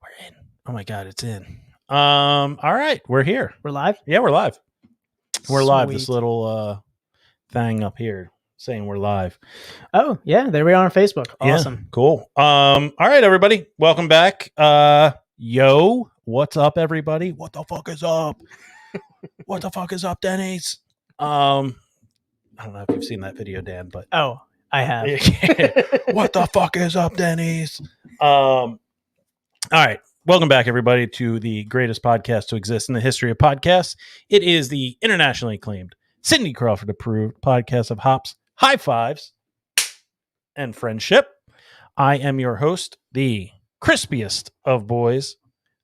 We're in. Oh my God, it's in. All right, we're here. We're live? Yeah, we're live. We're live. Sweet. This little thing up here saying we're live. Oh, yeah, there we are on Facebook. Awesome. Yeah, cool. All right, everybody. Welcome back. Yo, what's up, everybody? What the fuck is up? What the fuck is up, Denny's? I don't know if you've seen that video, Dan, but Oh, I have. what the fuck is up, Denny's? All right. Welcome back, everybody, to the greatest podcast to exist in the history of podcasts. It is the internationally acclaimed, Cindy Crawford approved podcast of hops, high fives, and friendship. I am your host, the crispiest of boys,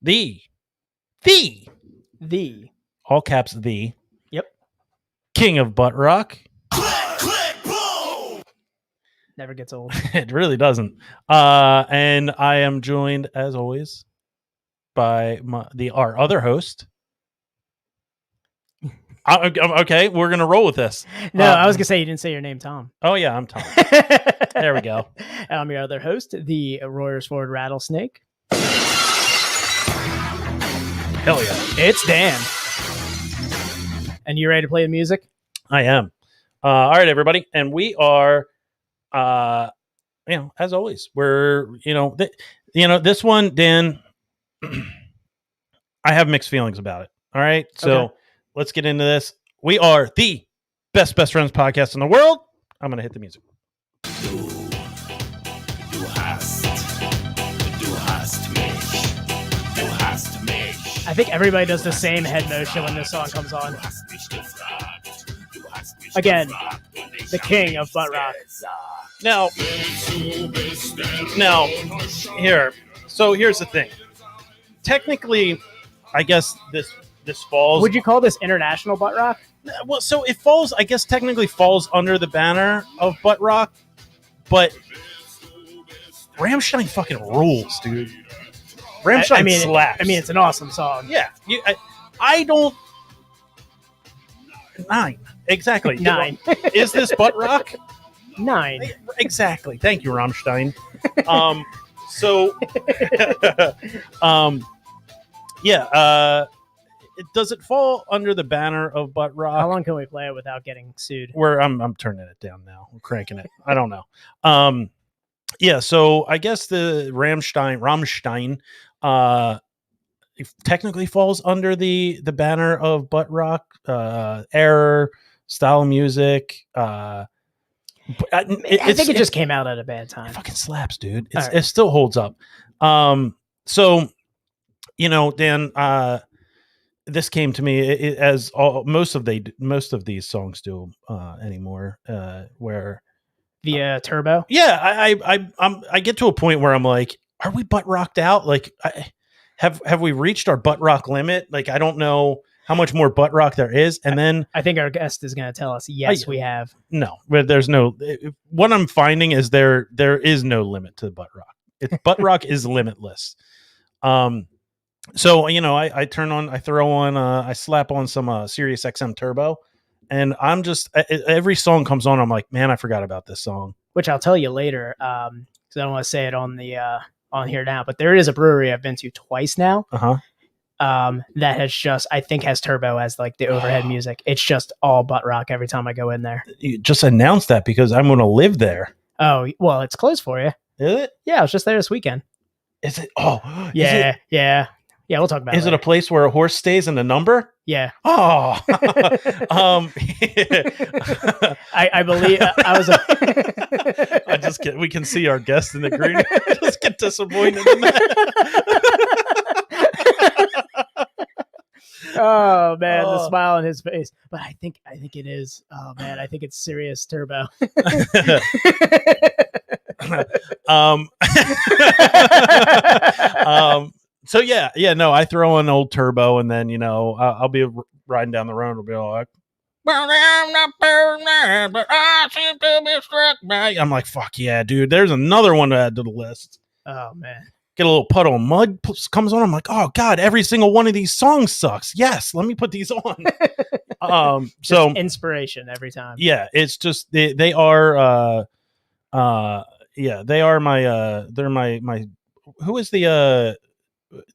the all caps the Yep. king of butt rock. Never gets old. It really doesn't. And I am joined, as always, by our other host. Okay, we're gonna roll with this. No, I was gonna say you didn't say your name, Tom. Oh yeah, I'm Tom. There we go. I'm your other host, the Royersford Rattlesnake. Hell yeah, it's Dan. And you ready to play the music? I am. All right, everybody, and we are, as always, we're this one, Dan. I have mixed feelings about it. All right, so. Okay. Let's get into this. We are the best friends podcast in the world. I'm going to hit the music. I think everybody does the same head motion when this song comes on. Again, the king of butt rock. Now, here. So here's the thing. Technically, I guess this falls. Would you call this international butt rock? Well, so it falls, I guess technically falls under the banner of butt rock, but Rammstein fucking rules, dude. Rammstein slaps. I mean, it's an awesome song. Yeah. I don't... 9. Exactly. 9. Is this butt rock? 9. Exactly. Thank you, Rammstein. Does it fall under the banner of butt rock? How long can we play it without getting sued? I'm turning it down now. I'm cranking it. I don't know. So I guess the Rammstein technically falls under the banner of butt rock, error, style of music. I think it just came out at a bad time. It fucking slaps, dude. It still holds up. So, Dan, this came to me as most of these songs do anymore. Where via turbo, I get to a point where I'm like, are we butt rocked out? Like, have we reached our butt rock limit? Like, I don't know how much more butt rock there is. And then I think our guest is going to tell us, yes, we have. No, but there's no. What I'm finding is there is no limit to butt rock. Butt rock is limitless. So, I slap on some Sirius XM Turbo, and I'm just, every song comes on, I'm like, man, I forgot about this song. Which I'll tell you later, because I don't want to say it on here now, but there is a brewery I've been to twice now. That has just, I think, has turbo as like the overhead music. It's just all butt rock every time I go in there. You just announced that because I'm going to live there. Oh, well, it's closed for you. Is it? Yeah, I was just there this weekend. Is it? Oh, yeah. Yeah, we'll talk about it. Is it a place where a horse stays in a number? Yeah. Oh. I believe I was. I just get. We can see our guest in the green. Just get disappointed in that. Oh man, the smile on his face. But I think it is. Oh man, I think it's Sirius Turbo. So no, I throw in old turbo, and then I'll be riding down the road. I'll be like, I'm like, fuck yeah, dude. There's another one to add to the list. Oh man, get a little puddle of mud comes on. I'm like, oh God, every single one of these songs sucks. Yes, let me put these on. So inspiration every time. Yeah, it's just they are they are my they're my who is the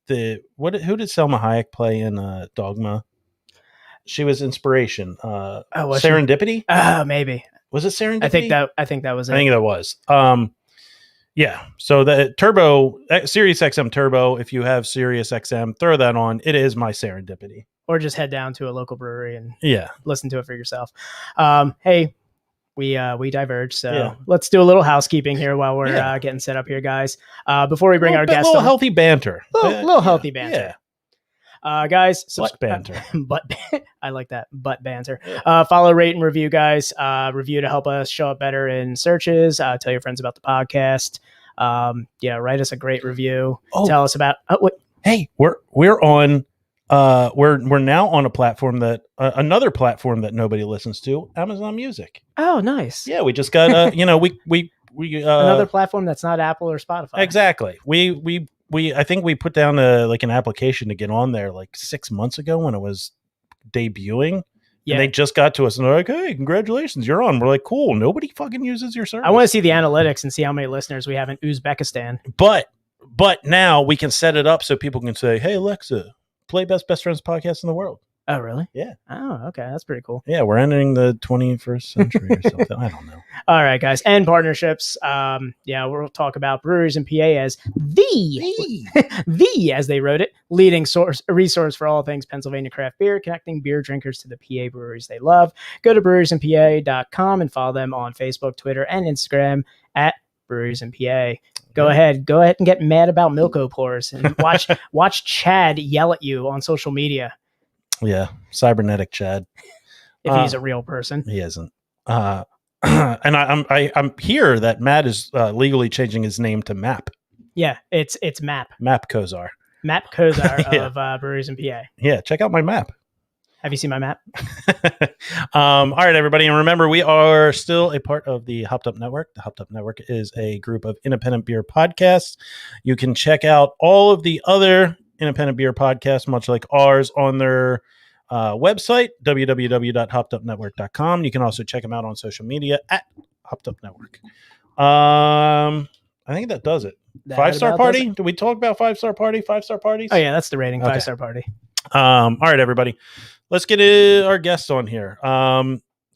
who did Selma Hayek play in Dogma? She was inspiration. Serendipity? Maybe. Was it Serendipity? I think that was it. I think that was. Yeah. So the Turbo, Sirius XM Turbo, if you have Sirius XM, throw that on. It is my serendipity. Or just head down to a local brewery and listen to it for yourself. Hey, we diverge, so let's do a little housekeeping here while we're getting set up here, guys. Before we bring our guest on. A little healthy banter. Little healthy banter. Guys, butt banter. I like that. Butt banter. Follow, rate, and review, guys. Review to help us show up better in searches. Tell your friends about the podcast. Write us a great review. Tell us about. Hey, we're on. We're now on a platform that another platform that nobody listens to, Amazon Music. Oh, nice. Yeah, we just got we another platform that's not Apple or Spotify. Exactly. I think we put down an application to get on there like 6 months ago when it was debuting. Yeah. And they just got to us and they're like, "Hey, congratulations, you're on." We're like, "Cool." Nobody fucking uses your service. I want to see the analytics and see how many listeners we have in Uzbekistan. But now we can set it up so people can say, "Hey, Alexa, play Best Friends podcast in the world." Oh, really? Yeah. Oh, okay. That's pretty cool. Yeah, we're entering the 21st century or something. I don't know. All right, guys. And partnerships. We'll talk about breweries in PA as the, as they wrote it, leading resource for all things Pennsylvania craft beer, connecting beer drinkers to the PA breweries they love. Go to breweriesinpa.com and follow them on Facebook, Twitter, and Instagram at Breweries in PA. Go ahead and get mad about Milko pours and watch Chad yell at you on social media. Yeah, cybernetic Chad. If he's a real person, he isn't. And I'm here that Matt is legally changing his name to Map. Yeah, it's Map. Map Kozar. Map Kozar of Breweries in PA. Yeah, check out my map. Have you seen my map? All right, everybody. And remember, we are still a part of the Hopped Up Network. The Hopped Up Network is a group of independent beer podcasts. You can check out all of the other independent beer podcasts, much like ours, on their website, www.hoppedupnetwork.com. You can also check them out on social media at Hopped Up Network. I think that does it. 5-star party? Did we talk about 5-star party? 5-star parties? Oh, yeah, that's the rating. 5-star party. All right, everybody. Let's get our guests on here.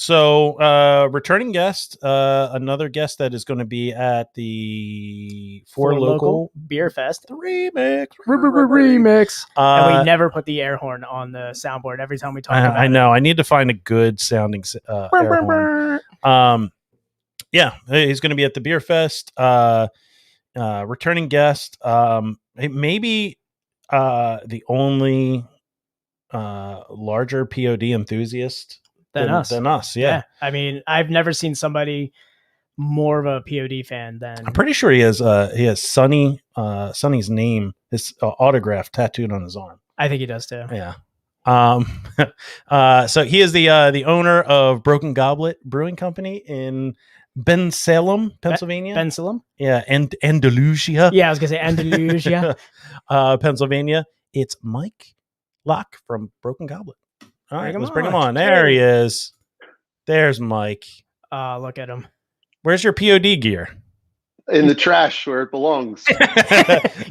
Returning guest, another guest that is going to be at the Four Local Beer Fest remix. And we never put the air horn on the soundboard every time we talk about it. I know. I need to find a good sounding air horn. He's going to be at the Beer Fest. Returning guest. Maybe the only larger POD enthusiast than us. Yeah. I mean, I've never seen somebody more of a POD fan than. I'm pretty sure he has Sonny's name, his autograph tattooed on his arm. I think he does too. Yeah. So he is the owner of Broken Goblet Brewing Company in Bensalem, Pennsylvania. Bensalem? Yeah, and Andalusia. Yeah, I was gonna say Andalusia. Pennsylvania. It's Mike Locke from Broken Goblet. All right, let's bring him on. There he is. There's Mike. Look at him. Where's your POD gear? In the trash where it belongs.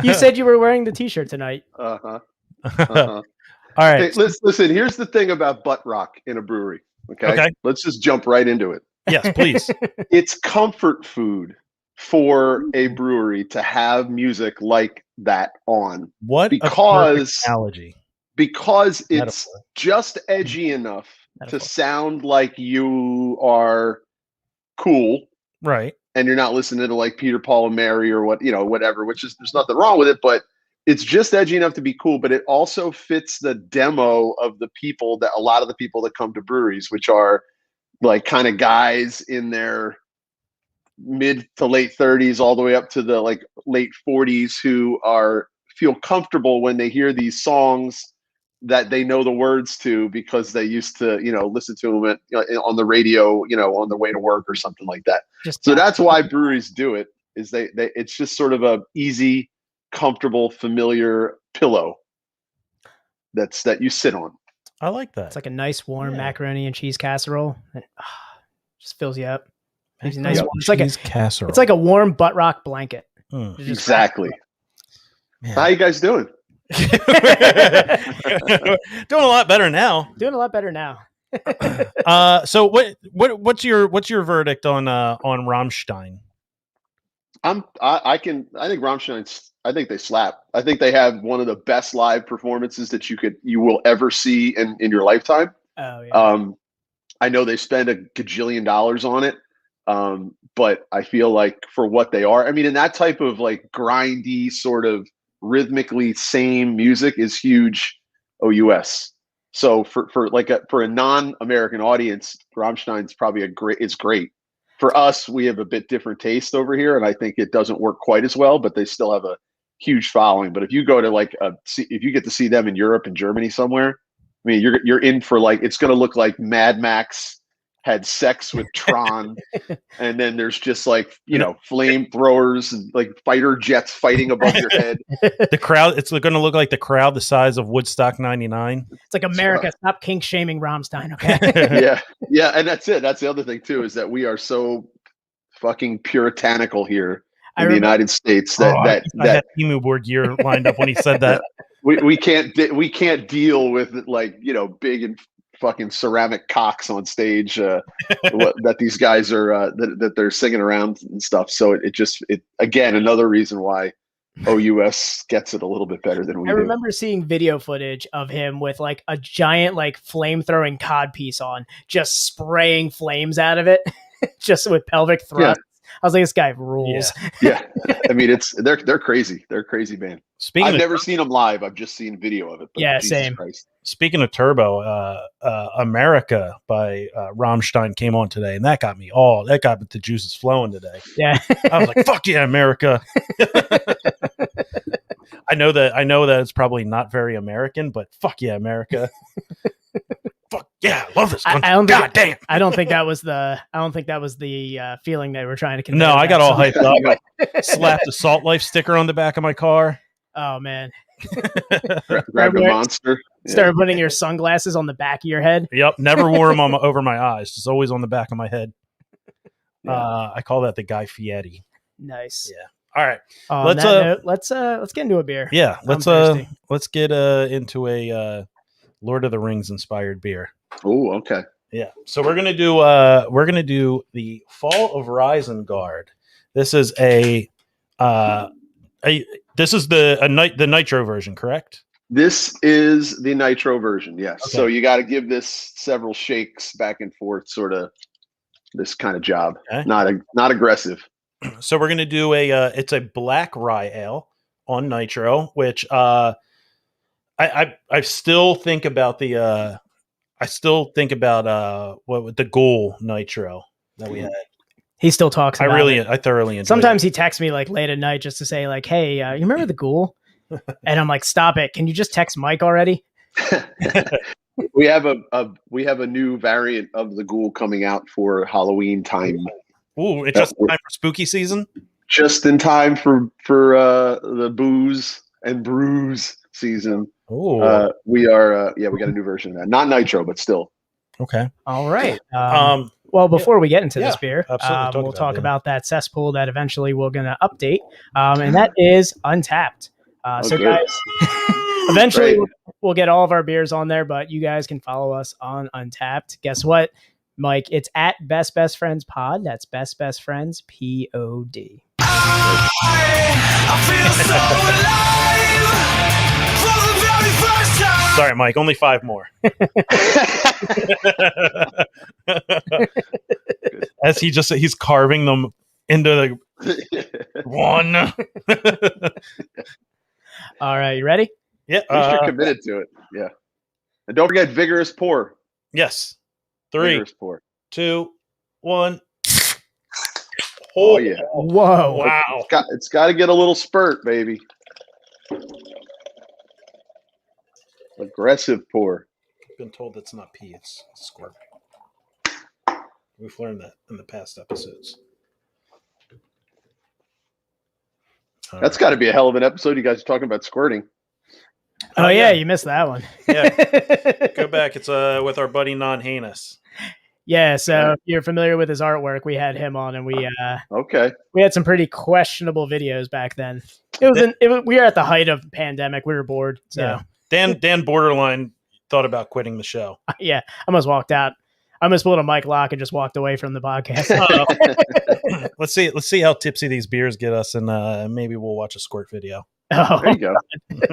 You said you were wearing the t-shirt tonight. Uh-huh. All right. Hey, listen, here's the thing about butt rock in a brewery. Okay. Let's just jump right into it. Yes, please. It's comfort food for a brewery to have music like that on. What because a analogy. Because it's just edgy enough to sound like you are cool. Right. And you're not listening to like Peter, Paul, and Mary or whatever, which is, there's nothing wrong with it, but it's just edgy enough to be cool. But it also fits the demo of a lot of the people that come to breweries, which are like kind of guys in their mid to late 30s, all the way up to the like late 40s, who feel comfortable when they hear these songs that they know the words to because they used to, listen to them on the radio, on the way to work or something like that. So that's why breweries do it. Is it's just sort of a easy, comfortable, familiar pillow that you sit on. I like that. It's like a nice warm macaroni and cheese casserole. And, just fills you up. It's a nice warm, casserole. It's like a warm butt rock blanket. Exactly. Man. How you guys doing? Doing a lot better now. Doing a lot better now. So what's your verdict on Rammstein? I think Rammstein's, I think they slap. I think they have one of the best live performances that you will ever see in your lifetime. Oh yeah. I know they spend $1 gajillion on it. But I feel like for what they are, I mean, in that type of like grindy sort of rhythmically same music is huge OUS. So for a non-American audience, Rammstein's probably it's great. For us, we have a bit different taste over here, and I think it doesn't work quite as well, but they still have a huge following. But if you go to if you get to see them in Europe and Germany somewhere, I mean, you're in for like, it's going to look like Mad Max had sex with Tron, and then there's just like, flamethrowers and like fighter jets fighting above your head. The crowd, it's going to look like the crowd the size of Woodstock 99. It's like America, stop kink shaming Rammstein, okay? Yeah, and that's it. That's the other thing too, is that we are so fucking puritanical here in the United States that had Emu board gear lined up when he said that. we can't deal with like, big and fucking ceramic cocks on stage that these guys are that they're singing around and stuff. So it again, another reason why OUS gets it a little bit better than we do. I remember seeing video footage of him with like a giant like flame throwing cod piece on, just spraying flames out of it, just with pelvic thrust. I was like, this guy rules. Yeah. I mean, they're crazy. They're a crazy band. I've never seen them live. I've just seen video of it. But yeah, Jesus same. Christ. Speaking of Turbo, America by Rammstein came on today, and that got the juices flowing today. Yeah. I was like, fuck yeah, America. I know that it's probably not very American, but fuck yeah, America. Fuck yeah, I love this. I don't think that was the feeling they were trying to convey. No, I got all hyped up. Slapped a Salt Life sticker on the back of my car. Oh man. Grabbed a monster. Started putting your sunglasses on the back of your head. Yep, never wore them over my eyes. It's always on the back of my head. Yeah. I call that the Guy Fieri. Nice. Yeah. All right. Let's get into a beer. Yeah, let's get into a Lord of the Rings inspired beer. Oh, okay. Yeah. So we're gonna do the Fall of Risengard. This is the nitro version, correct? This is the nitro version, yes. Okay. So you got to give this several shakes back and forth, sort of this kind of job. Okay. Not aggressive. So we're gonna do it's a black rye ale on nitro, which I still think about the Ghoul nitro that we had. He still talks about it. I thoroughly enjoy it. Sometimes he texts me like late at night just to say like, hey, you remember the Ghoul? And I'm like, stop it. Can you just text Mike already? We have a new variant of the Ghoul coming out for Halloween time. Ooh, it's just in time for spooky season? Just in time for the booze and brews season. Oh, we got a new version of that. Not nitro, but still. Okay. All right. Well, before we get into this beer, we'll talk about that cesspool that eventually we're going to update, and that is Untapped. So guys, eventually we'll get all of our beers on there, but you guys can follow us on Untapped. Guess what, Mike? It's at Best Best Friends Pod. That's Best Best Friends POD. I feel so alive for the very first time. Sorry, Mike. Only 5 more. As he's carving them into the one. All right, you ready? Yeah. You're committed to it. Yeah. And don't forget vigorous pour. Yes. 3, vigorous pour. 2, 1. Oh yeah. Whoa. Wow. It's got to get a little spurt, baby. Aggressive pour. I've been told that's not pee, it's squirt. We've learned that in the past episodes. That's got to be a hell of an episode. You guys are talking about squirting. Oh yeah, you missed that one. Yeah. Go back. It's with our buddy Non Heinous. Yeah, so if you're familiar with his artwork, we had him on, and we had some pretty questionable videos back then. We were at the height of the pandemic. We were bored. So Dan borderline thought about quitting the show. Yeah, I almost walked out. I almost pulled a Mike Locke and just walked away from the podcast. Let's see how tipsy these beers get us, and maybe we'll watch a squirt video. Oh, there you go.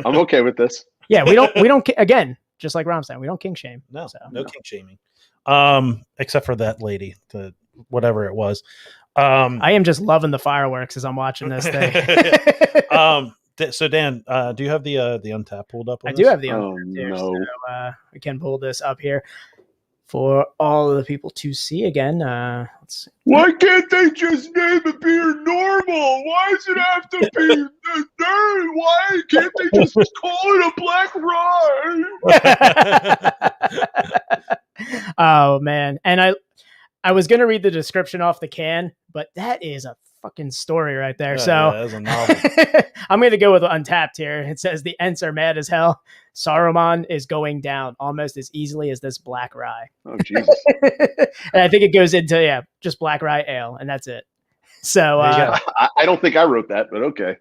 I'm okay with this. Yeah, we don't again, just like Rammstein, we don't kink shame. No kink shaming. Except for that lady, whatever it was. I am just loving the fireworks as I'm watching this thing. So Dan, do you have the Untappd pulled up? I do have the Untappd here, so we can pull this up here for all of the people to see again. Let's see. Why can't they just name a beer normal? Why does it have to be nerd? Why can't they just call it a black rye? Oh man, and I was gonna read the description off the can, but that is a fucking story right there. That's a novel. I'm gonna go with Untappd here. It says the Ents are mad as hell. Saruman is going down almost as easily as this black rye. Oh Jesus! And I think it goes into just black rye ale, and that's it. So I don't think I wrote that, but okay.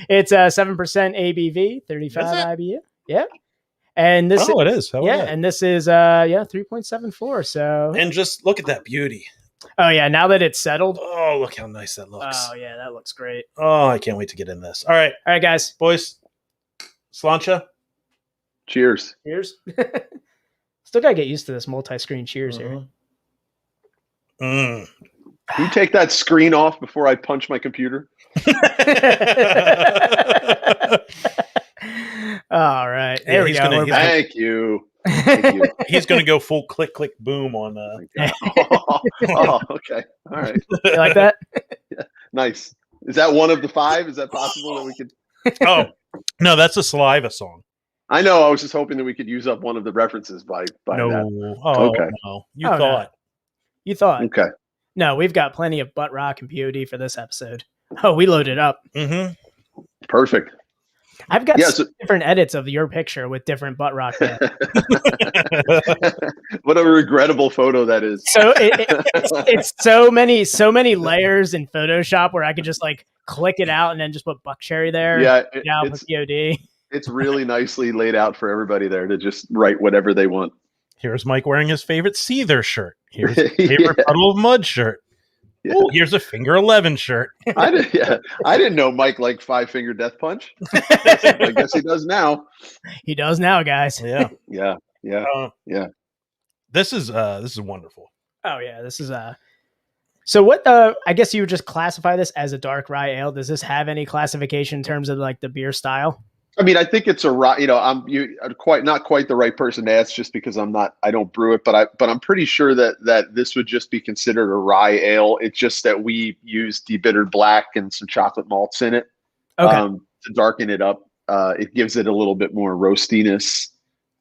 It's 7% ABV, 35 IBU. Yeah. And this it is. And this is 3.74. So and just look at that beauty. Oh yeah, now that it's settled. Oh, look how nice that looks. Oh yeah, that looks great. Oh, I can't wait to get in this. All right, guys, boys. Slancha. Cheers. Cheers. Still gotta get used to this multi-screen cheers here. Can you take that screen off before I punch my computer? All right. There we go. Thank you. He's going to go full click, click, boom on. Okay. All right. You like that? Yeah. Nice. Is that one of the 5? Is that possible that we could? Oh, no, that's a Saliva song. I know. I was just hoping that we could use up one of the references by that. Oh, okay. No. You thought. You thought. Okay. No, we've got plenty of butt rock and POD for this episode. Oh, we loaded up. Mm-hmm. Perfect. I've got different edits of your picture with different butt rock. What a regrettable photo that is. So it's so many layers in Photoshop where I could just like click it out and then just put Buck Cherry there. Yeah, it's POD. It's really nicely laid out for everybody there to just write whatever they want. Here's Mike wearing his favorite Seether shirt. Here's his favorite Puddle of Mud shirt. Yeah. Oh, here's a Finger 11 shirt. I didn't know Mike liked 5 Finger Death Punch. I guess he does now. He does now, guys. Yeah. Yeah. This is wonderful. Oh yeah, this is So what? I guess you would just classify this as a dark rye ale. Does this have any classification in terms of like the beer style? I mean, I think it's I'm not quite the right person to ask just because I don't brew it, but I'm pretty sure that this would just be considered a rye ale. It's just that we use debittered black and some chocolate malts in it to darken it up. It gives it a little bit more roastiness,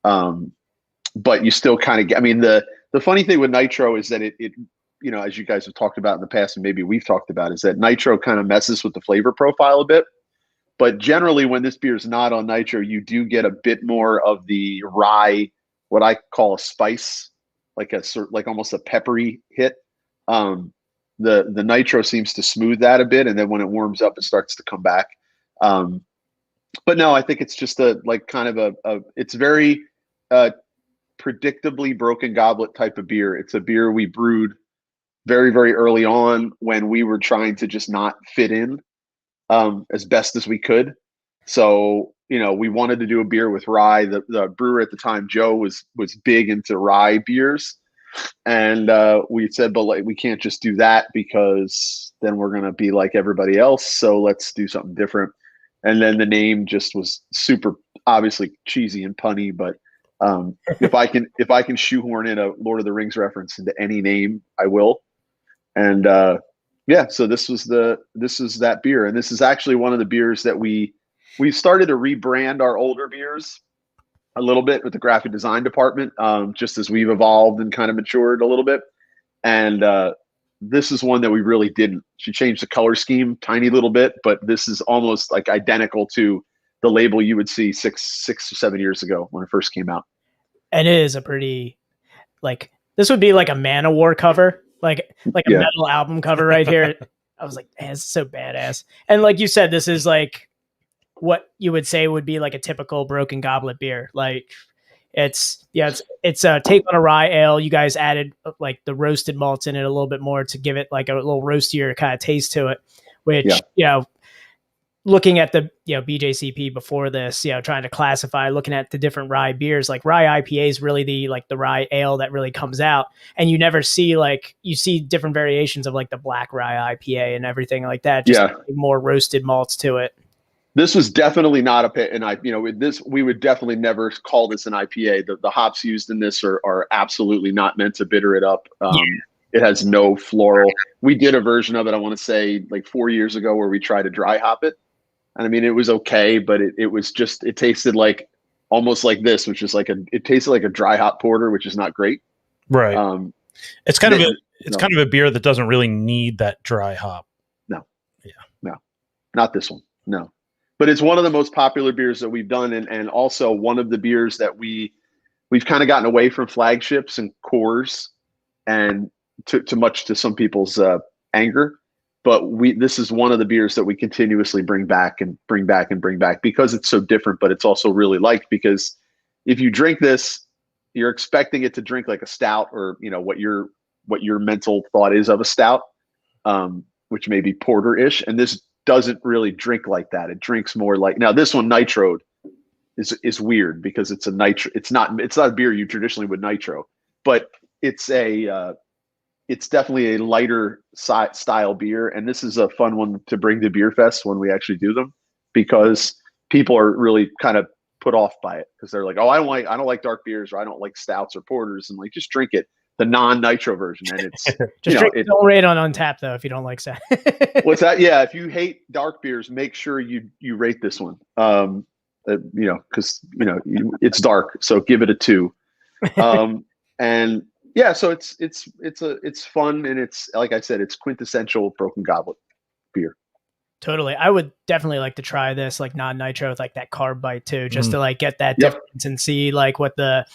but you still kind of get. I mean, the funny thing with nitro is that it as you guys have talked about in the past, and maybe we've talked about, is that nitro kind of messes with the flavor profile a bit. But generally, when this beer is not on nitro, you do get a bit more of the rye, what I call a spice, like almost a peppery hit. The nitro seems to smooth that a bit, and then when it warms up, it starts to come back. But no, I think it's just it's very predictably Broken Goblet type of beer. It's a beer we brewed very, very early on when we were trying to just not fit in as best as we could. So, we wanted to do a beer with rye. The brewer at the time, Joe, was big into rye beers. And we said, but we can't just do that because then we're going to be like everybody else. So let's do something different. And then the name just was super obviously cheesy and punny, but if I can shoehorn in a Lord of the Rings reference into any name, I will. And so this is that beer, and this is actually one of the beers that we started to rebrand our older beers a little bit with the graphic design department, just as we've evolved and kind of matured a little bit. And this is one that we really didn't. She changed the color scheme tiny little bit, but this is almost like identical to the label you would see 6 or 7 years ago when it first came out. And it is a pretty, this This would be like a Manowar cover, like a Yeah. metal album cover right here. I was like, man, this is so badass. And like you said, this is like what you would say would be like a typical Broken Goblet beer. Like it's a take on a rye ale. You guys added like the roasted malts in it a little bit more to give it like a little roastier kind of taste to it, which, looking at the, BJCP before this, trying to classify, looking at the different rye beers, like rye IPA is really the rye ale that really comes out. And you never see you see different variations of like the black rye IPA and everything like that. Just more roasted malts to it. This was definitely not we would definitely never call this an IPA. The hops used in this are absolutely not meant to bitter it up. It has no floral. We did a version of it, I want to say like 4 years ago, where we tried to dry hop it. And I mean, it was okay, but it tasted like almost like this, which is it tasted like a dry hop porter, which is not great. Right. It's kind of a beer that doesn't really need that dry hop. No. Yeah. No, not this one. No. But it's one of the most popular beers that we've done, and also one of the beers that we've kind of gotten away from flagships and cores, and to much to some people's anger. But this is one of the beers that we continuously bring back and bring back and bring back because it's so different, but it's also really liked, because if you drink this, you're expecting it to drink like a stout, or what your mental thought is of a stout, which may be porter-ish, and this doesn't really drink like that. It drinks more like, now this one nitroed is weird because it's a nitro. It's not a beer you traditionally would nitro, but it's definitely a lighter style beer. And this is a fun one to bring to Beer Fest when we actually do them, because people are really kind of put off by it because they're like, oh, I don't like dark beers, or I don't like stouts or porters, and like, just drink it, the non-nitro version. And it's just drink don't rate on Untappd though if you don't like stout. What's that? Yeah, if you hate dark beers, make sure you rate this one. Because it's dark, so give it a 2. And yeah, so it's fun, and it's, like I said, it's quintessential Broken Goblet beer. Totally. I would definitely like to try this like non-nitro with like that carb bite too, just to like get that difference and see like what the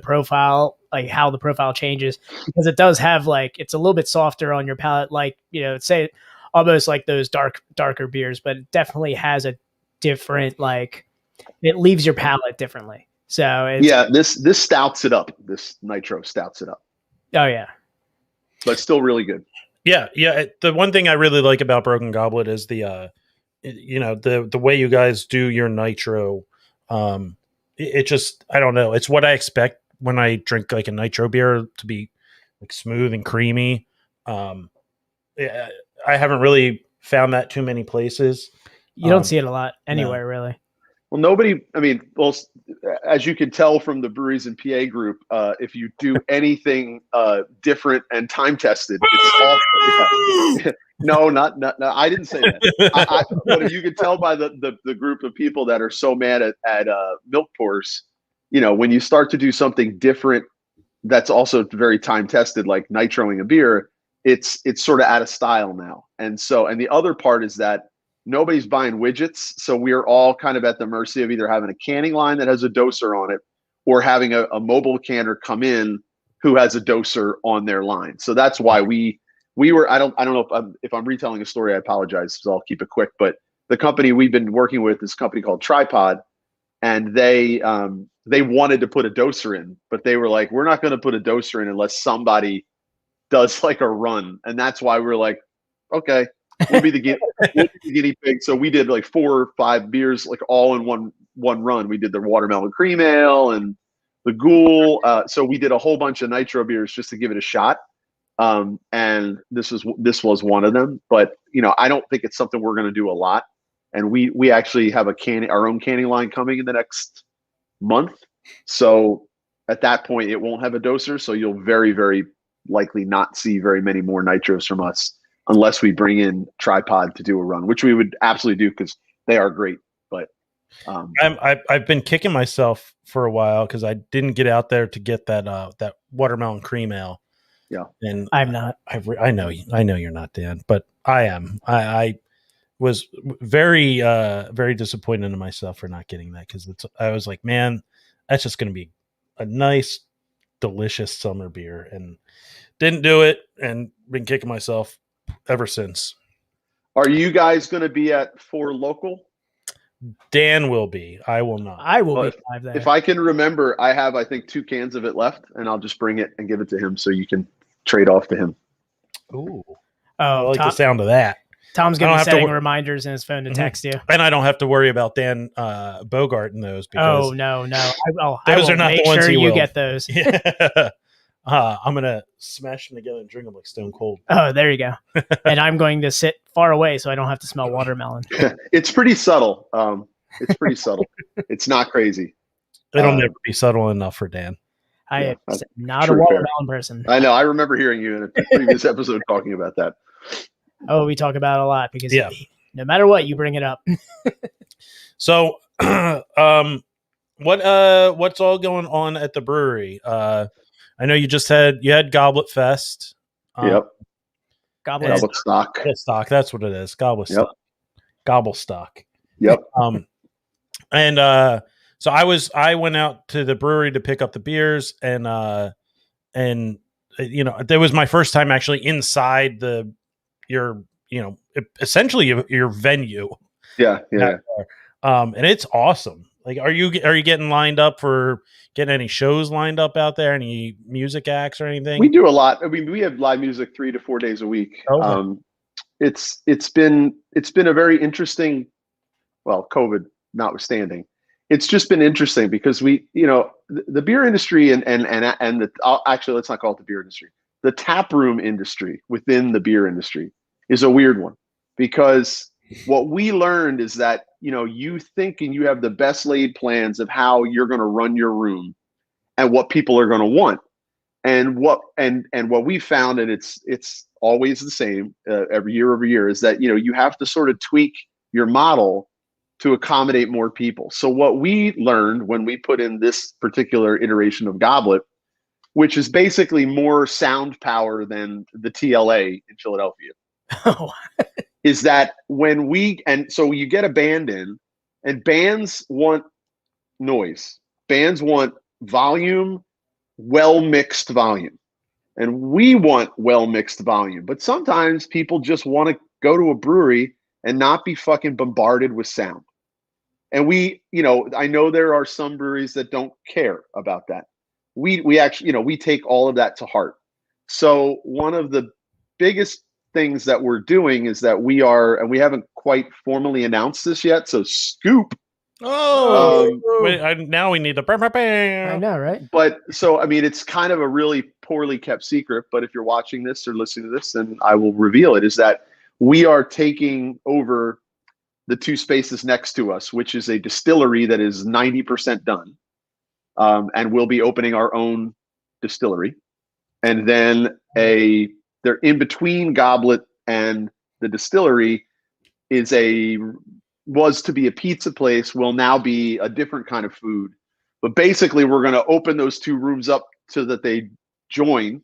profile, like how the profile changes, because it does have like, it's a little bit softer on your palate, like, say almost like those darker beers, but it definitely has a different, like, it leaves your palate differently. So this stouts it up. This nitro stouts it up. Oh yeah. But still really good. Yeah. The one thing I really like about Broken Goblet is the way you guys do your nitro. It just, I don't know. It's what I expect when I drink like a nitro beer, to be like smooth and creamy. I haven't really found that too many places. You don't see it a lot anywhere, really. Well, as you can tell from the Breweries and PA group, if you do anything different and time tested, it's awful. No, not. I didn't say that. But you can tell by the group of people that are so mad at milk pours. When you start to do something different, that's also very time tested, like nitroing a beer, it's sort of out of style now. And the other part is that nobody's buying widgets, so we're all kind of at the mercy of either having a canning line that has a doser on it, or having a mobile canner come in who has a doser on their line. So that's why we were. I don't know if I'm retelling a story. I apologize, so I'll keep it quick. But the company we've been working with is a company called Tripod, and they wanted to put a doser in, but they were like, we're not going to put a doser in unless somebody does like a run, and that's why we're like, okay. We'll be the guinea pig. So we did like 4 or 5 beers, like all in one run. We did the watermelon cream ale and the ghoul. So we did a whole bunch of nitro beers just to give it a shot. And this was one of them. But I don't think it's something we're going to do a lot. And we actually have our own canning line coming in the next month. So at that point, it won't have a doser. So you'll very, very likely not see very many more nitros from us, unless we bring in Tripod to do a run, which we would absolutely do because they are great. But I've been kicking myself for a while because I didn't get out there to get that watermelon cream ale. Yeah, and I'm not. I know you're not, Dan, but I am. I was very very disappointed in myself for not getting that, because I was like, man, that's just going to be a nice delicious summer beer, and didn't do it, and been kicking myself ever since. Are you guys going to be at Four Local? Dan will be. I will not. I will be live there. If I can remember, I have, I think, 2 cans of it left, and I'll just bring it and give it to him so you can trade off to him. Ooh. I like the sound of that. Tom's going to be setting reminders in his phone to text you. And I don't have to worry about Dan Bogart in those. Because no. Those are not the ones you will. Get those. Yeah. I'm going to smash them together and drink them like Stone Cold. Oh, there you go. And I'm going to sit far away so I don't have to smell watermelon. It's pretty subtle. It's pretty subtle. It's not crazy. It'll never be subtle enough for Dan. I am not a watermelon person. I know. I remember hearing you in a previous episode talking about that. Oh, we talk about it a lot because no matter what, you bring it up. So, what's all going on at the brewery? I know you had Goblet Fest. Yep. Goblet Stock. Stock. That's what it is. Stock. Gobble Stock. Yep. So I went out to the brewery to pick up the beers, and that was my first time actually inside essentially your venue. Yeah. And it's awesome. Like, are you getting lined up for getting any shows lined up out there? Any music acts or anything? We do a lot. I mean, we have live music 3 to 4 days a week. Okay. It's been a very interesting, well, COVID notwithstanding, it's just been interesting because the beer industry actually, let's not call it the beer industry. The tap room industry within the beer industry is a weird one, because what we learned is that, you think and you have the best laid plans of how you're going to run your room and what people are going to want. And what we found, and it's always the same every year, is that, you have to sort of tweak your model to accommodate more people. So what we learned when we put in this particular iteration of Goblet, which is basically more sound power than the TLA in Philadelphia, is that so you get a band in, and bands want noise. Bands want volume, well-mixed volume. And we want well-mixed volume. But sometimes people just want to go to a brewery and not be fucking bombarded with sound. And I know there are some breweries that don't care about that. We actually, we take all of that to heart. So one of the biggest things that we're doing is that we haven't quite formally announced this yet. So scoop. Now we need the. I know, right? But so, I mean, it's kind of a really poorly kept secret, but if you're watching this or listening to this, then I will reveal it, is that we are taking over the 2 spaces next to us, which is a distillery that is 90% done. And we'll be opening our own distillery. And then they're in between Goblet and the distillery was to be a pizza place, will now be a different kind of food. But basically, we're going to open those 2 rooms up so that they join.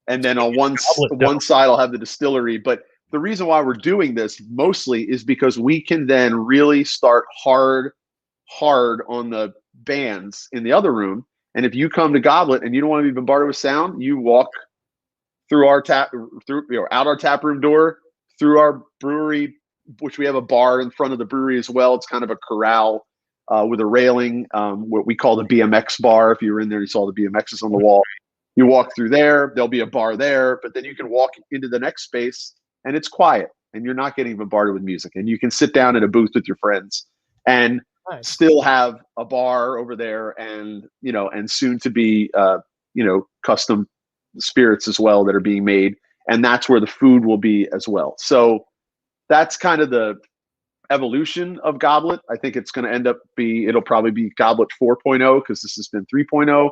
And then on one side, I'll have the distillery. But the reason why we're doing this mostly is because we can then really start hard on the bands in the other room. And if you come to Goblet and you don't want to be bombarded with sound, you walk through out our tap room door, through our brewery, which we have a bar in front of the brewery as well. It's kind of a corral with a railing, what we call the BMX bar. If you were in there, you saw the BMXs on the wall. You walk through there, there'll be a bar there, but then you can walk into the next space and it's quiet and you're not getting bombarded with music, and you can sit down in a booth with your friends and still have a bar over there, and soon to be custom spirits as well that are being made, and that's where the food will be as well. So that's kind of the evolution of Goblet. I think it's going to it'll probably be Goblet 4.0, because this has been 3.0.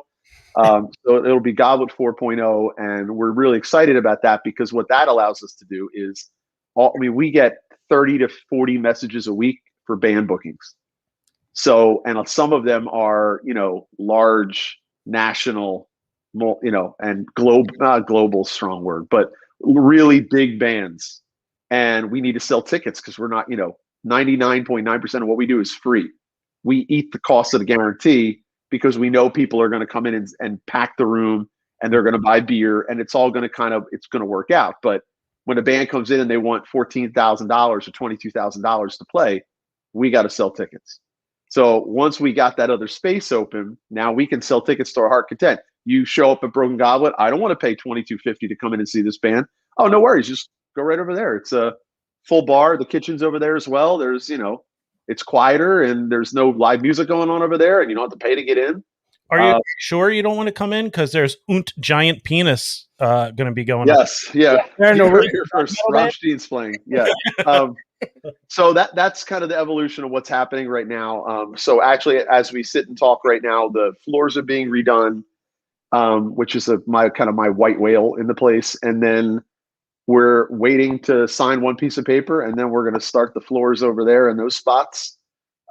So it'll be Goblet 4.0, and we're really excited about that, because what that allows us to do is, we get 30 to 40 messages a week for band bookings. So, and some of them are, large national, and global, strong word, but really big bands. And we need to sell tickets because we're not, 99.9% of what we do is free. We eat the cost of the guarantee because we know people are going to come in and pack the room, and they're going to buy beer, and it's all going to it's going to work out. But when a band comes in and they want $14,000 or $22,000 to play, we got to sell tickets. So once we got that other space open, now we can sell tickets to our heart content. You show up at Broken Goblet, I don't want to pay $22.50 to come in and see this band. Oh, no worries, just go right over there. It's a full bar. The kitchen's over there as well. There's, it's quieter, and there's no live music going on over there, and you don't have to pay to get in. Are you sure you don't want to come in? Because there's Giant Penis going to be going on. Yes, yeah. Here first. Rammstein's playing. Yeah. So that's kind of the evolution of what's happening right now. So actually, as we sit and talk right now, the floors are being redone, which is my white whale in the place. And then we're waiting to sign one piece of paper, and then we're going to start the floors over there in those spots.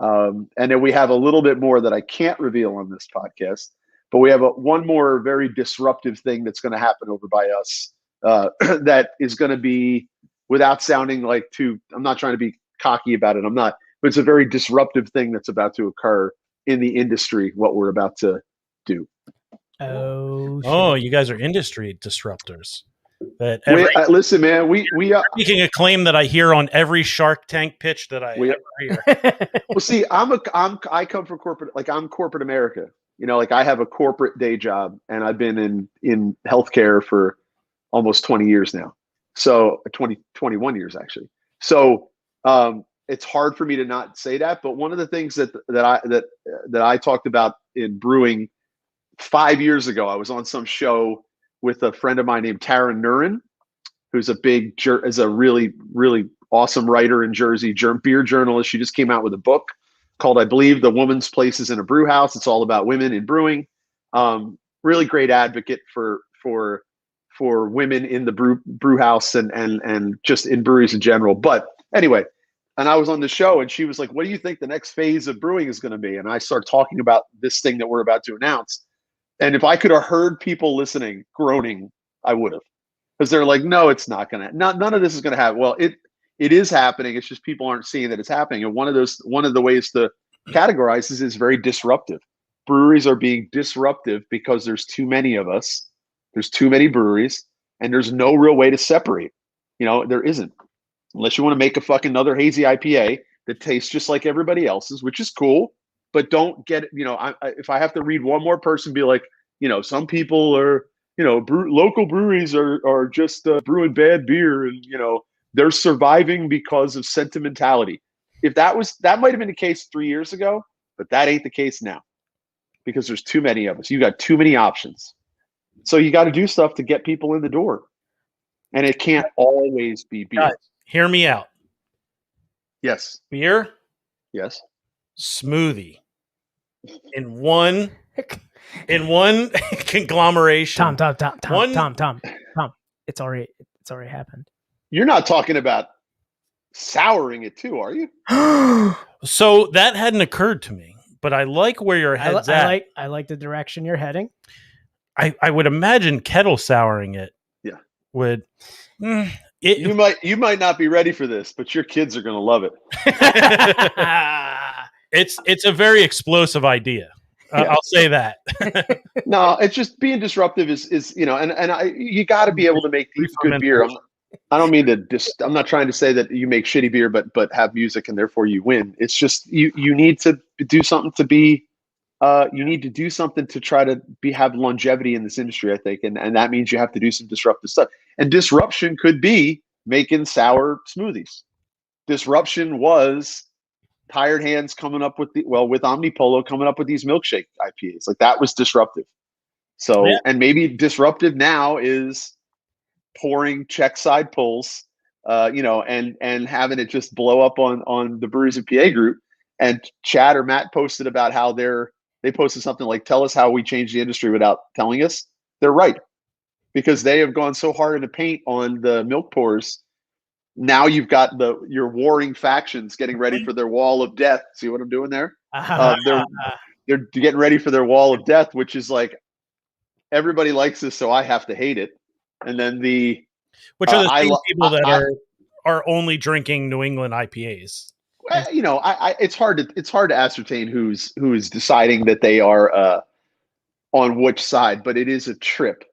And then we have a little bit more that I can't reveal on this podcast, but we have one more very disruptive thing that's going to happen over by us that is going to be, without sounding like I'm not trying to be cocky about it. I'm not, but it's a very disruptive thing that's about to occur in the industry, what we're about to do. Oh, you guys are industry disruptors. Listen, man, we are making a claim that I hear on every Shark Tank pitch that I ever hear. Well, see, I come from corporate, like I'm corporate America. Like I have a corporate day job, and I've been in healthcare for almost 20 years now. So 21 years actually. So it's hard for me to not say that. But one of the things that I talked about in brewing 5 years ago, I was on some show with a friend of mine named Taryn Nurin, who's is a really, really awesome writer in Jersey, beer journalist. She just came out with a book called, I believe, The Woman's Place is in a Brew House. It's all about women in brewing. Really great advocate for women in the brew house and just in breweries in general. But anyway, and I was on the show, and she was like, what do you think the next phase of brewing is going to be? And I started talking about this thing that we're about to announce. And if I could have heard people listening groaning, I would have, because they're like, no, it's not going to, none of this is going to happen. Well, it is happening. It's just people aren't seeing that it's happening. And one of the ways to categorize this is very disruptive. Breweries are being disruptive because there's too many of us. There's too many breweries, and there's no real way to separate. There isn't, unless you want to make a fucking another hazy IPA that tastes just like everybody else's, which is cool. But don't get, if I have to read one more person be like, some people are, local breweries are just brewing bad beer, and, they're surviving because of sentimentality. If that might have been the case 3 years ago, but that ain't the case now, because there's too many of us. You got too many options. So you got to do stuff to get people in the door. And it can't always be beer. Guys, hear me out. Yes. Beer. Yes. Smoothie. In one conglomeration. Tom. It's already happened. You're not talking about souring it too, are you? So that hadn't occurred to me, but I like where your head's at. I like the direction you're heading. I would imagine kettle souring it. Yeah. Would you might not be ready for this, but your kids are going to love it. It's a very explosive idea. I'll say that. No, it's just being disruptive is you got to be able to make good beer. I don't mean to I'm not trying to say that you make shitty beer, but have music and therefore you win. It's just you need to do something to be. You need to do something to try to have longevity in this industry, I think, and that means you have to do some disruptive stuff. And disruption could be making sour smoothies. Disruption was Tired Hands coming up with with Omnipolo coming up with these milkshake IPAs. Like, that was disruptive. So, yeah. And maybe disruptive now is pouring check side pulls, and having it just blow up on the Breweries and PA group. And Chad or Matt posted about how they posted something like, tell us how we changed the industry without telling us. They're right, because they have gone so hard in the paint on the milk pours. Now you've got your warring factions getting ready for their wall of death. See what I'm doing there? They're getting ready for their wall of death, which is like, everybody likes this, so I have to hate it. And then which are the same people that are only drinking New England IPAs. You know, it's hard to ascertain who's deciding that they are on which side, but it is a trip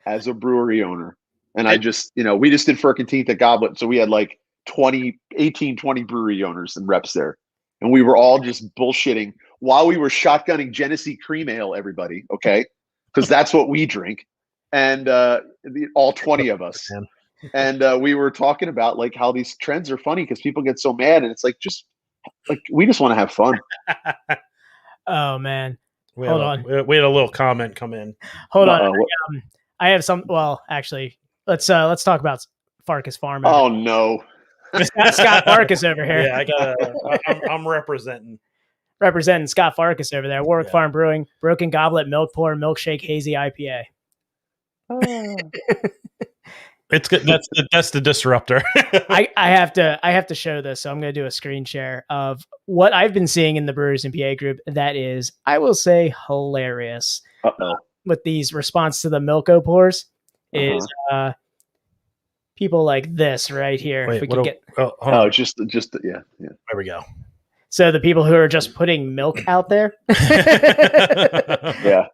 as a brewery owner. And I just, you know, we just did 14th at Goblet, so we had like 20 brewery owners and reps there, and we were all just bullshitting while we were shotgunning Genesee cream ale. Everybody, okay, because that's what we drink, and all 20 of us. And we were talking about like how these trends are funny because people get so mad, and it's like we just want to have fun. Oh man, hold on. We had a little comment come in. Hold on. I have some. Well, actually, let's talk about Farkas Farm. Oh no, Scott Farkas over here. Yeah, I'm representing Scott Farkas over there. Warwick Farm Brewing, Broken Goblet Milk Pour Milkshake Hazy IPA. It's good. That's the disruptor. I have to show this, so I'm going to do a screen share of what I've been seeing in the Brewers and PA group. That is, I will say, hilarious. With these response to the Milko pours is people like this right here. Wait, if we could get just yeah. There we go. So the people who are just putting milk out there. Yeah.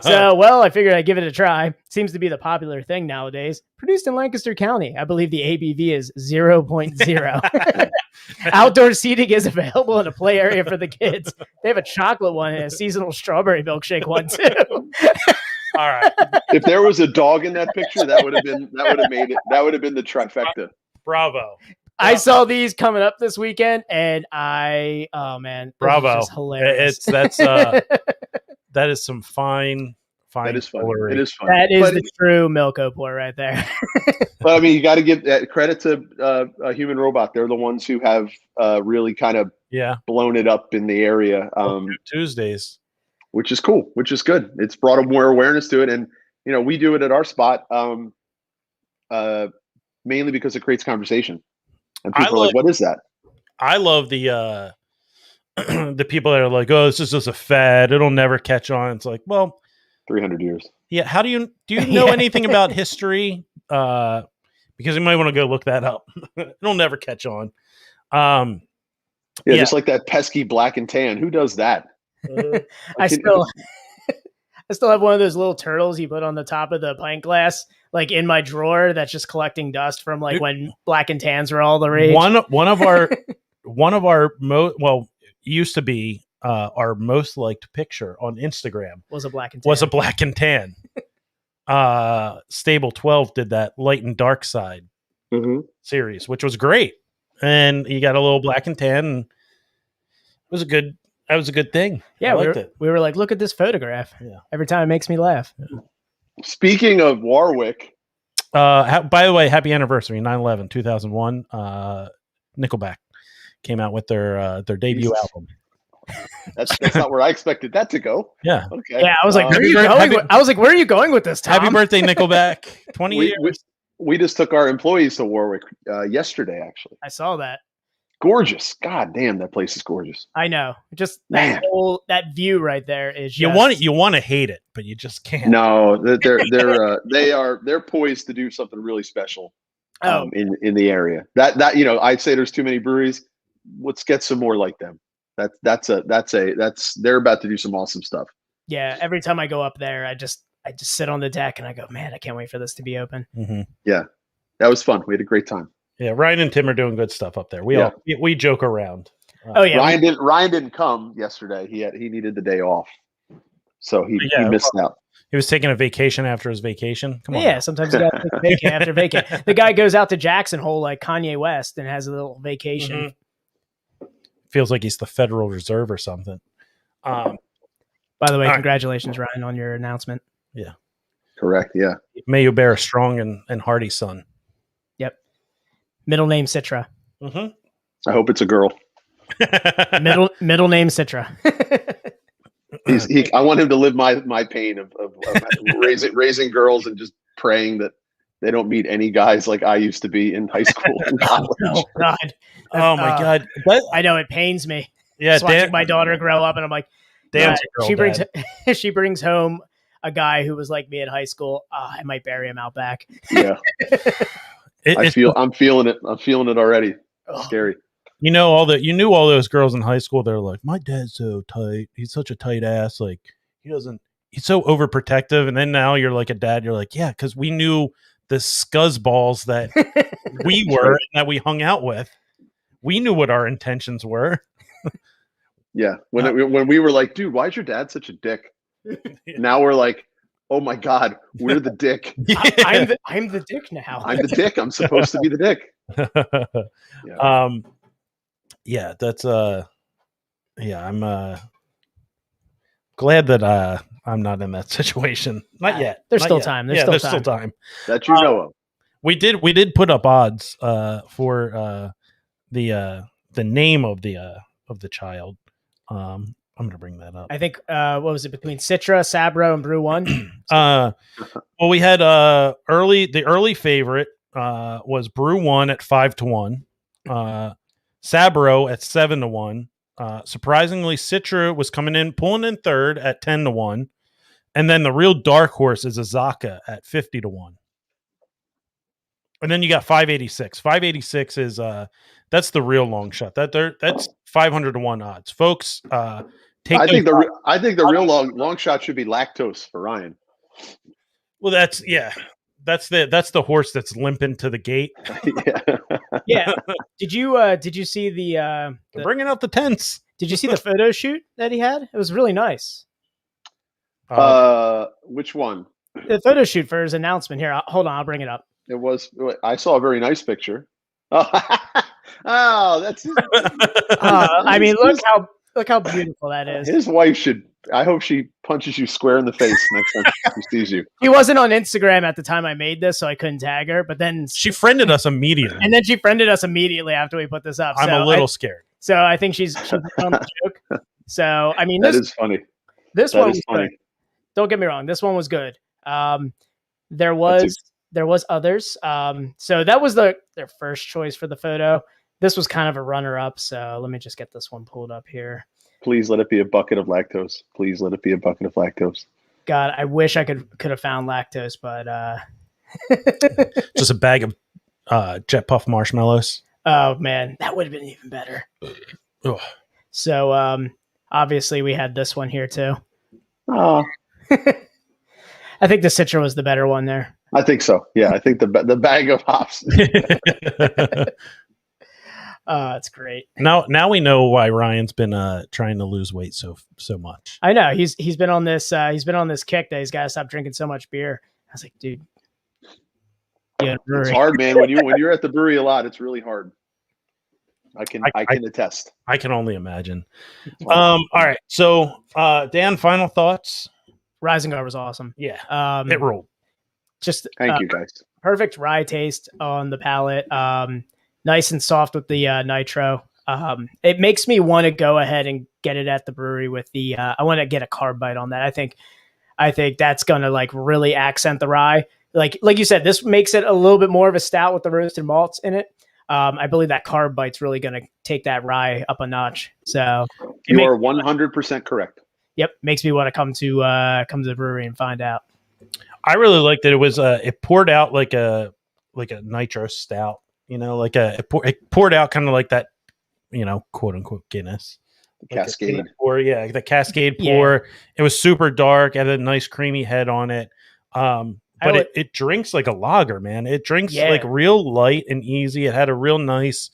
So, well, I figured I'd give it a try. Seems to be the popular thing nowadays. Produced in Lancaster County. I believe the ABV is 0.0. Outdoor seating is available in a play area for the kids. They have a chocolate one and a seasonal strawberry milkshake one too. All right. If there was a dog in that picture, that would have been the trifecta. Bravo. I saw these coming up this weekend, and oh man, bravo! Hilarious. That is some fine. That is fun. It is fun. That is the true Milko pour right there. But I mean, you got to give credit to Human Robot. They're the ones who have really kind of blown it up in the area. Tuesdays, which is cool, which is good. It's brought more awareness to it, and you know, we do it at our spot mainly because it creates conversation. And people are like, what is that? I love the the people that are like, oh, this is just a fad. It'll never catch on. It's like, well, 300 years. Yeah. How do you know anything about history? Because you might want to go look that up. It'll never catch on. Just like that pesky black and tan. Who does that? I still have one of those little turtles you put on the top of the pint glass, like in my drawer, that's just collecting dust from like when black and tans were all the rage. One of our used to be our most liked picture on Instagram was a black and tan. Stable 12 did that light and dark side series, which was great, and you got a little black and tan, and that was a good thing. Yeah, we were like, look at this photograph. Yeah. Every time it makes me laugh. Yeah. Speaking of Warwick. By the way, happy anniversary, 9/11, 2001. Nickelback came out with their debut album. That's not where I expected that to go. Yeah. Okay. Yeah, I was like, where are you going? I was like, where are you going with this, Tom? Happy birthday, Nickelback. 20 years. We just took our employees to Warwick yesterday, actually. I saw that. Gorgeous. God damn, that place is gorgeous. I know. Just that view right there is just... You want to hate it, but you just can't. No, they're poised to do something really special in the area. That you know, I'd say there's too many breweries. Let's get some more like them. They're about to do some awesome stuff. Yeah, every time I go up there, I just sit on the deck and I go, man, I can't wait for this to be open. Mm-hmm. Yeah, that was fun. We had a great time. Yeah, Ryan and Tim are doing good stuff up there. We joke around. Ryan didn't come yesterday. He needed the day off, so he missed out. He was taking a vacation after his vacation. Come on. Yeah, sometimes you got to take a vacation after vacation. The guy goes out to Jackson Hole like Kanye West and has a little vacation. Mm-hmm. Feels like he's the Federal Reserve or something. By the way, congratulations, Ryan, on your announcement. Yeah, correct. Yeah, may you bear a strong and hardy son. Yep. Middle name Citra. Mm-hmm. I hope it's a girl. middle name Citra. I want him to live my pain of raising girls and just praying that they don't meet any guys like I used to be in high school and college. Oh God! Oh my God! I know it pains me. Yeah, just watching my daughter grow up, and I'm like, damn. She brings home a guy who was like me in high school. I might bury him out back. Yeah. I'm feeling it. I'm feeling it already. Scary. You knew all those girls in high school. They're like, my dad's so tight. He's such a tight ass. Like he's so overprotective. And then now you're like a dad. You're like, yeah, because we knew the scuzzballs that we were and that we hung out with. We knew what our intentions were. Yeah. When we were like, dude, why is your dad such a dick? Now we're like, oh my God, we're the dick. I'm the dick now. I'm the dick. I'm supposed to be the dick. Yeah. That's I'm glad that I'm not in that situation. Not yet. There's Not still yet. time. There's still time. That you know of. We did put up odds for the name of the child. I'm gonna bring that up. I think what was it between Citra, Sabro, and Brew One? Well, we had the early favorite was Brew One at 5-1, Sabro at 7-1. Surprisingly, Citra was pulling in third at 10-1, and then the real dark horse is Azaka at 50-1. And then you got 586. 586 is that's the real long shot. That's 500-1 odds, folks. I think the real long shot should be lactose for Ryan. Well, that's the horse that's limping to the gate. Yeah. Did you see the bringing out the tents? Did you see the photo shoot that he had? It was really nice. Which one? The photo shoot for his announcement here. Hold on, I'll bring it up. It was. I saw a very nice picture. Oh, that's. I mean, look how beautiful that is. His wife should. I hope she punches you square in the face next time she sees you. He wasn't on Instagram at the time I made this, so I couldn't tag her. But then she friended us immediately, and then she friended us immediately after we put this up. I'm a little scared. So I think she's on the joke. So I mean, that is funny. This one was funny. Good. Don't get me wrong. This one was good. There was others. So that was their first choice for the photo. This was kind of a runner-up. So let me just get this one pulled up here. Please let it be a bucket of lactose. Please let it be a bucket of lactose. God, I wish I could have found lactose, but just a bag of Jet Puff marshmallows. Oh man, that would have been even better. Ugh. So obviously we had this one here too. Oh. I think the Citra was the better one there. I think so. Yeah, I think the bag of hops. It's great. Now we know why Ryan's been trying to lose weight so much. I know he's been on this kick that he's got to stop drinking so much beer. I was like, dude, it's hard, man. When you're at the brewery a lot, it's really hard. I can attest. I can only imagine. All right, so Dan, final thoughts. Rising Guard was awesome. Yeah, it rolled. Just thank you guys. Perfect rye taste on the palate. Nice and soft with the nitro. It makes me want to go ahead and get it at the brewery with the. I want to get a carb bite on that. I think that's gonna like really accent the rye. Like you said, this makes it a little bit more of a stout with the roasted malts in it. I believe that carb bite's really gonna take that rye up a notch. So you are 100% correct. Yep, makes me want to come to the brewery and find out. I really liked that it was it poured out like a nitro stout. You know, like it poured out kind of like that, quote unquote Guinness. Cascade. Pour, yeah, the Cascade pour. Yeah. It was super dark, had a nice creamy head on it. But it drinks like a lager, man. It drinks like real light and easy. It had a real nice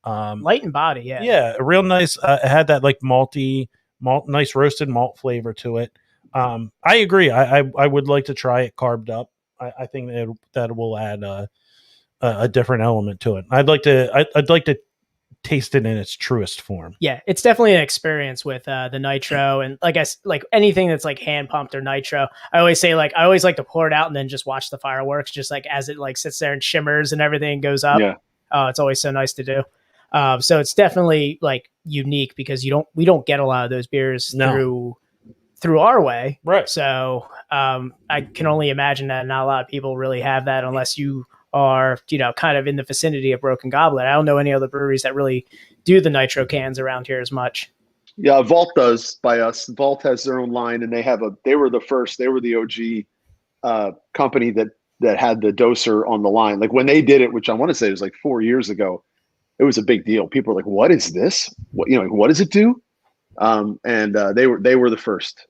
light in body, yeah. Yeah, a real nice it had that like nice roasted malt flavor to it. I agree. I would like to try it carbed up. I think that will add a different element to it. I'd like to taste it in its truest form. Yeah, it's definitely an experience with the nitro, and like anything that's like hand pumped or nitro. I always like to pour it out and then just watch the fireworks, just like as it like sits there and shimmers and everything goes up. Yeah, it's always so nice to do. So it's definitely like unique because we don't get a lot of those beers through our way, right? So I can only imagine that not a lot of people really have that unless you are kind of in the vicinity of Broken Goblet. I don't know any other breweries that really do the nitro cans around here as much. Yeah, Vault does by us. Vault has their own line, and they were the OG company that had the doser on the line. Like when they did it, which I want to say was like 4 years ago, it was a big deal. People were like, "What is this? What what does it do?" And they were the first.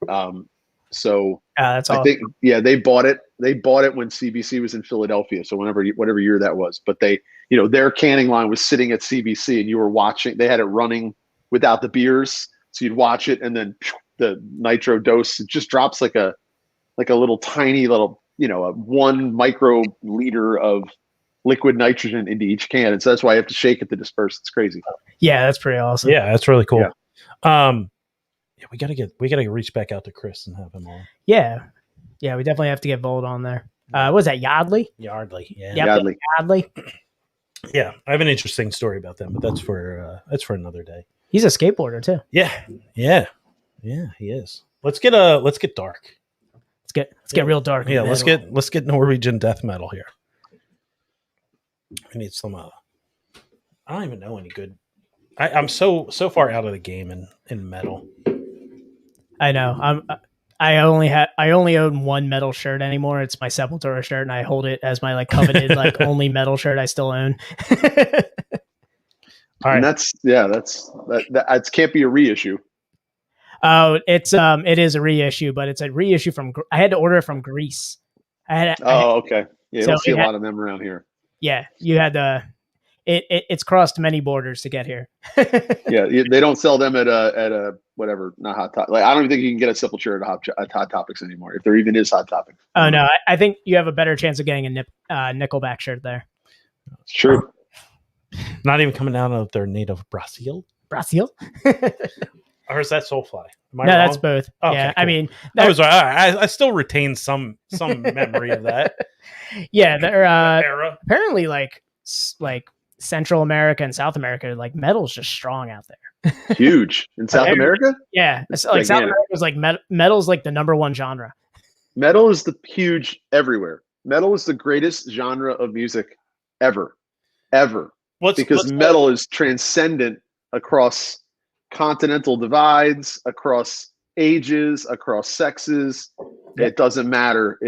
So that's awesome. I think they bought it. They bought it when CBC was in Philadelphia. So whatever year that was, but their canning line was sitting at CBC, and you were watching. They had it running without the beers, so you'd watch it, and then the nitro dose, it just drops like a little tiny little, a 1 microliter of liquid nitrogen into each can. And so that's why you have to shake it to disperse. It's crazy. Yeah, that's pretty awesome. Yeah, that's really cool. Yeah. We gotta reach back out to Chris and have him on. Yeah, we definitely have to get Volt on there. What was that, Yardley? Yardley, yeah. Yep, Yardley. Yeah, I have an interesting story about them, but that's for another day. He's a skateboarder too. Yeah, he is. Let's get dark. Let's get real dark. Yeah, let's get Norwegian death metal here. We need some. I don't even know any good. I'm so far out of the game in metal. I know. I only own one metal shirt anymore. It's my Sepultura shirt, and I hold it as my coveted only metal shirt I still own. All right, and that can't be a reissue. Oh, it is a reissue, but it's a reissue from. I had to order it from Greece. Okay. Yeah, you don't see a lot of them around here. Yeah, you had to. It's crossed many borders to get here. Yeah, they don't sell them at a whatever, not Hot Topic. I don't even think you can get a Sepultura at Hot Topics anymore, if there even is Hot Topic. Oh no, I think you have a better chance of getting a Nickelback shirt there. It's true. Not even coming out of their native Brazil. Or is that Soulfly? No, that's both. Oh, yeah, okay, cool. I mean, I still retain some memory of that. Yeah, they're era. Apparently like Central America and South America, metal's just strong out there. Huge in South America. Yeah, South America is metal's the number one genre. Metal is huge everywhere. Metal is the greatest genre of music ever. Because metal is transcendent across continental divides, across ages, across sexes. Yep. It doesn't matter.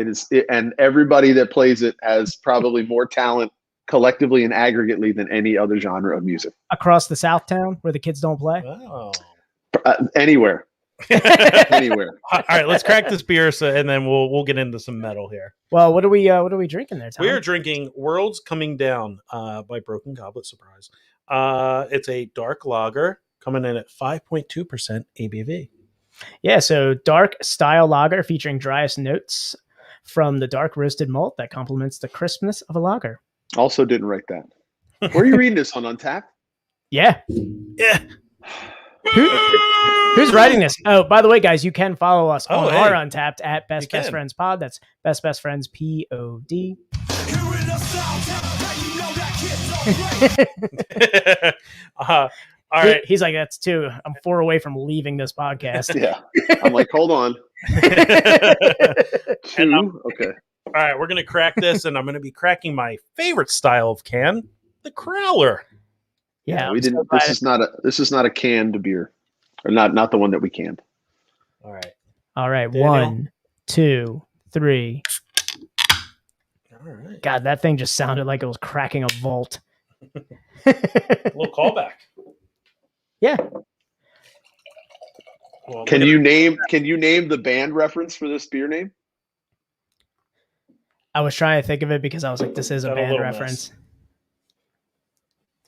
And everybody that plays it has probably more talent collectively and aggregately than any other genre of music. Across the South Town where the kids don't play? Oh. Anywhere. Anywhere. All right, let's crack this beer, and then we'll get into some metal here. Well, what are we drinking there, Tom? We are drinking Worlds Coming Down by Broken Goblet. Surprise. It's a dark lager coming in at 5.2% ABV. Yeah, so dark style lager featuring driest notes from the dark roasted malt that complements the crispness of a lager. Also didn't write that. Where are you reading this on Untappd? Yeah. Who's writing this? Oh, by the way, guys, you can follow us on our Untappd at Best Friends Pod. That's Best Friends POD. All right. He's like, that's 2. I'm 4 away from leaving this podcast. Yeah. I'm like, hold on. 2. Okay. All right, we're going to crack this, and I'm going to be cracking my favorite style of can, the Crowler. Yeah, we didn't. This is not a canned beer, or not the one that we canned. All right. Daniel. 1, 2, 3. All right. God, that thing just sounded like it was cracking a vault. A little callback. Yeah. Well, can you name the band reference for this beer name? I was trying to think of it because I was like, this is a band reference.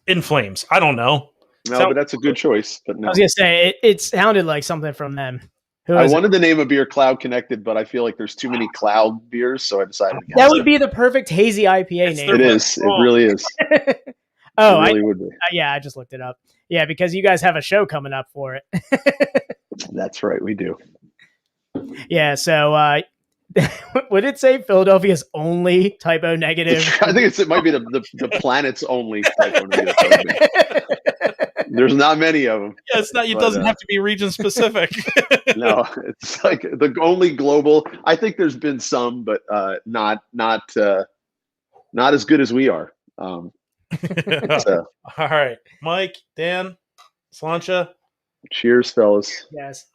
In Flames. I don't know. No, but that's a good choice. But no. I was going to say, it sounded like something from them. I wanted to name a beer Cloud Connected, but I feel like there's too many Cloud beers, so I decided against that would be the perfect hazy IPA name. It is. It really is. Oh, it really would be. Yeah, I just looked it up. Yeah, because you guys have a show coming up for it. That's right, we do. Yeah, so would it say Philadelphia's only typo negative? I think it might be the planet's only typo negative. There's not many of them. Yeah, it's not. It doesn't have to be region specific. No, it's like the only global. I think there's been some, but not as good as we are. All right, Mike, Dan, Slancha. Cheers, fellas. Yes.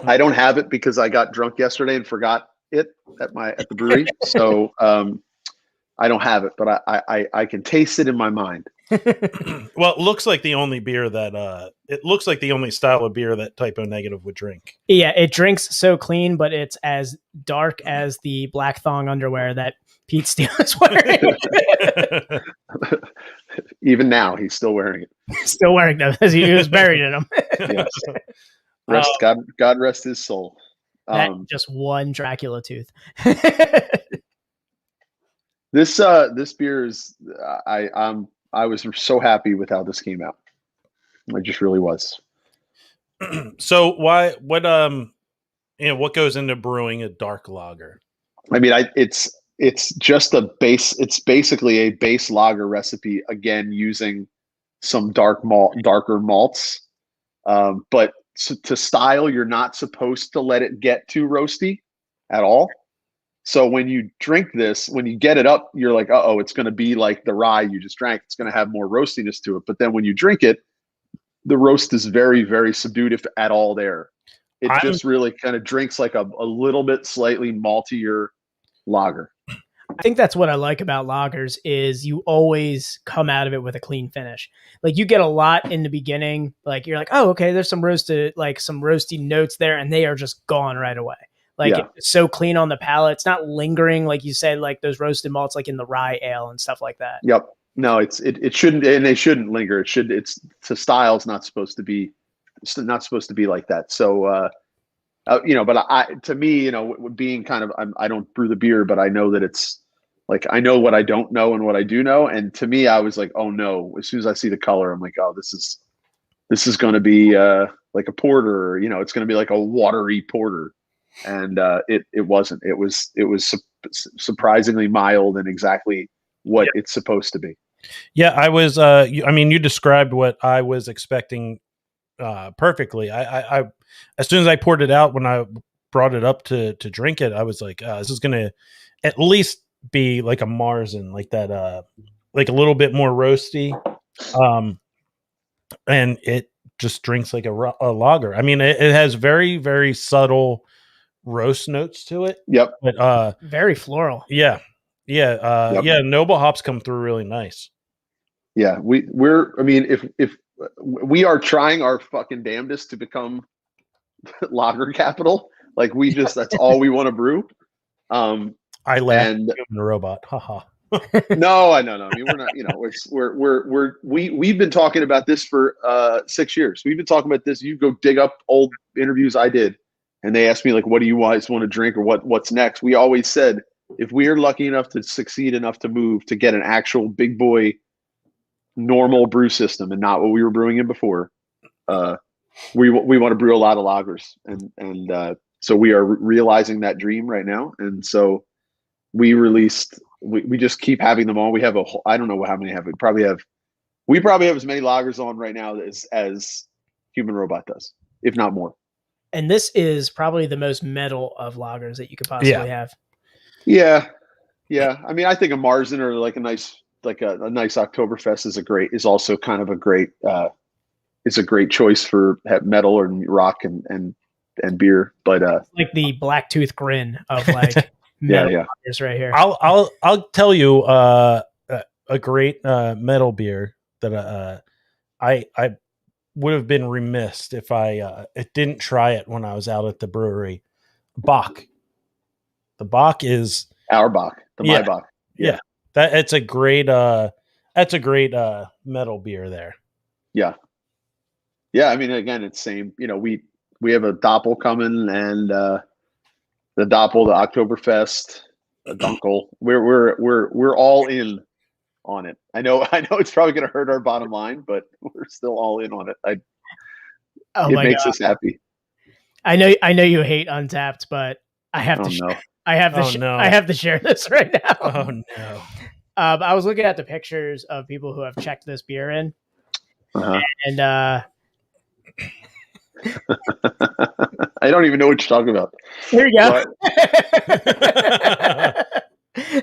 I don't have it because I got drunk yesterday and forgot it at the brewery. So I don't have it, but I can taste it in my mind. Well, it looks like the only beer that it looks like the only style of beer that Typo Negative would drink. Yeah, it drinks so clean, but it's as dark as the black thong underwear that Pete Steele is wearing. Even now, he's still wearing it. Still wearing them as he was buried in them. Yes. God rest his soul. That just one Dracula tooth. This beer is I was so happy with how this came out. I just really was. So what goes into brewing a dark lager? I mean, it's just a base. It's basically a base lager recipe, again using some darker malts. But to style, you're not supposed to let it get too roasty at all. So when you drink this, when you get it up, you're like, uh-oh, it's going to be like the rye you just drank. It's going to have more roastiness to it. But then when you drink it, the roast is very, very subdued, if at all there. It just really kind of drinks like a little bit slightly maltier lager. I think that's what I like about lagers is you always come out of it with a clean finish. Like you get a lot in the beginning, like you're like, oh, okay, there's some roasty notes there, and they are just gone right away. Like it's so clean on the palate. It's not lingering, like you said, like those roasted malts, like in the rye ale and stuff like that. Yep. No, it shouldn't, and they shouldn't linger. It's to style's not supposed to be like that. So, but to me, being kind of, I don't brew the beer, but I know that it's like, I know what I don't know and what I do know. And to me, I was like, oh no, as soon as I see the color, I'm like, oh, this is going to be like a porter, or, it's going to be like a watery porter. And it wasn't. It was surprisingly mild and exactly what it's supposed to be. Yeah, I was. You described what I was expecting perfectly. I as soon as I poured it out, when I brought it up to drink it, I was like, this is gonna at least be like a Marzen, like that, like a little bit more roasty, and it just drinks like a lager. I mean, it has very, very subtle roast notes to it. Yep. But very floral. Yeah. Noble hops come through really nice. Yeah, if we are trying our fucking damnedest to become lager capital, like that's all we want to brew. I laughed and the robot. Haha. No. I mean, we're not, we've been talking about this for 6 years. We've been talking about this. You go dig up old interviews I did, and they asked me like, what do you guys want to drink, or what's next? We always said, if we are lucky enough to succeed enough to move to get an actual big boy normal brew system and not what we were brewing in before, we want to brew a lot of lagers, and so we are realizing that dream right now. And so we just keep having them on. We have I don't know how many have. We probably have as many lagers on right now as Human Robot does, if not more. And this is probably the most metal of lagers that you could possibly have. Yeah. I mean, I think a Marzen or like a nice Oktoberfest is also kind of a great choice for metal or rock and beer. But like the black tooth grin of like metal lagers right here. I'll tell you a great metal beer that I would have been remiss if I didn't try it when I was out at the brewery. Bach. The Bach is our Bach, my Bach. Yeah. That's a great metal beer there. Yeah. I mean, again, it's same. We have a Doppel coming, and the Doppel, the Oktoberfest, the Dunkel. We're all in on it. I know it's probably going to hurt our bottom line, but we're still all in on it. It makes us happy. I know you hate Untapped, but I have to. I have to share this right now. Oh no. I was looking at the pictures of people who have checked this beer in, and I don't even know what you're talking about. Here you go.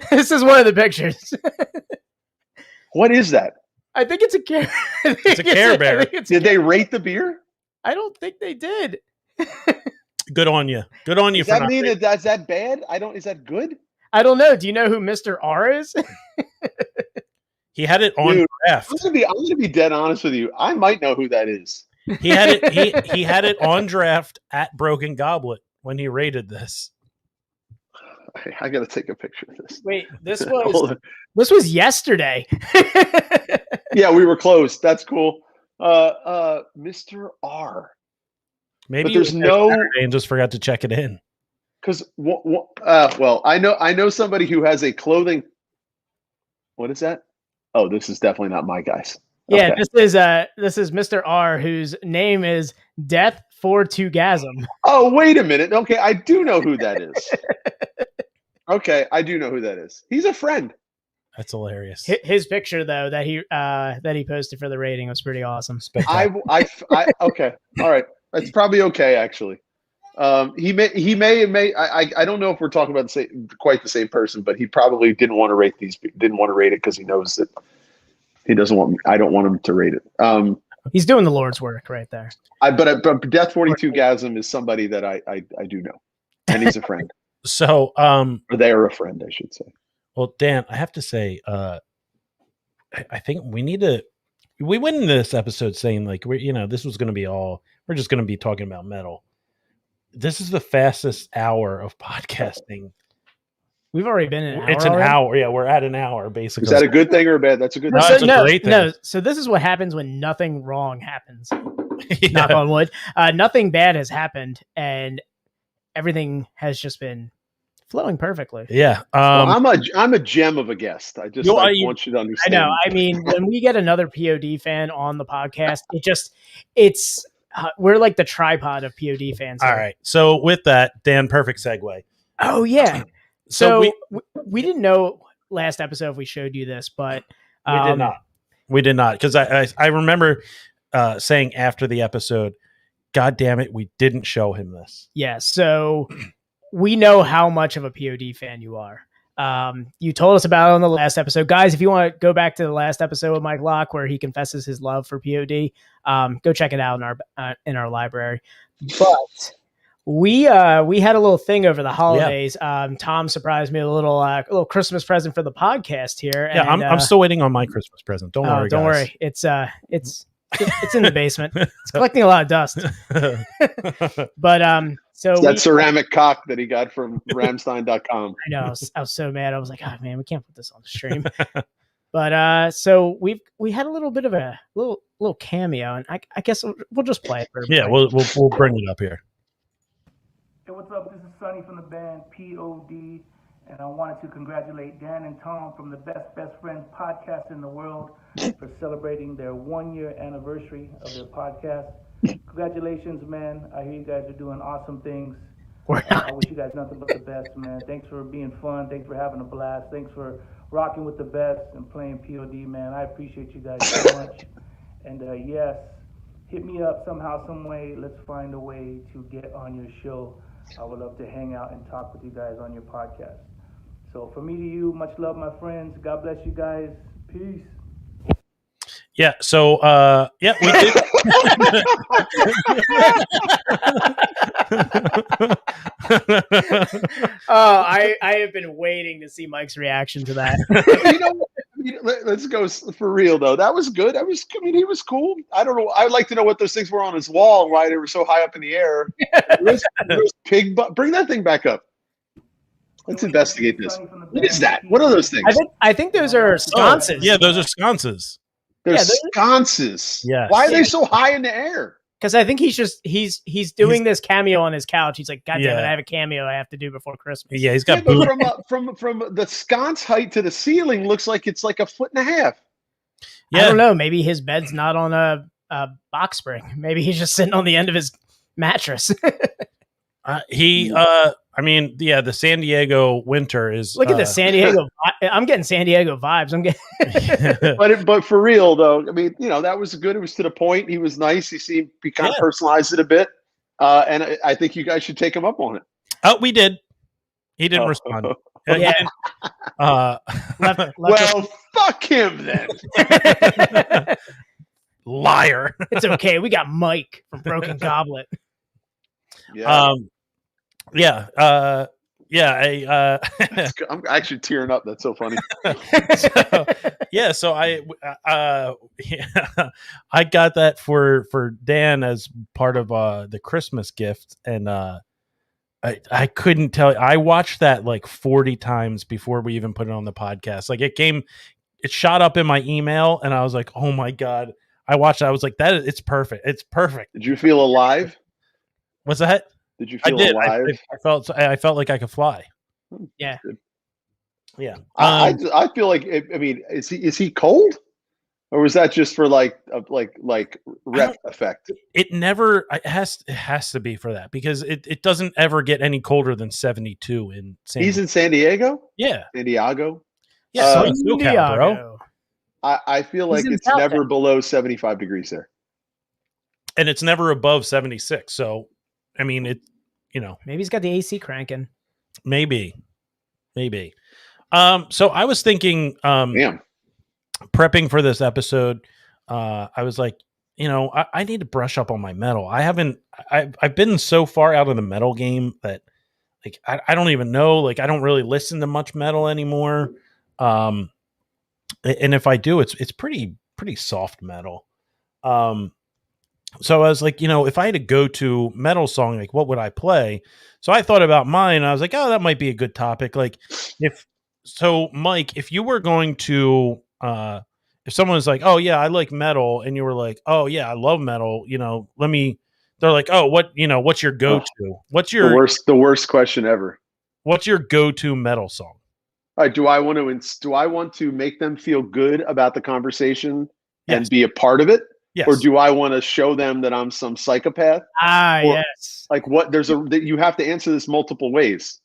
This is one of the pictures. What is that? I think it's a Care. It's a Care Bear. Did they rate the beer? I don't think they did. Good on you. Good on you. Does that mean that's that bad? Is that good? I don't know. Do you know who Mr. R is? He had it on draft. I'm gonna be dead honest with you. I might know who that is. He had it. He had it on draft at Broken Goblet when he rated this. I got to take a picture of this. Wait, this was yesterday. Yeah, we were close. That's cool. Mr. R. Maybe there's no and just forgot to check it in. Because well, I know somebody who has a clothing. What is that? Oh, this is definitely not my guys. Yeah, okay. This is Mr. R, whose name is Death for Tugasm. Oh, wait a minute. Okay, I do know who that is. Okay, I do know who that is. He's a friend. That's hilarious. His picture though that he posted for the rating was pretty awesome. I okay, all right. That's probably okay actually. He may. I don't know if we're talking about quite the same person, but he probably didn't want to rate it because he knows that he doesn't want me. I don't want him to rate it. He's doing the Lord's work right there. But Death 42 Gasm is somebody that I do know, and he's a friend. So or they are a friend, I should say. Well, Dan, I have to say, I think we went into this episode saying like this was going to be we're just going to be talking about metal. This is the fastest hour of podcasting. We've already been in an hour. It's an hour. Yeah, we're at an hour basically. Is that a good thing or a bad? That's a good thing. That's a great thing. No, so this is what happens when nothing wrong happens. Yeah. Knock on wood. Nothing bad has happened, and everything has just been flowing perfectly. Yeah. Well, I'm a gem of a guest. I just want you to understand. I know. I mean, when we get another POD fan on the podcast, it's we're like the tripod of POD fans. All right. So with that, Dan, perfect segue. Oh yeah. So we didn't know last episode if we showed you this, but we did not. We did not, because I remember saying after the episode, God damn it, we didn't show him this. Yeah. So we know how much of a POD fan you are. You told us about it on the last episode. Guys, if you want to go back to the last episode with Mike Locke where he confesses his love for POD, go check it out in our library. But we had a little thing over the holidays. Yeah. Tom surprised me with a little Christmas present for the podcast here. Yeah, and, I'm still waiting on my Christmas present. Don't worry, don't guys. worry. It's in the basement. It's collecting a lot of dust. But so that ceramic cock that he got from Ramstein.com. I know. I was so mad. I was like, oh man, we can't put this on the stream. But so we had a little bit of a little cameo, and I guess we'll just play it for everybody. Yeah, we'll bring it up here. Hey, what's up? This is Sonny from the band POD, and I wanted to congratulate Dan and Tom from the Best Friends podcast in the world for celebrating their 1-year anniversary of their podcast. Congratulations, man. I hear you guys are doing awesome things. I wish you guys nothing but the best, man. Thanks for being fun. Thanks for having a blast. Thanks for rocking with the best and playing POD, man. I appreciate you guys so much. And yes, hit me up somehow, some way. Let's find a way to get on your show. I would love to hang out and talk with you guys on your podcast. So from me to you, much love, my friends. God bless you guys. Peace. Yeah. So, yeah, we did. Oh, I have been waiting to see Mike's reaction to that. You know, let's go for real though. That was good. He was cool. I don't know. I'd like to know what those things were on his wall, why they were so high up in the air. Pig butt. Bring that thing back up. Let's investigate this. What is that? What are those things? I think those are sconces. Oh, yeah, those are sconces. They're sconces. Yeah. Why are they so high in the air? Because I think he's doing this cameo on his couch. He's like, God damn it, I have a cameo I have to do before Christmas. Yeah, he's got from the sconce height to the ceiling looks like it's like 1.5 feet. Yeah. I don't know. Maybe his bed's not on a box spring. Maybe he's just sitting on the end of his mattress. I mean, yeah, the San Diego winter is. Look at the San Diego. I'm getting San Diego vibes. I'm getting. But for real though, I mean, that was good. It was to the point. He was nice. He kind of personalized it a bit, and I think you guys should take him up on it. Oh, we did. He didn't respond. Yeah. Well, fuck him then. Liar. It's okay. We got Mike from Broken Goblet. Yeah. Yeah. Yeah, I'm actually tearing up. That's so funny. so I I got that for Dan as part of the Christmas gift, and I couldn't tell. I watched that like 40 times before we even put it on the podcast. Like it shot up in my email, and I was like, oh my god. I watched it. I was like, it's perfect. It's perfect. Did you feel alive? What's that? Did you feel alive? I felt like I could fly. Yeah. Yeah. I feel like I mean, is he cold, or was that just for like rep effect? It has to be for that, because it doesn't ever get any colder than 72 in San Diego. He's in San Diego? Yeah. San Diego? Yeah, SoCal, bro. I feel like it's never below 75 degrees there. And it's never above 76. So, I mean, maybe he's got the AC cranking. Maybe. So I was thinking, prepping for this episode, I was like, I need to brush up on my metal. I've been so far out of the metal game that like, I don't even know, like, I don't really listen to much metal anymore. And if I do, it's pretty soft metal. So I was like, if I had a go-to metal song, like what would I play? So I thought about mine. I was like, oh, that might be a good topic. Like Mike, if you were going to, if someone was like, oh yeah, I like metal, and you were like, oh yeah, I love metal, they're like, oh, what's your go-to? What's your the worst question ever? What's your go-to metal song? All right, do I want to make them feel good about the conversation and be a part of it? Yes. Or do I want to show them that I'm some psychopath? Yes. Like what? You have to answer this multiple ways.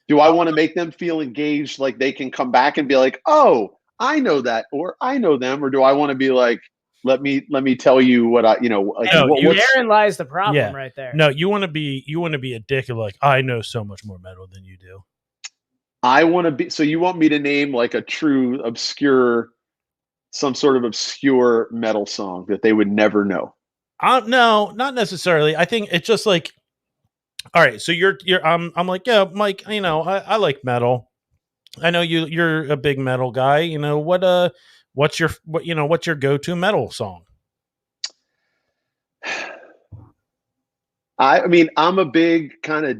Do I want to make them feel engaged, like they can come back and be like, "Oh, I know that," or "I know them," or do I want to be like, "Let me tell you what I, like." Therein lies the problem, right there. No, you want to be a dick and like, I know so much more metal than you do. I want to be. So you want me to name like a true obscure. Some sort of obscure metal song that they would never know? No, not necessarily. I think it's just like, all right. So I'm like, yeah, Mike. I like metal. I know you're a big metal guy. What's your go-to metal song? I mean, I'm a big kind of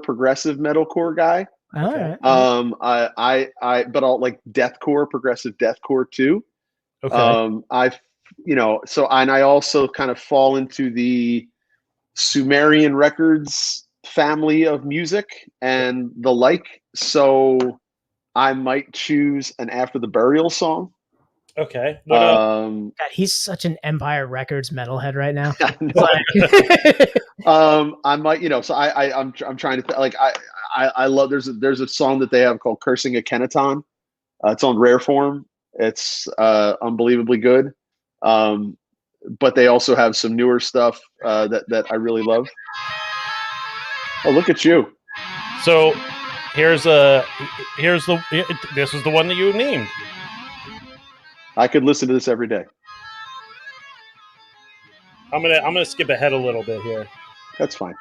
progressive metalcore guy. Okay. But I'll like deathcore, progressive deathcore too. Okay. I also kind of fall into the Sumerian Records family of music and the like. So I might choose an After the Burial song. Okay. God, he's such an Empire Records metalhead right now. I might, so I'm trying to like I love there's a song that they have called Cursing a Kenaton. It's on Rare Form. It's unbelievably good. But they also have some newer stuff that I really love. Oh, look at you. So this is the one that you named. I could listen to this every day. I'm gonna skip ahead a little bit here. That's fine.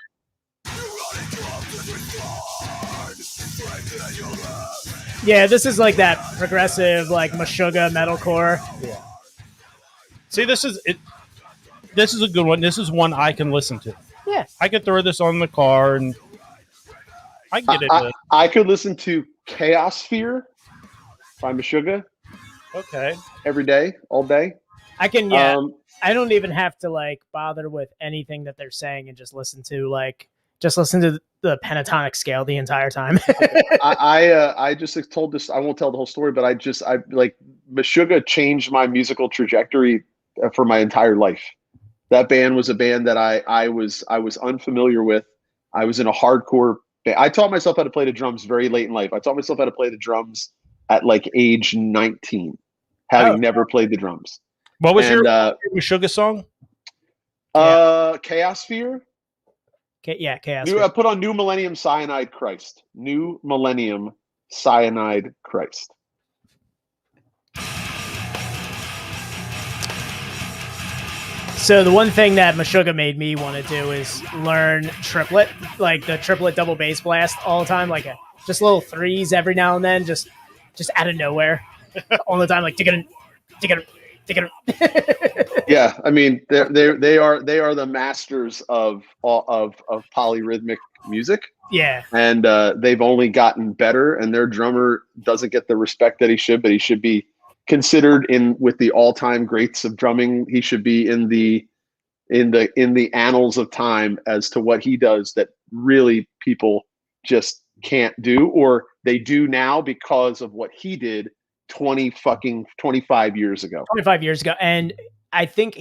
Yeah, this is like that progressive, like Meshuggah metalcore. Yeah. See, this is it. This is a good one. This is one I can listen to. Yeah, I could throw this on in the car and I get it. I could listen to Chaosphere by Meshuggah. Okay. Every day, all day. I can. Yeah. I don't even have to like bother with anything that they're saying and just listen to the pentatonic scale the entire time. I just told this. I won't tell the whole story, but I like Meshuggah changed my musical trajectory for my entire life. That band was a band that I was unfamiliar with. I was in a hardcore band. I taught myself how to play the drums very late in life. I taught myself how to play the drums at like age 19, having never played the drums. What was your Meshuggah song? Chaosphere. Yeah, Chaos. I put on New Millennium Cyanide Christ. New Millennium Cyanide Christ. So the one thing that Meshuggah made me want to do is learn triplet, like the triplet double bass blast all the time, like just little threes every now and then, just out of nowhere, all the time, like tick it. Yeah, I mean they are the masters of polyrhythmic music. Yeah, and they've only gotten better. And their drummer doesn't get the respect that he should, but he should be considered with the all-time greats of drumming. He should be in the annals of time as to what he does that really people just can't do, or they do now because of what he did 25 years ago. 25 years ago. And I think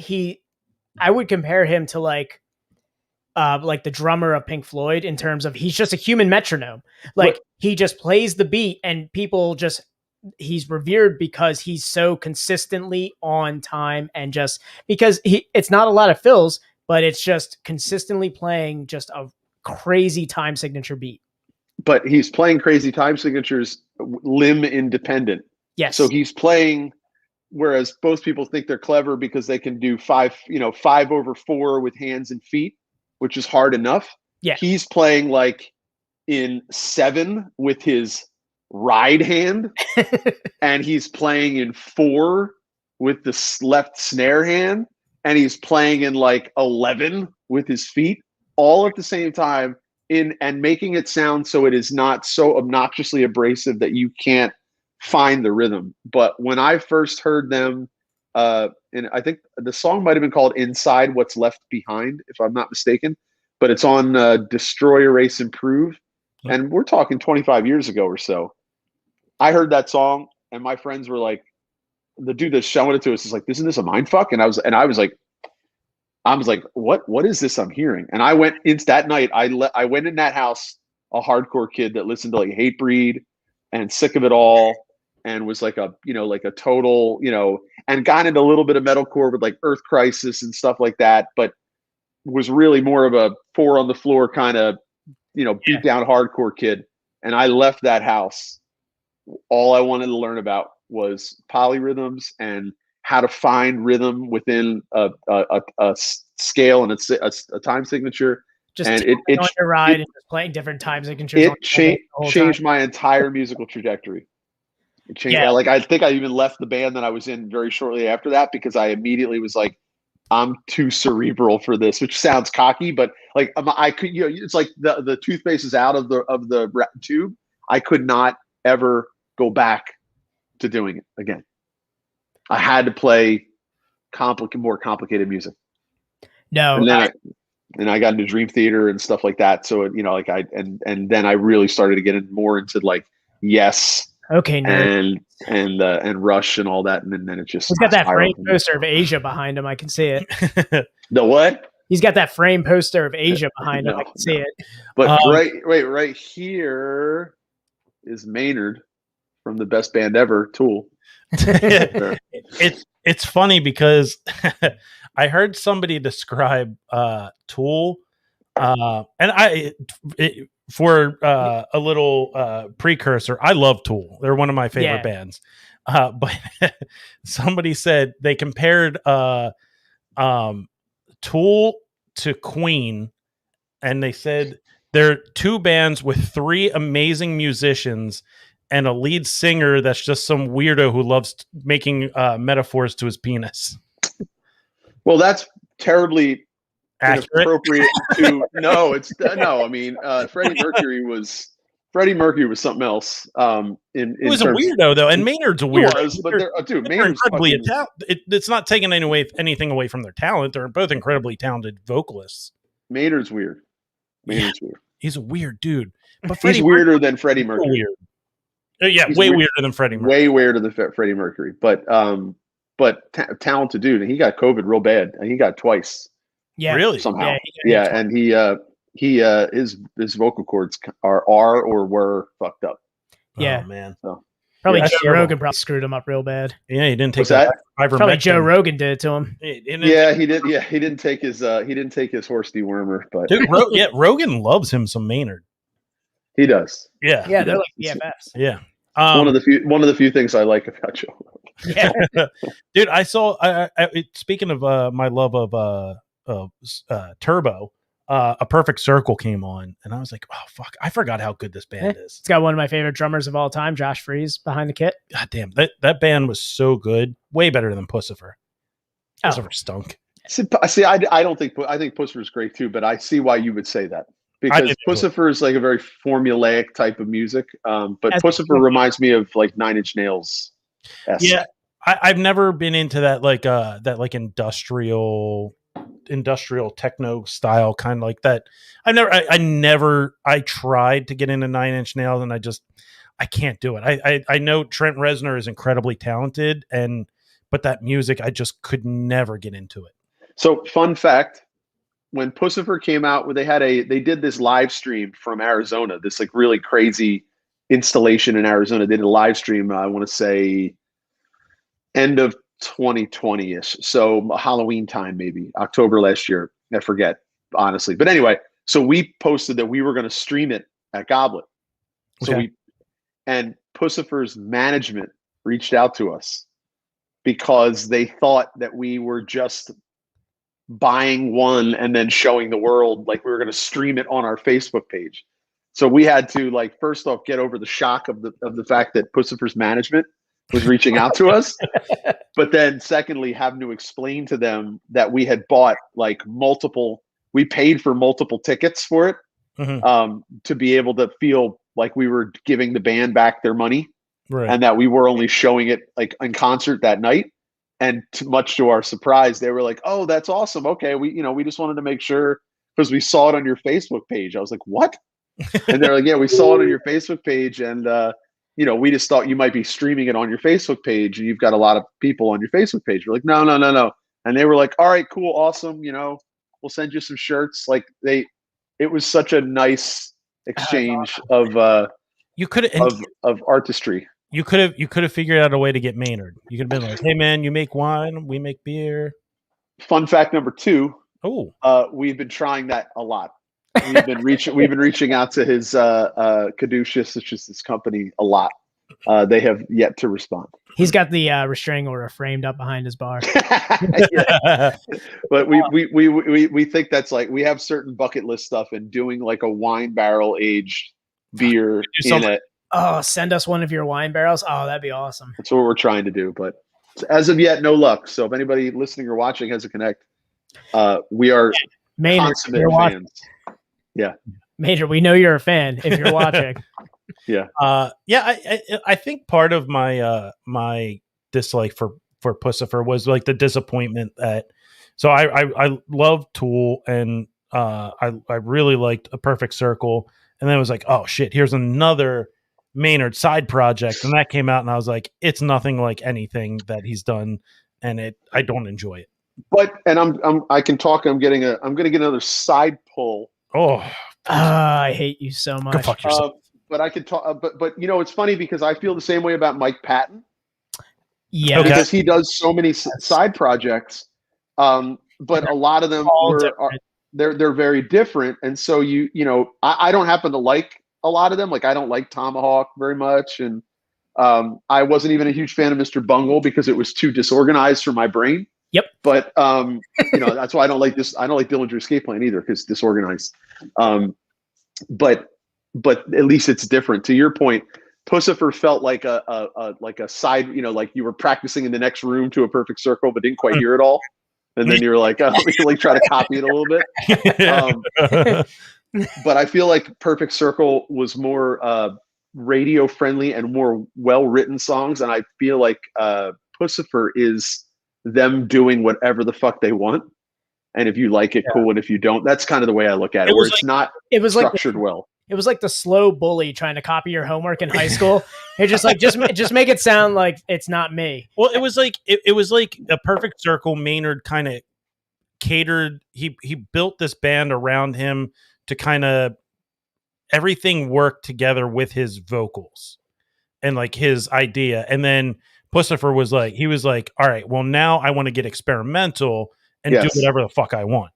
I would compare him to like the drummer of Pink Floyd in terms of he's just a human metronome. Like he just plays the beat and he's revered because he's so consistently on time and just because it's not a lot of fills, but it's just consistently playing just a crazy time signature beat. But he's playing crazy time signatures limb independent. Yes. So he's playing, whereas most people think they're clever because they can do 5/4 with hands and feet, which is hard enough. Yeah. He's playing like in 7 with his ride hand, and he's playing in 4 with the left snare hand, and he's playing in like 11 with his feet, all at the same time, and making it sound so it is not so obnoxiously abrasive that you can't find the rhythm. But when I first heard them, and I think the song might have been called Inside What's Left Behind, if I'm not mistaken, but it's on Destroy, Erase, Improve. And we're talking 25 years ago or so. I heard that song and my friends were like, the dude that's showing it to us is like, isn't this a mind fuck? And I was like, what is this I'm hearing? And I went into that night, I went in that house, a hardcore kid that listened to like Hatebreed and Sick of It All, and was like a total, and got into a little bit of metalcore with like Earth Crisis and stuff like that, but was really more of a 4 on the floor kind of, beat down hardcore kid. And I left that house. All I wanted to learn about was polyrhythms and how to find rhythm within a scale and a time signature. Just and it on your ride and just playing different time signatures. It changed my entire musical trajectory. It changed. Yeah. Like I think I even left the band that I was in very shortly after that because I immediately was like, I'm too cerebral for this, which sounds cocky, but like I could, it's like the toothpaste is out of the tube. I could not ever go back to doing it again. I had to play more complicated music. No, and I got into Dream Theater and stuff like that. So and then I really started to get more into like Yes. Okay, nerd. And Rush and all that, and then it just he's got that frame poster of Asia behind him. I can see it. The what? He's got that frame poster of Asia behind him. I can see it. But right here is Maynard from the best band ever, Tool. It's funny because I heard somebody describe Tool, and for a little precursor, I love Tool. They're one of my favorite bands. But somebody said they compared Tool to Queen, and they said they're 2 bands with 3 amazing musicians and a lead singer that's just some weirdo who loves making metaphors to his penis. Well, that's terribly accurate. Inappropriate to no. I mean, Freddie Mercury was something else. He was a weirdo though, and Maynard's a weirdo. But Maynard's incredibly it's not taking anything away from their talent. They're both incredibly talented vocalists. Maynard's weird. Maynard's weird. He's a weird dude. But he's weirder than Freddie Mercury. Weird. He's way weirder than Freddie Mercury. Way weirder than Freddie Mercury. But talented dude, and he got COVID real bad, and he got twice. Yeah, really? Somehow. And his vocal cords are or were fucked up. Yeah, oh, man. So probably Joe Rogan probably screwed him up real bad. Yeah, he didn't take that. Probably Joe Rogan did it to him. He did. Yeah, he didn't take his horse dewormer, but dude, Rogan loves him some Maynard. He does. Yeah, they're like BFFs. Yeah. One of the few things I like about Joe Rogan. Yeah, dude. I saw. Speaking of my love of Turbo, A Perfect Circle came on, and I was like, oh fuck, I forgot how good this band is. It's got one of my favorite drummers of all time, Josh Freese, behind the kit. God damn, that band was so good, way better than Pussifer. Pussifer stunk. See, I don't think I think Pussifer is great too, but I see why you would say that because Pussifer is like a very formulaic type of music. But Pussifer reminds me of like Nine Inch Nails. Yeah, I've never been into that like industrial techno style kind of like that. I tried to get into Nine Inch Nails and I can't do it. I know Trent Reznor is incredibly talented but that music I just could never get into it. So fun fact, when Pussifer came out, they did this live stream from Arizona, this like really crazy installation in Arizona. They did a live stream, I want to say end of 2020-ish. So Halloween time, maybe October last year. I forget, honestly. But anyway, so we posted that we were going to stream it at Goblet. So and Pussifer's management reached out to us because they thought that we were just buying one and then showing the world, like we were going to stream it on our Facebook page. So we had to like, first off, get over the shock of the fact that Pussifer's management was reaching out to us. But then secondly, having to explain to them that we had bought like we paid for multiple tickets for it, to be able to feel like we were giving the band back their money, and that we were only showing it like in concert that night. And much to our surprise, they were like, "Oh, that's awesome. Okay, we just wanted to make sure because we saw it on your Facebook page." I was like, "What?" And they're like, "Yeah, we saw it on your Facebook page, and we just thought you might be streaming it on your Facebook page, and you've got a lot of people on your Facebook page." We're like, "No." And they were like, "All right, cool, awesome. We'll send you some shirts." Like it was such a nice exchange of artistry. You could have figured out a way to get Maynard. You could have been like, "Hey man, you make wine, we make beer." Fun fact number 2. Oh, we've been trying that a lot. We've been reaching out to his Caduceus, which is his company, a lot. They have yet to respond. He's got the restraining order framed up behind his bar. But we think that's like, we have certain bucket list stuff, and doing like a wine barrel aged beer in it. Oh, send us one of your wine barrels. Oh, that'd be awesome. That's what we're trying to do, but as of yet, no luck. So if anybody listening or watching has a connect, we are consummate fans. Yeah, Major, we know you're a fan if you're watching. Yeah. I think part of my my dislike for Pussifer was like the disappointment that. So I love Tool, and I really liked A Perfect Circle, and then it was like, oh shit, here's another Maynard side project, and that came out, and I was like, it's nothing like anything that he's done, and I don't enjoy it. But I can talk. I'm gonna get another side pull. Oh, I hate you so much. Go fuck yourself. But I could talk. But it's funny because I feel the same way about Mike Patton. Yeah, because he does so many side projects. But a lot of them they're very different, and so I don't happen to like a lot of them. Like I don't like Tomahawk very much, and I wasn't even a huge fan of Mr. Bungle because it was too disorganized for my brain. Yep. But that's why I don't like this. I don't like Dillinger Escape Plan either because disorganized. But at least it's different. To your point, Pussifer felt like a side. Like you were practicing in the next room to A Perfect Circle, but didn't quite hear it all. And then you were like, we can like try to copy it a little bit. But I feel like Perfect Circle was more radio friendly and more well written songs, and I feel like Pussifer is them doing whatever the fuck they want, and if you like it, cool, and if you don't, that's kind of the way I look at it. Where it's not structured well. It was like the slow bully trying to copy your homework in high school. You're just like, just make it sound like it's not me. Well, it was like it was like A Perfect Circle. Maynard kind of catered. He built this band around him to kind of everything work together with his vocals and like his idea. And then Pussifer was like, all right, well now I want to get experimental and do whatever the fuck I want.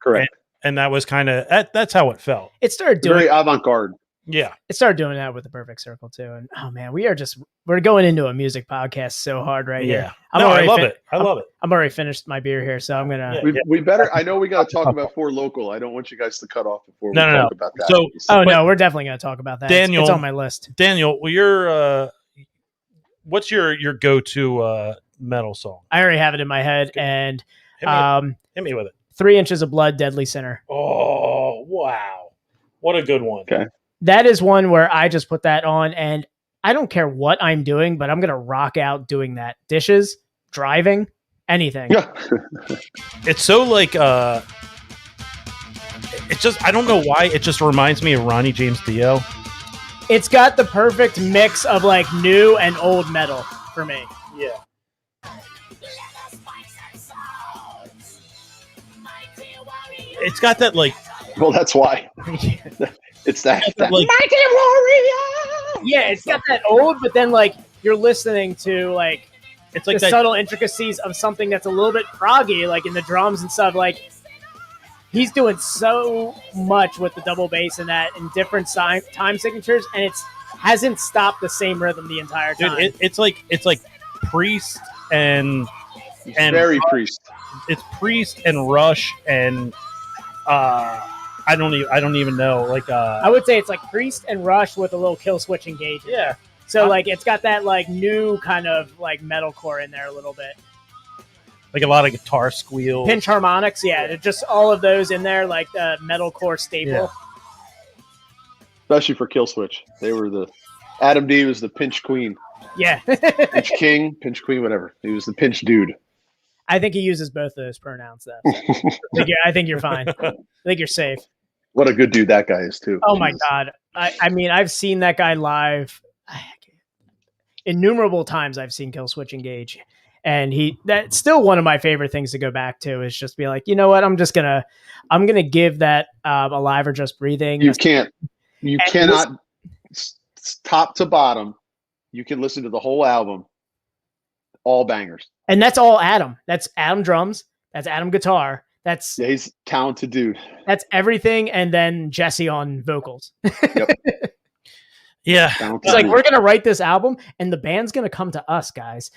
Correct. And that was kind of that's how it felt. It started doing very avant-garde. Yeah. It started doing that with the Perfect Circle too. And oh man, we're going into a music podcast so hard right here. I love it. I love it. I'm already finished my beer here, so I'm gonna. We better. I know we got to talk about Four Local. I don't want you guys to cut off before we talk about that. So, no, we're definitely gonna talk about that. Daniel, it's on my list. Daniel, well, what's your go-to metal song? I already have it in my head, and hit me with it. 3 Inches of Blood, Deadly Sinner. Oh wow, what a good one. Okay. That is one where I just put that on, and I don't care what I'm doing, but I'm going to rock out doing that. Dishes, driving, anything. Yeah. It's so like, it's just, I don't know why, it just reminds me of Ronnie James Dio. It's got the perfect mix of like new and old metal for me. Yeah. It's got that like... Well, that's why. It's that like, Mighty Warrior. Yeah, it's got that old, but then like you're listening to like it's like the subtle intricacies of something that's a little bit proggy, like in the drums and stuff. Like he's doing so much with the double bass and that in different time signatures, and it's hasn't stopped the same rhythm the entire time. Dude, it's like Priest and very Priest. It's Priest and Rush and I don't even know. Like I would say it's like Priest and Rush with a little kill switch engagement. Yeah. So like it's got that like new kind of like metalcore in there a little bit. Like a lot of guitar squeals. Pinch harmonics, yeah. Just all of those in there, like the metalcore staple. Yeah. Especially for Kill Switch. They were Adam D was the pinch queen. Yeah. Pinch king, pinch queen, whatever. He was the pinch dude. I think he uses both of those pronouns though. I think you're fine. I think you're safe. What a good dude that guy is too. Oh my God. I mean, I've seen that guy live innumerable times. I've seen Kill Switch engage, and that's still one of my favorite things to go back to is just be like, you know what? I'm going to give that Alive or Just Breathing. You cannot top to bottom. You can listen to the whole album. All bangers. And that's all Adam. That's Adam drums. That's Adam guitar. He's a talented dude. That's everything, and then Jesse on vocals. Yep. Yeah. It's like, we're going to write this album, and the band's going to come to us, guys.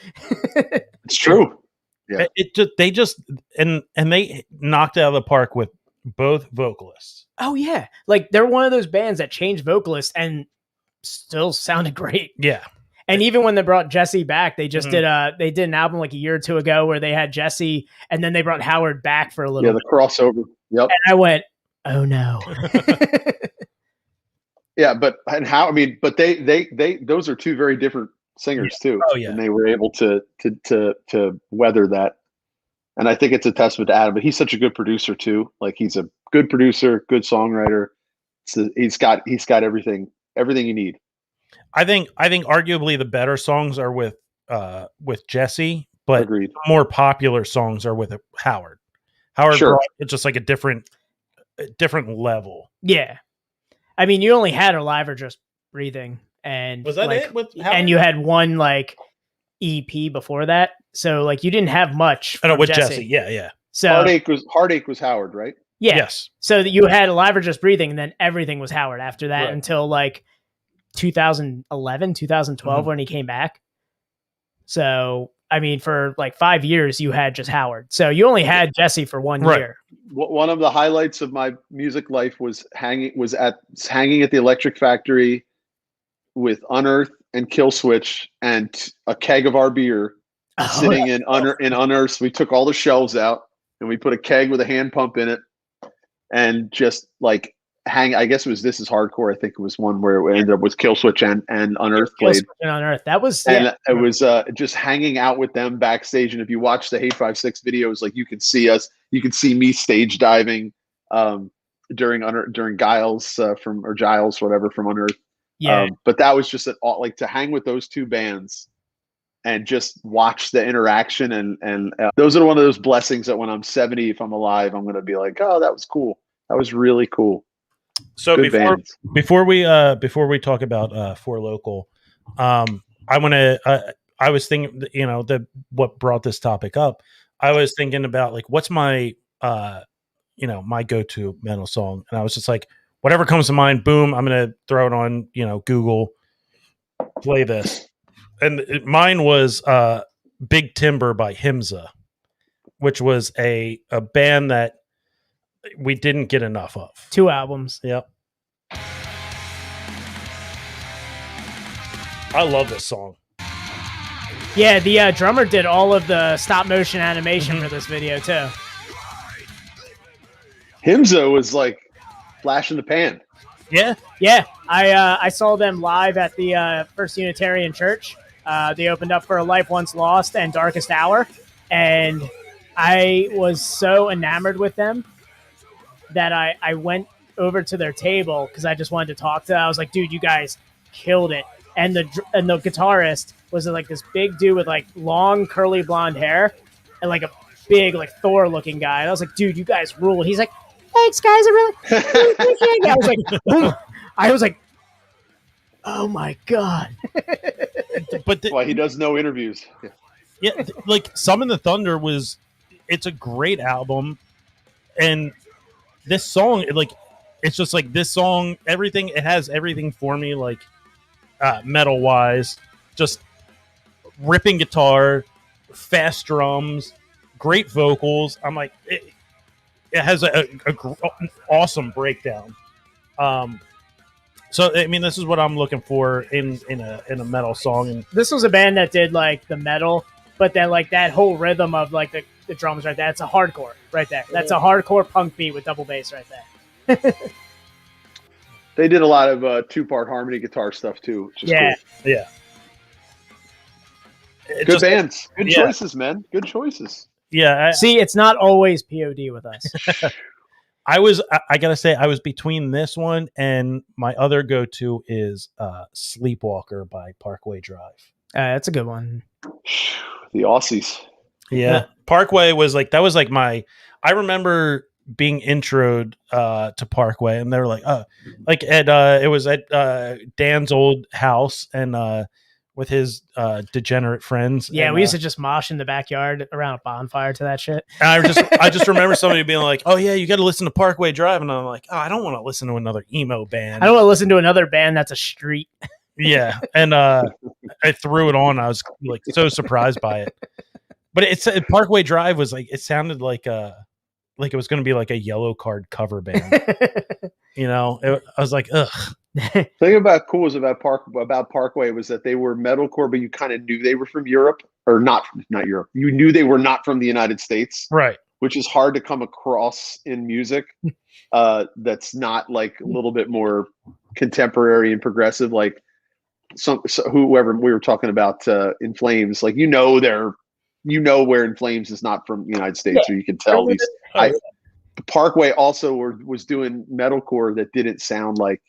It's true. Yeah. They knocked it out of the park with both vocalists. Oh, yeah. Like, they're one of those bands that changed vocalists and still sounded great. Yeah. And even when they brought Jesse back, they just did an album like a year or two ago where they had Jesse and then they brought Howard back for a little bit. The crossover. Yep. And I went, oh no. Yeah, but they those are two very different singers too. Oh yeah. And they were able to weather that. And I think it's a testament to Adam, but he's such a good producer too. Like he's a good producer, good songwriter. So he's got everything you need. I think arguably the better songs are with Jesse, but Agreed. More popular songs are with Howard. Howard brought it's just like a different level. Yeah. I mean, you only had Alive or Just Breathing, and was that it with Howard? And you had one like EP before that. So like you didn't have much. I know with Jesse. Yeah. So Heartache was Howard, right? Yeah. Yes. So that you had Alive or Just Breathing, and then everything was Howard after that until like 2011, 2012 when he came back. So, I mean, for like 5 years, you had just Howard. So you only had Jesse for 1 year. One of the highlights of my music life was hanging at the Electric Factory with Unearth and Kill Switch and a keg of our beer sitting in Unearth. We took all the shelves out and we put a keg with a hand pump in it and just like I guess it was This Is Hardcore. I think it was one where it ended up with Kill Switch and Unearth played. And Unearth. That was and it was just hanging out with them backstage. And if you watch the Hate 5-6 videos, like you can see me stage diving during Giles from Unearth. Yeah. But that was just like to hang with those two bands and just watch the interaction and those are one of those blessings that when I'm 70, if I'm alive, I'm going to be like, oh, that was cool. That was really cool. So before we talk about Four Local, I was thinking, what brought this topic up. I was thinking about like, what's my my go-to metal song, and I was just like, whatever comes to mind, boom, I'm going to throw it on, Google, play this. And mine was Big Timber by Himza, which was a band that we didn't get enough of. 2 albums. Yep. I love this song. Yeah, the drummer did all of the stop motion animation for this video too. Himzo was like flash in the pan. Yeah. I saw them live at the First Unitarian Church. They opened up for A Life Once Lost and Darkest Hour, and I was so enamored with them that I went over to their table because I just wanted to talk to them. I was like, dude, you guys killed it. And the guitarist was like this big dude with like long curly blonde hair and like a big like Thor looking guy. And I was like, dude, you guys rule. He's like, thanks guys, I really appreciate it. I was like, oh my god. But why he does no interviews. Yeah, like Summon the Thunder it's a great album, and this song, it's just like this song, everything, it has everything for me, like metal wise, just ripping guitar, fast drums, great vocals. I'm like, it has an awesome breakdown. So I mean, this is what I'm looking for in a metal song. And this was a band that did like the metal, but then like that whole rhythm of like the drums right there. That's a hardcore right there. That's a hardcore punk beat with double bass right there. They did a lot of 2-part harmony guitar stuff too. Which is yeah, cool. Yeah. Good bands, good choices, man. Good choices. Yeah. See, it's not always POD with us. I gotta say, I was between this one and my other go-to is Sleepwalker by Parkway Drive. That's a good one. The Aussies. Yeah. Parkway was like, that was like I remember being introed to Parkway, and they were like, it was at Dan's old house, and with his degenerate friends. Yeah, and, we used to just mosh in the backyard around a bonfire to that shit. And I just remember somebody being like, "Oh yeah, you got to listen to Parkway Drive," and I'm like, "Oh, I don't want to listen to another emo band. I don't want to listen to another band that's a street." Yeah, and I threw it on. I was like so surprised by it, but Parkway Drive was like, it sounded like it was going to be like a Yellow Card cover band. I was like, ugh. The thing about Parkway was that they were metalcore, but you kind of knew they were from Europe, or not Europe. You knew they were not from the United States, right? Which is hard to come across in music. That's not like a little bit more contemporary and progressive, like whoever we were talking about In Flames. Like where In Flames is not from the United States, or you can tell these. Parkway also was doing metalcore that didn't sound like.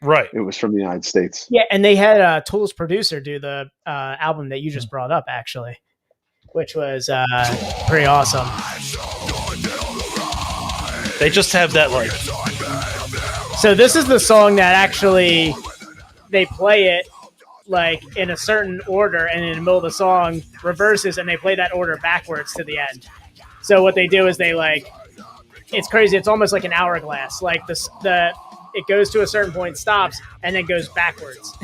Right. It was from the United States. Yeah, and they had Tool's producer do the album that you just brought up, actually, which was pretty awesome. They just have that like. So this is the song that actually they play it like in a certain order, and in the middle of the song reverses, and they play that order backwards to the end. So what they do is they it's crazy. It's almost like an hourglass. Like it goes to a certain point, stops, and then goes backwards.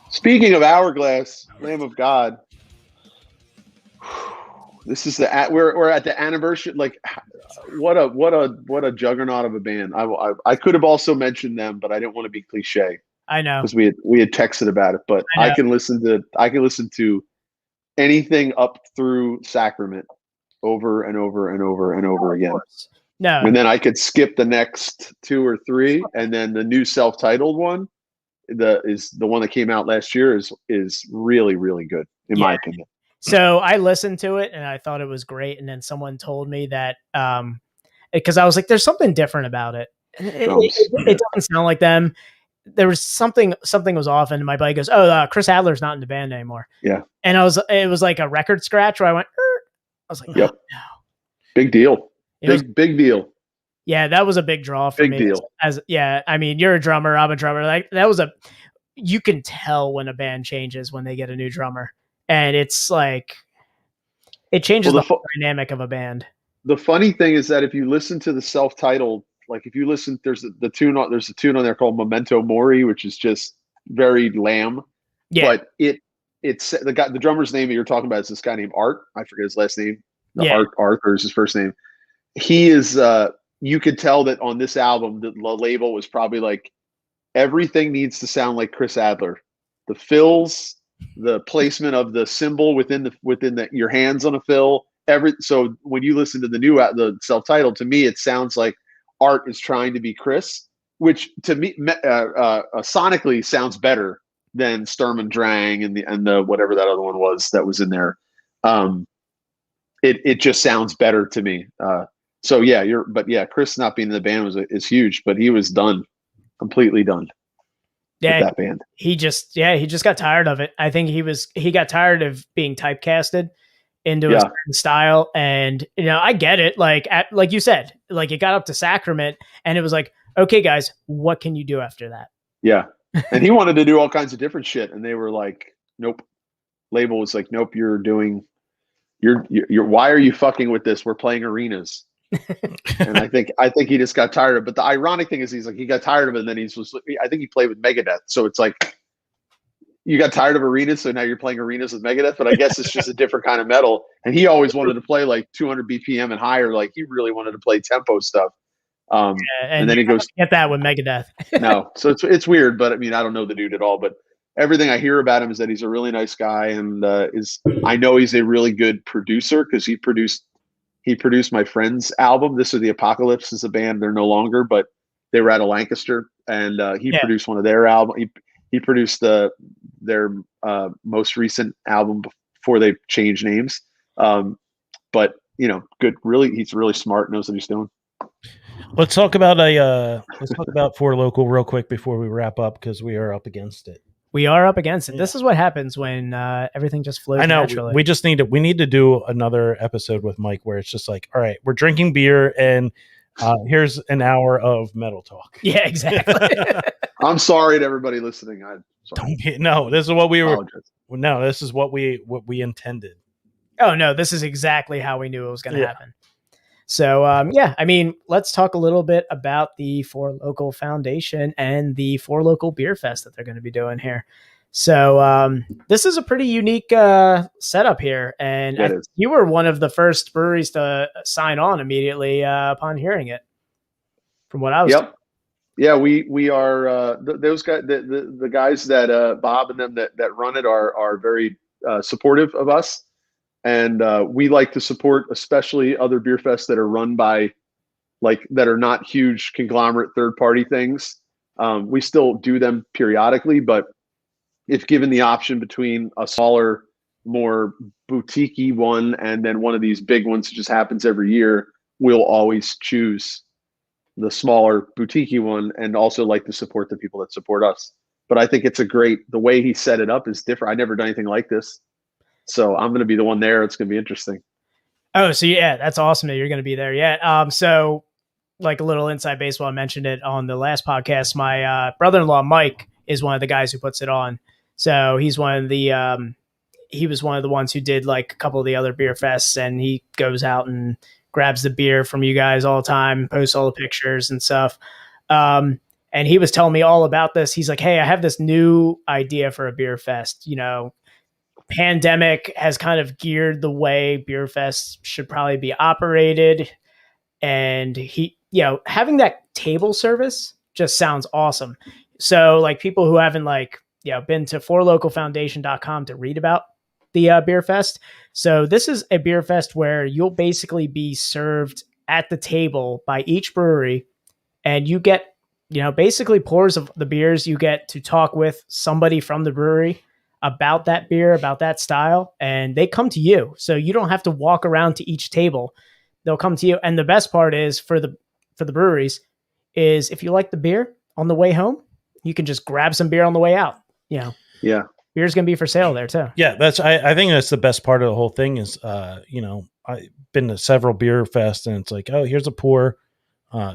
Speaking of hourglass, Lamb of God. This is we're at the anniversary. Like, what a juggernaut of a band. I could have also mentioned them, but I didn't want to be cliche. I know, because we had texted about it. But I can listen to anything up through Sacrament over and over and over and over again. No, and then I could skip the next 2 or 3, and then the new self-titled one, the one that came out last year, is really, really good in my opinion. So I listened to it and I thought it was great, and then someone told me that because I was like, "There's something different about it. It doesn't sound like them." There was something was off, and my buddy goes, "Oh, Chris Adler's not in the band anymore." Yeah, and it was like a record scratch where I went, I was like, "Yep, no. Big deal." Big deal. Yeah, that was a big draw for me. Deal. I mean, you're a drummer, I'm a drummer. Like you can tell when a band changes when they get a new drummer, and it's like it changes the dynamic of a band. The funny thing is that if you listen to the self-titled like if you listen, there's a tune on there called Memento Mori, which is just very Lamb. Yeah. But it's the drummer's name that you're talking about is this guy named Art. I forget his last name. Arthur is his first name. He is you could tell that on this album the label was probably like everything needs to sound like Chris Adler. The fills, the placement of the cymbal within your hands on a fill. So when you listen to the self-titled, to me it sounds like Art is trying to be Chris, which to me sonically sounds better than Sturm und Drang and the whatever that other one was that was in there. It just sounds better to me. So yeah, Chris not being in the band is huge, but he was completely done. Yeah, with that band. He just got tired of it. I think he got tired of being typecasted into a certain style. And, I get it. Like you said, like it got up to Sacrament and it was like, okay, guys, what can you do after that? Yeah. And he wanted to do all kinds of different shit. And they were like, nope. Label was like, nope, you're why are you fucking with this? We're playing arenas. And I think he just got tired of it. But the ironic thing is he got tired of it and then I think he played with Megadeth. So it's like, you got tired of arenas, so now you're playing arenas with Megadeth, but I guess it's just a different kind of metal. And he always wanted to play like 200 BPM and higher. Like he really wanted to play tempo stuff. And then he goes, get that with Megadeth. No. So it's weird, but I mean, I don't know the dude at all, but everything I hear about him is that he's a really nice guy. And I know he's a really good producer because he produced my friend's album. This is the Apocalypse is a band. They're no longer, but they were out of Lancaster and he produced one of their albums. He produced their most recent album before they changed names. But good. Really, he's really smart. Knows what he's doing. Let's talk about Four Local real quick before we wrap up because we are up against it. We are up against it. Yeah. This is what happens when everything just flows. I know. Naturally. We need to do another episode with Mike where it's just like, all right, we're drinking beer and here's an hour of metal talk. Yeah, exactly. I'm sorry to everybody listening. This is what we were. No, this is what we intended. Oh no, this is exactly how we knew it was going to happen. So I mean, let's talk a little bit about the Four Local Foundation and the Four Local Beer Fest that they're going to be doing here. So this is a pretty unique setup here, and you were one of the first breweries to sign on immediately upon hearing it. From what I was. Yep. Yeah, we are those guys. The guys that Bob and them that run it are very supportive of us, and we like to support especially other beer fests that are run by that are not huge conglomerate third party things. We still do them periodically, but if given the option between a smaller, more boutique-y one and then one of these big ones that just happens every year, we'll always choose the smaller boutique-y one and also like to support the people that support us. But I think it's the way he set it up is different. I never done anything like this. So I'm going to be the one there. It's going to be interesting. Oh, so yeah, that's awesome that you're going to be there. Yeah. So like a little inside baseball, I mentioned it on the last podcast. My brother-in-law, Mike, is one of the guys who puts it on. So he's one of the, he was one of the ones who did like a couple of the other beer fests, and he goes out and grabs the beer from you guys all the time, posts all the pictures and stuff. And he was telling me all about this. He's like, hey, I have this new idea for a beer fest. Pandemic has kind of geared the way beer fests should probably be operated. And he, having that table service just sounds awesome. So like people who haven't been to fourlocalfoundation.com to read about the beer fest. So this is a beer fest where you'll basically be served at the table by each brewery, and you get, basically pours of the beers. You get to talk with somebody from the brewery about that beer, about that style, and they come to you. So you don't have to walk around to each table. They'll come to you. And the best part is for the breweries is if you like the beer on the way home, you can just grab some beer on the way out. Yeah. Beer's going to be for sale there too. Yeah. I think that's the best part of the whole thing is, I've been to several beer fests and it's like, oh, here's a pour.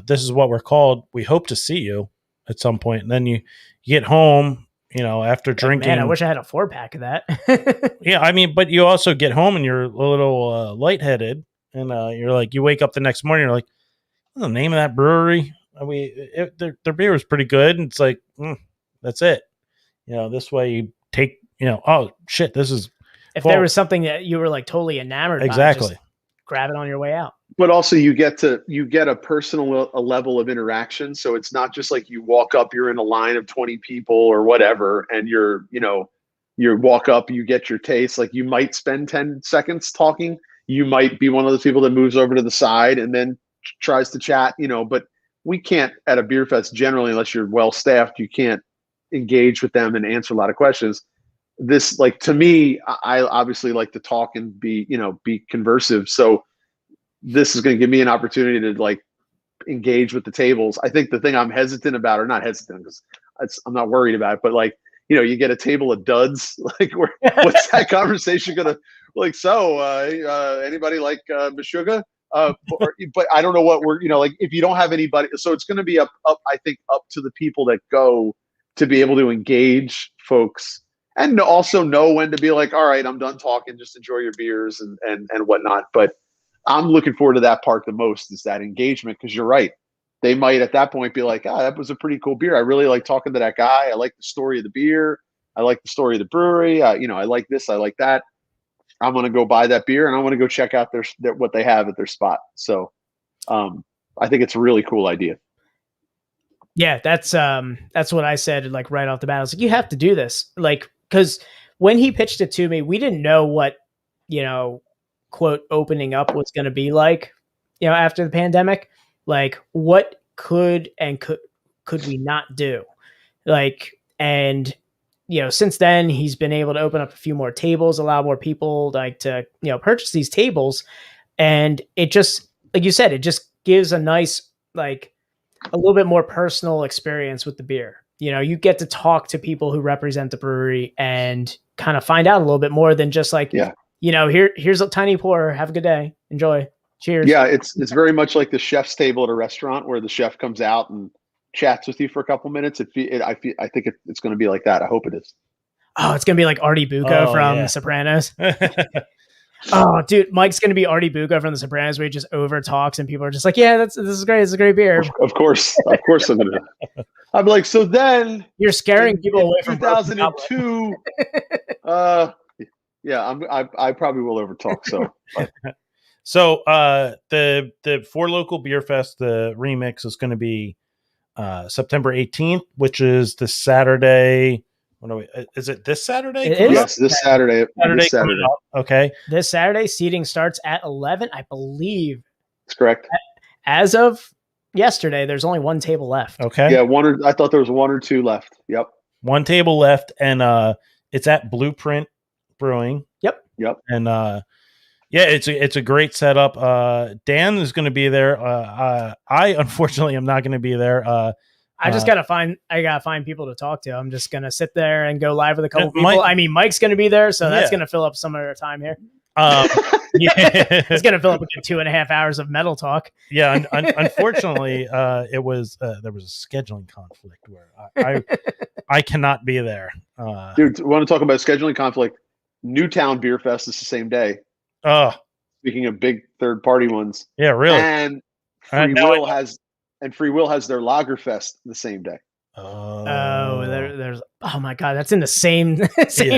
This is what we're called. We hope to see you at some point. And then you get home, after drinking. Man, I wish I had a 4-pack of that. Yeah. I mean, but you also get home and you're a little lightheaded and you're like, you wake up the next morning, you're like, what's the name of that brewery? their beer was pretty good. And it's like, that's it. This way you take, oh shit, this is. If there was something that you were like totally enamored exactly. by, just grab it on your way out. But also you get a personal level of interaction. So it's not just like you walk up, you're in a line of 20 people or whatever, and you walk up, you get your taste. Like you might spend 10 seconds talking. You might be one of those people that moves over to the side and then tries to chat, but we can't at a beer fest generally, unless you're well staffed, you can't engage with them and answer a lot of questions. This, like, to me, I obviously like to talk and be conversive. So this is going to give me an opportunity to like engage with the tables. I think the thing I'm hesitant about, or not hesitant because I'm not worried about it, but like, you get a table of duds, like what's that conversation going to like? So anybody like Meshuggah? But I don't know what we're, like if you don't have anybody, so it's going to be up, I think up to the people that go to be able to engage folks and also know when to be like, all right, I'm done talking, just enjoy your beers and whatnot. But I'm looking forward to that part the most, is that engagement. Cause you're right. They might at that point be like, that was a pretty cool beer. I really like talking to that guy. I like the story of the beer. I like the story of the brewery. I like this, I like that. I'm going to go buy that beer and I want to go check out what they have at their spot. So I think it's a really cool idea. Yeah, that's what I said, like right off the bat. I was like, you have to do this. Like, because when he pitched it to me, we didn't know what, quote, opening up was going to be like, after the pandemic. Like, what could we not do? Like, and since then he's been able to open up a few more tables, allow more people like to purchase these tables, and it just, like you said, it just gives a nice, like, a little bit more personal experience with the beer. You get to talk to people who represent the brewery and kind of find out a little bit more than just like, here's a tiny pour, have a good day, enjoy, cheers. Yeah, it's very much like the chef's table at a restaurant where the chef comes out and chats with you for a couple minutes. I think it's going to be like that. I hope it is. Oh, it's going to be like Artie Bucco from The Sopranos. Oh, dude, Mike's going to be Artie Bucco from The Sopranos, where he just over talks and people are just like, yeah, this is great. It's a great beer. Of course I'm going to. I'm like, so then you're scaring people away from 2002. I probably will overtalk. So, so the Four Local Beer Fest, the remix is going to be September 18th, which is the Saturday. Is it this Saturday? Yes, this Saturday. This Saturday. Okay. This Saturday, seating starts at 11, I believe. That's correct. As of yesterday, there's only one table left. Okay. Yeah, I thought there was one or two left. Yep. One table left, and it's at Blueprint Brewing. Yep. And it's a great setup. Dan is going to be there. I unfortunately am not going to be there. I gotta find people to talk to. I'm just gonna sit there and go live with a couple people. Mike's gonna be there, so that's gonna fill up some of our time here. It's gonna fill up a good 2.5 hours of metal talk. Yeah, unfortunately, it was there was a scheduling conflict where I cannot be there. Dude, want to talk about scheduling conflict? Newtown Beer Fest is the same day. Oh, speaking of big third party ones, yeah, really. And Free Will has their Lagerfest the same day. There's oh my god, that's in the same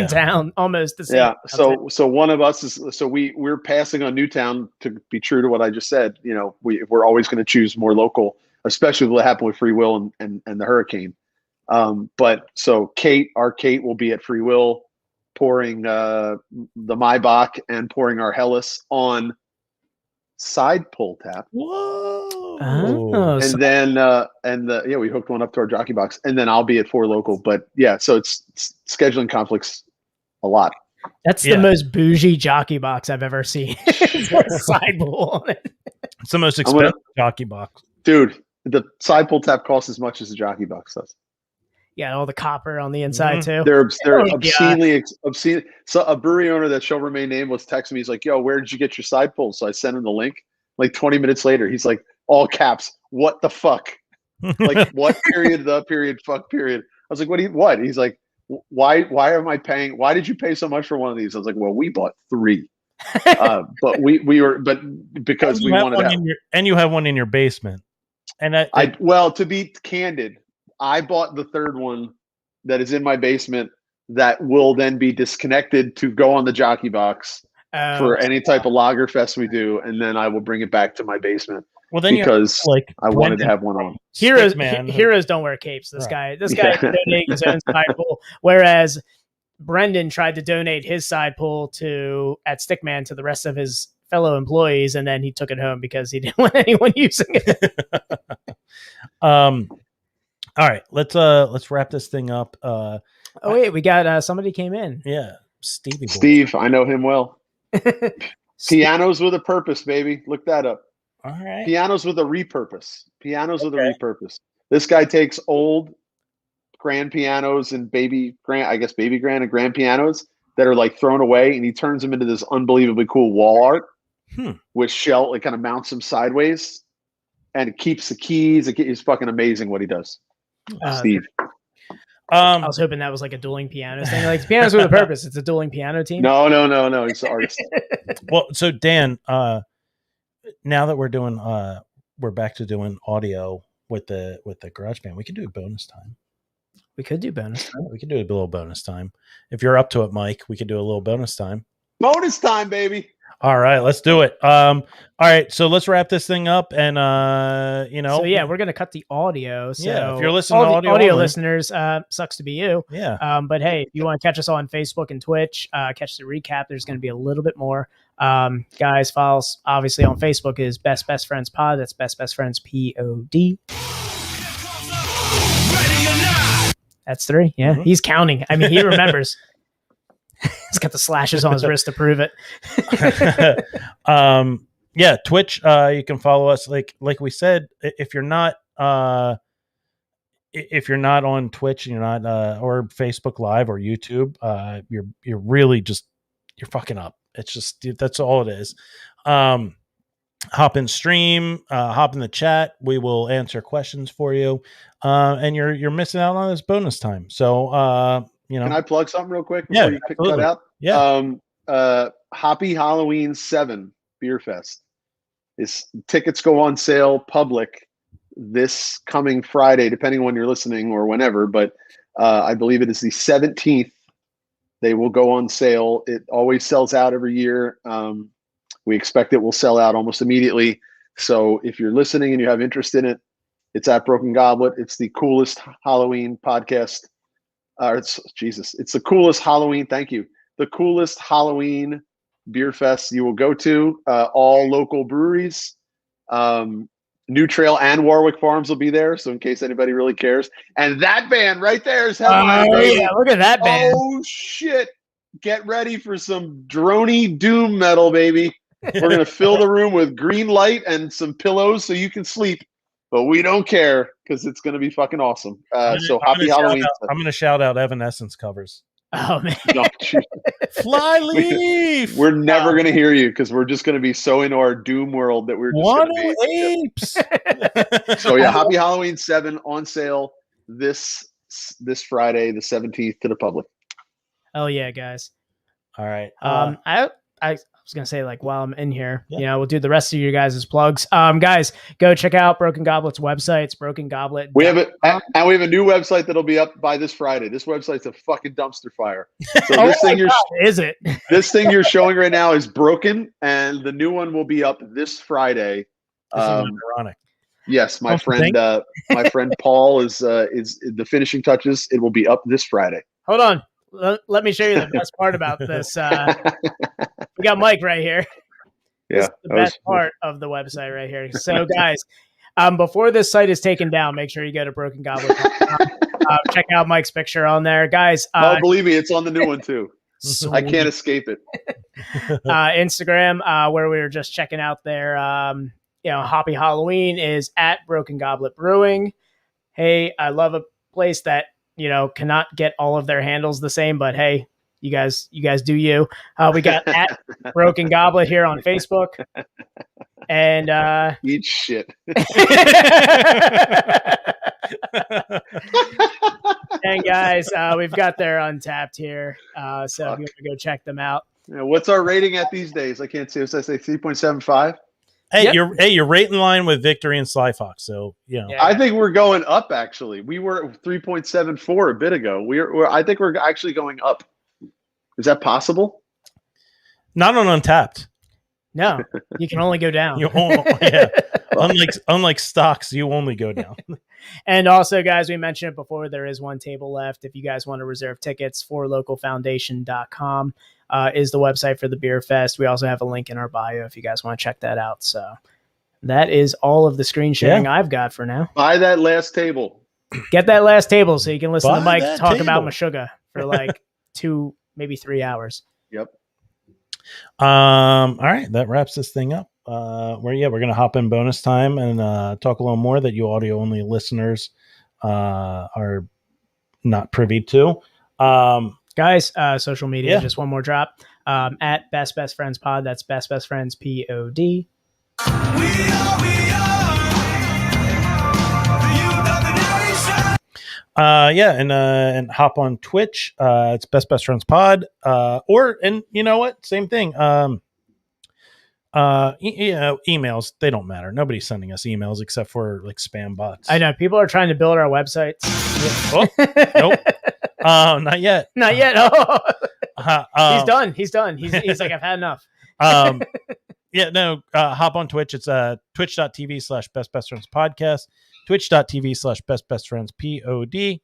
town, almost the same. Yeah, so one of us is we're passing on Newtown to be true to what I just said. We're always going to choose more local, especially what happened with Free Will and the hurricane. But so Kate will be at Free Will, pouring the Maibach and pouring our Helles on side pull tap. Whoa. And then we hooked one up to our jockey box, and then I'll be at Four Local. But yeah, so it's scheduling conflicts a lot. That's the most bougie jockey box I've ever seen. Side pull on it. It's the most expensive jockey box. Dude, the side pull tap costs as much as the jockey box does. Yeah, all the copper on the inside too. They're obscenely obscene. So a brewery owner that shall remain named was texting me. He's like, "Yo, where did you get your side pull?" So I sent him the link. Like 20 minutes later, he's like, all caps, "What the fuck?" Like, what period? The period? Fuck period. I was like, what? He's like, why am I paying? Why did you pay so much for one of these? I was like, well, we bought 3, but because we wanted to have. And you have one in your basement. And to be candid, I bought the third one that is in my basement that will then be disconnected to go on the jockey box for any type of lager fest we do, and then I will bring it back to my basement. Well, then because I wanted to have one on. Heroes don't wear capes. This guy donating his own side pool, whereas Brendan tried to donate his side pool at Stickman to the rest of his fellow employees, and then he took it home because he didn't want anyone using it. All right, let's wrap this thing up. Wait, we got somebody came in. Yeah, Steve, I know him well. Pianos with a purpose, baby. Look that up. All right. Pianos with a repurpose. With a repurpose. This guy takes old grand pianos and baby grand and grand pianos that are like thrown away, and he turns them into this unbelievably cool wall art with shell. It kind of mounts them sideways, and it keeps the keys. It's fucking amazing what he does. Steve. I was hoping that was like a dueling piano thing. Like Pianos with a Purpose. It's a dueling piano team. No. He's an artist. Well, so Dan, now that we're back to doing audio with the GarageBand, we could do a bonus time. We could do bonus time. We could do a little bonus time. If you're up to it, Mike, we could do a little bonus time. Bonus time, baby. All right, let's do it. All right, so let's wrap this thing up, and So yeah, we're gonna cut the audio. So yeah, if you're listening to audio listeners, sucks to be you. Yeah. But hey, if you want to catch us on Facebook and Twitch, catch the recap. There's gonna be a little bit more. Guys, follow us obviously on Facebook is Best Friends Pod. That's Best Friends POD. That's 3. Yeah, He's counting. I mean, he remembers. He's got the slashes on his wrist to prove it. Yeah, Twitch. You can follow us. Like we said, if you're not on Twitch, you're not or Facebook Live or YouTube, you're really just you're fucking up. It's just that's all it is. Hop in stream, hop in the chat. We will answer questions for you, and you're missing out on this bonus time. So. Can I plug something real quick before you pick that out? Yeah. Happy Halloween 7 Beer Fest. Tickets go on sale public this coming Friday, depending on when you're listening or whenever, but I believe it is the 17th. They will go on sale. It always sells out every year. We expect it will sell out almost immediately. So if you're listening and you have interest in it, it's at Broken Goblet. It's the coolest Halloween podcast. It's the coolest Halloween. Thank you. The coolest Halloween beer fest you will go to. All local breweries. New Trail and Warwick Farms will be there. So in case anybody really cares. And that band right there is headlining. Yeah, look at that band. Oh shit. Get ready for some droney doom metal, baby. We're going to fill the room with green light and some pillows so you can sleep. But we don't care because it's going to be fucking awesome. So happy Halloween. I'm going to shout out Evanescence covers. Oh, man. Flyleaf. We're never going to hear you because we're just going to be so into our doom world that we're just going to be. So yeah, happy Halloween 7 on sale this Friday, the 17th to the public. Oh, yeah, guys. All right. I was going to say, like, while I'm in here, we'll do the rest of you guys' plugs. Guys, go check out Broken Goblet's website. It's Broken Goblet. We have a new website that'll be up by this Friday. This website's a fucking dumpster fire. So this thing you're showing right now is broken, and the new one will be up this Friday. This is ironic. Yes, my friend Paul is the finishing touches. It will be up this Friday. Hold on. Let me show you the best part about this. We got Mike right here. Yeah, this is the best part of the website right here. So, guys, before this site is taken down, make sure you go to Broken Goblet. Check out Mike's picture on there, guys. Believe me, it's on the new one too. I can't escape it. Instagram, where we were just checking out their, Happy Halloween is at Broken Goblet Brewing. Hey, I love a place that cannot get all of their handles the same, but hey, you guys do you. We got at Broken Goblet here on Facebook, and eat shit. And guys, we've got their Untapped here, so if you want to go check them out. What's our rating at these days? I can't see. Was I say 3.75? Hey, you're right in line with Victory and Sly Fox. So I think we're going up. Actually, we were 3.74 a bit ago. I think we're actually going up. Is that possible? Not on Untapped. No, you can only go down. Unlike stocks, you only go down. And also, guys, we mentioned it before, there is one table left. If you guys want to reserve tickets, forlocalfoundation.com is the website for the beer fest. We also have a link in our bio if you guys want to check that out. So that is all of the screen sharing I've got for now. Buy that last table. Get that last table so you can listen to Mike talk about Meshuggah for like 2, maybe 3 hours. Yep. All right, that wraps this thing up. We're gonna hop in bonus time and talk a little more that you audio only listeners are not privy to. Guys, social media, just one more drop. At Best Friends Pod, that's Best Friends POD. We are and hop on Twitch. It's Best Friends Pod. And you know what? Same thing. Emails, they don't matter. Nobody's sending us emails except for like spam bots. I know people are trying to build our websites. Oh, nope. Not yet. Not yet. Oh, he's done. He's like, I've had enough. Hop on Twitch. It's twitch.tv/Best Friends Podcast, twitch.tv/Best Friends POD.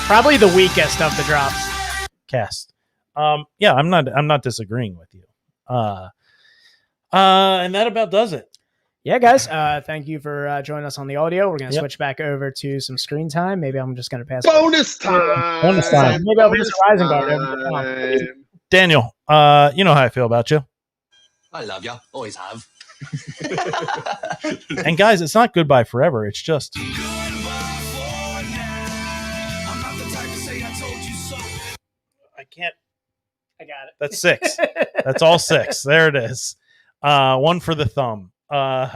Probably the weakest of the drops. Cast. I'm not disagreeing with you. And that about does it. Yeah, guys. Thank you for joining us on the audio. We're going to switch back over to some screen time. Maybe I'm just going to pass bonus time. Maybe I'll just Rising Guard. Daniel, you know how I feel about you. I love you. Always have. And guys, it's not goodbye forever. It's just Goodbye for now. I'm not the type to say I told you so. I can't. I got it. That's 6. That's all 6. There it is. One for the thumb. All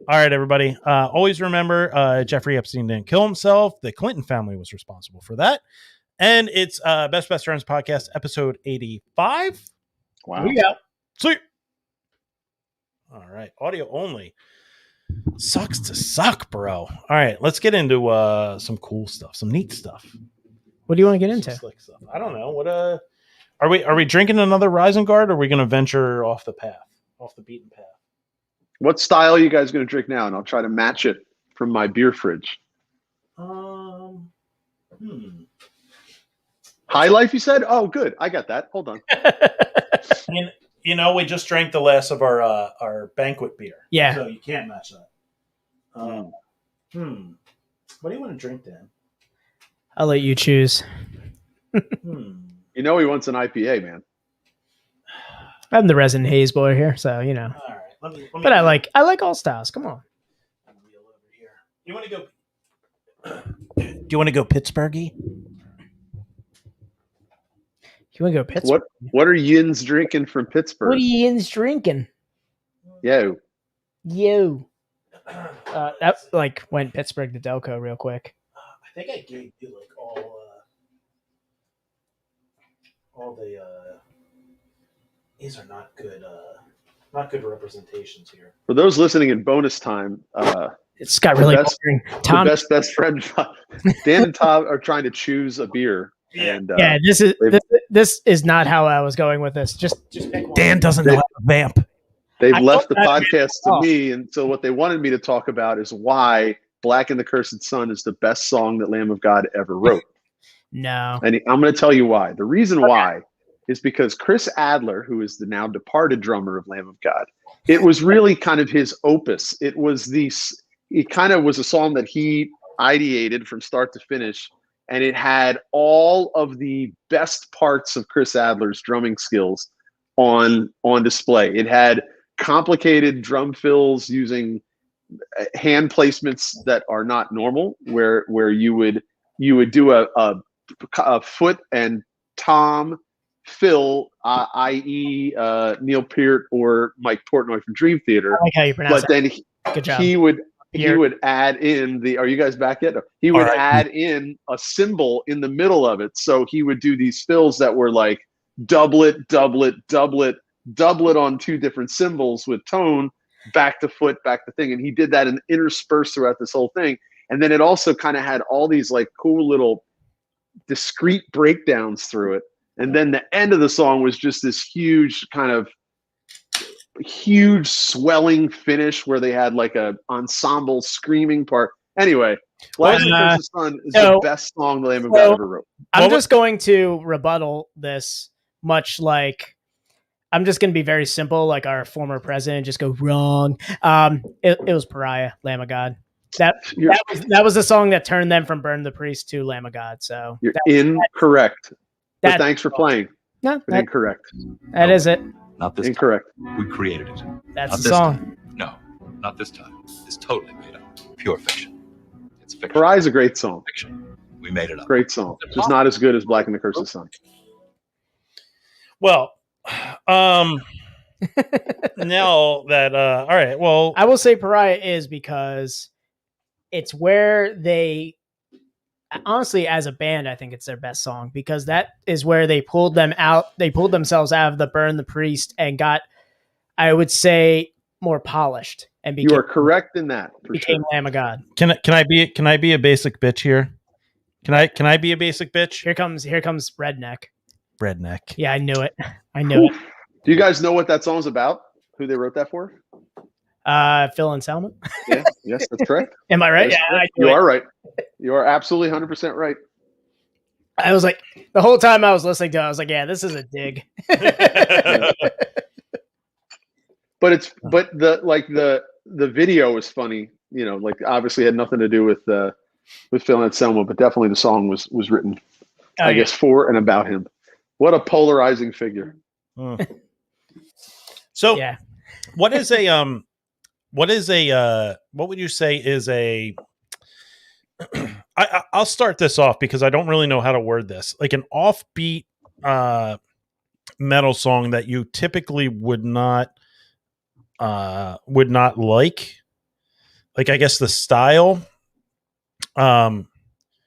right, everybody. Always remember, Jeffrey Epstein didn't kill himself. The Clinton family was responsible for that. And it's Best Friends Podcast, episode 85. Wow. Yeah. Sweet. All right. Audio only. Sucks to suck, bro. All right. Let's get into some cool stuff, some neat stuff. What do you want to get into? Slick stuff. I don't know. What are we drinking another Rising Guard, or are we going to venture off the beaten path? What style are you guys going to drink now? And I'll try to match it from my beer fridge. High Life, you said? Oh, good. I got that. Hold on. We just drank the last of our banquet beer. Yeah. So you can't match that. What do you want to drink, Dan? I'll let you choose. You know he wants an IPA, man. I'm the resident haze boy here, so you know. All right. Let me but I like all styles. Come on. You want to go? Do you want to go Pittsburghy? You want to go Pittsburgh? What are Yins drinking from Pittsburgh? What are Yins drinking? Yo. That went Pittsburgh to Delco real quick. I think I gave you all the these are not good representations here. For those listening in bonus time, it's got really boring. Tom, the best friend. Dan and Tom are trying to choose a beer. And this is not how I was going with this. Just pick one. Dan doesn't know how to vamp. They've left the podcast to me, and so what they wanted me to talk about is why "Black and the Cursed Sun" is the best song that Lamb of God ever wrote. No, and I'm going to tell you why. The reason why is because Chris Adler, who is the now departed drummer of Lamb of God, it was really kind of his opus. It kind of was a song that he ideated from start to finish. And it had all of the best parts of Chris Adler's drumming skills on display. It had complicated drum fills using hand placements that are not normal, where you would do a foot and tom fill, i.e. Neil Peart or Mike Portnoy from Dream Theater. I like how you pronounce but then Good job. He would add in are you guys back yet? No. He would add in a cymbal in the middle of it. So he would do these fills that were like doublet, doublet, doublet, doublet on two different cymbals with tone, back to foot, back to thing. And he did that and interspersed throughout this whole thing. And then it also kind of had all these like cool little discrete breakdowns through it. And then the end of the song was just this huge kind of huge swelling finish where they had like a ensemble screaming part. Anyway, Blast Curse the Sun is the best song the Lamb of God ever wrote. I'm just going to rebuttal this, much like I'm just going to be very simple, like our former president, just go wrong. It was Pariah, Lamb of God. That was the song that turned them from Burn the Priest to Lamb of God. So you're incorrect. But thanks for playing. No, incorrect. That is it. Not this incorrect. Time. We created it. That's not the song. Time. No, not this time. It's totally made up. Pure fiction. It's fiction. Pariah's a great song. Fiction. We made it up. Great song. Just not as good as Black and the Curse of the Sun. Well, now that all right, well, I will say Pariah is because it's where they honestly, as a band, I think it's their best song because that is where they pulled themselves out of the Burn the Priest and got, I would say, more polished and became, you are correct in that. Became sure. Lamb of God. Can I be a basic bitch here? Can I be a basic bitch? Here comes Redneck. Redneck. Yeah, I knew it. it. Do you guys know what that song's about? Who they wrote that for? Phil and Selma. Yeah, yes, that's correct. Am I right? Yeah, you are right. You are absolutely 100% right. I was like, the whole time I was listening to it, I was like, yeah, this is a dig. But the video was funny, you know, like obviously had nothing to do with Phil and Selma, but definitely the song was written, I guess, for and about him. What a polarizing figure. So yeah. What would you say is a I'll start this off because I don't really know how to word this. Like an offbeat metal song that you typically would not like. Like I guess the style.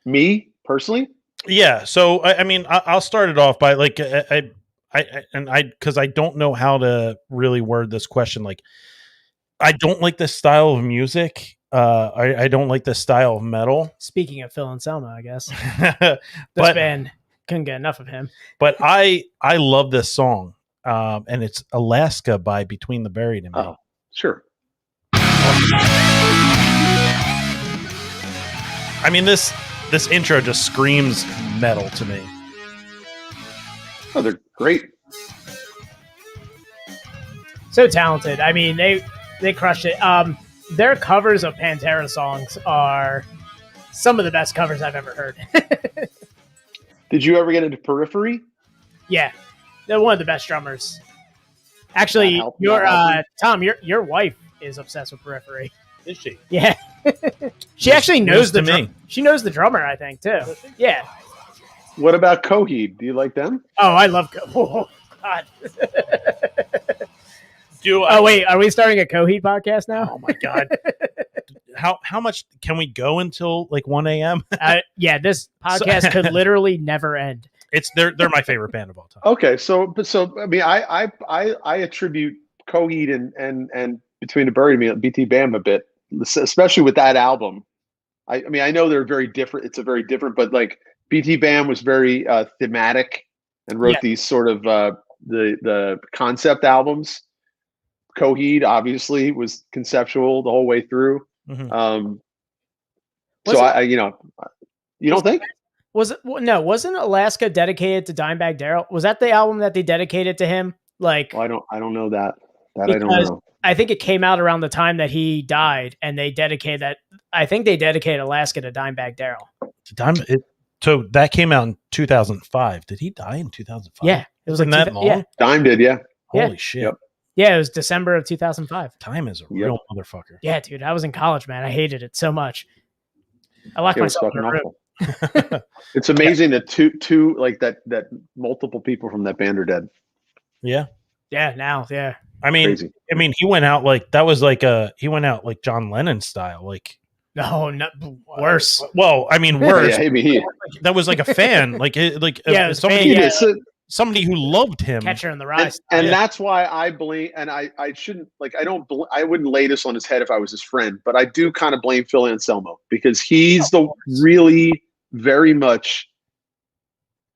Me personally? Yeah. So I mean I'll start it off by like because I don't know how to really word this question. Like I don't like this style of music. I don't like this style of metal. Speaking of Phil and Selma, I guess this band couldn't get enough of him. But I love this song, and it's Alaska by Between the Buried and Me. Oh, sure. I mean this intro just screams metal to me. Oh, they're great. So talented. I mean, they crushed it. Their covers of Pantera songs are some of the best covers I've ever heard. Did you ever get into Periphery? Yeah, they're one of the best drummers. Actually, Tom, your wife is obsessed with Periphery. Is she? Yeah, she actually knows me. She knows the drummer, I think, too. Yeah. What about Coheed? Do you like them? Oh, I love. Oh God. Wait, are we starting a Coheed podcast now? Oh my God. How much can we go until like 1 a.m.? Yeah, this podcast could literally never end. They're my favorite band of all time. Okay, so I mean I attribute Coheed and Between the Buried and Me, BT Bam a bit, especially with that album. I mean I know they're very different. It's a very different, but like BT Bam was very thematic and wrote these sort of the concept albums. Coheed obviously was conceptual the whole way through. Mm-hmm. You don't think? Wasn't Alaska dedicated to Dimebag Darrell? Was that the album that they dedicated to him? Like, well, I don't know that. I don't know. I think it came out around the time that he died, and they dedicated that. I think they dedicated Alaska to Dimebag Darrell. So that came out in 2005. Did he die in 2005? Yeah, it was like that long. Yeah. Dime did, yeah. Holy shit. Yep. Yeah, it was December of 2005. Time is a real motherfucker. Yeah, dude. I was in college, man. I hated it so much. I locked myself in a room. It's amazing that two like that multiple people from that band are dead. Yeah. Yeah, now, yeah. I mean, Crazy. He went out like he went out like John Lennon style, like no, not worse. Well, I mean worse. Yeah, that was like a fan, like yeah, somebody. somebody who loved him. Catcher in the Rye. And that's why I blame, and I shouldn't, like, I wouldn't lay this on his head if I was his friend, but I do kind of blame Phil Anselmo because he's really very much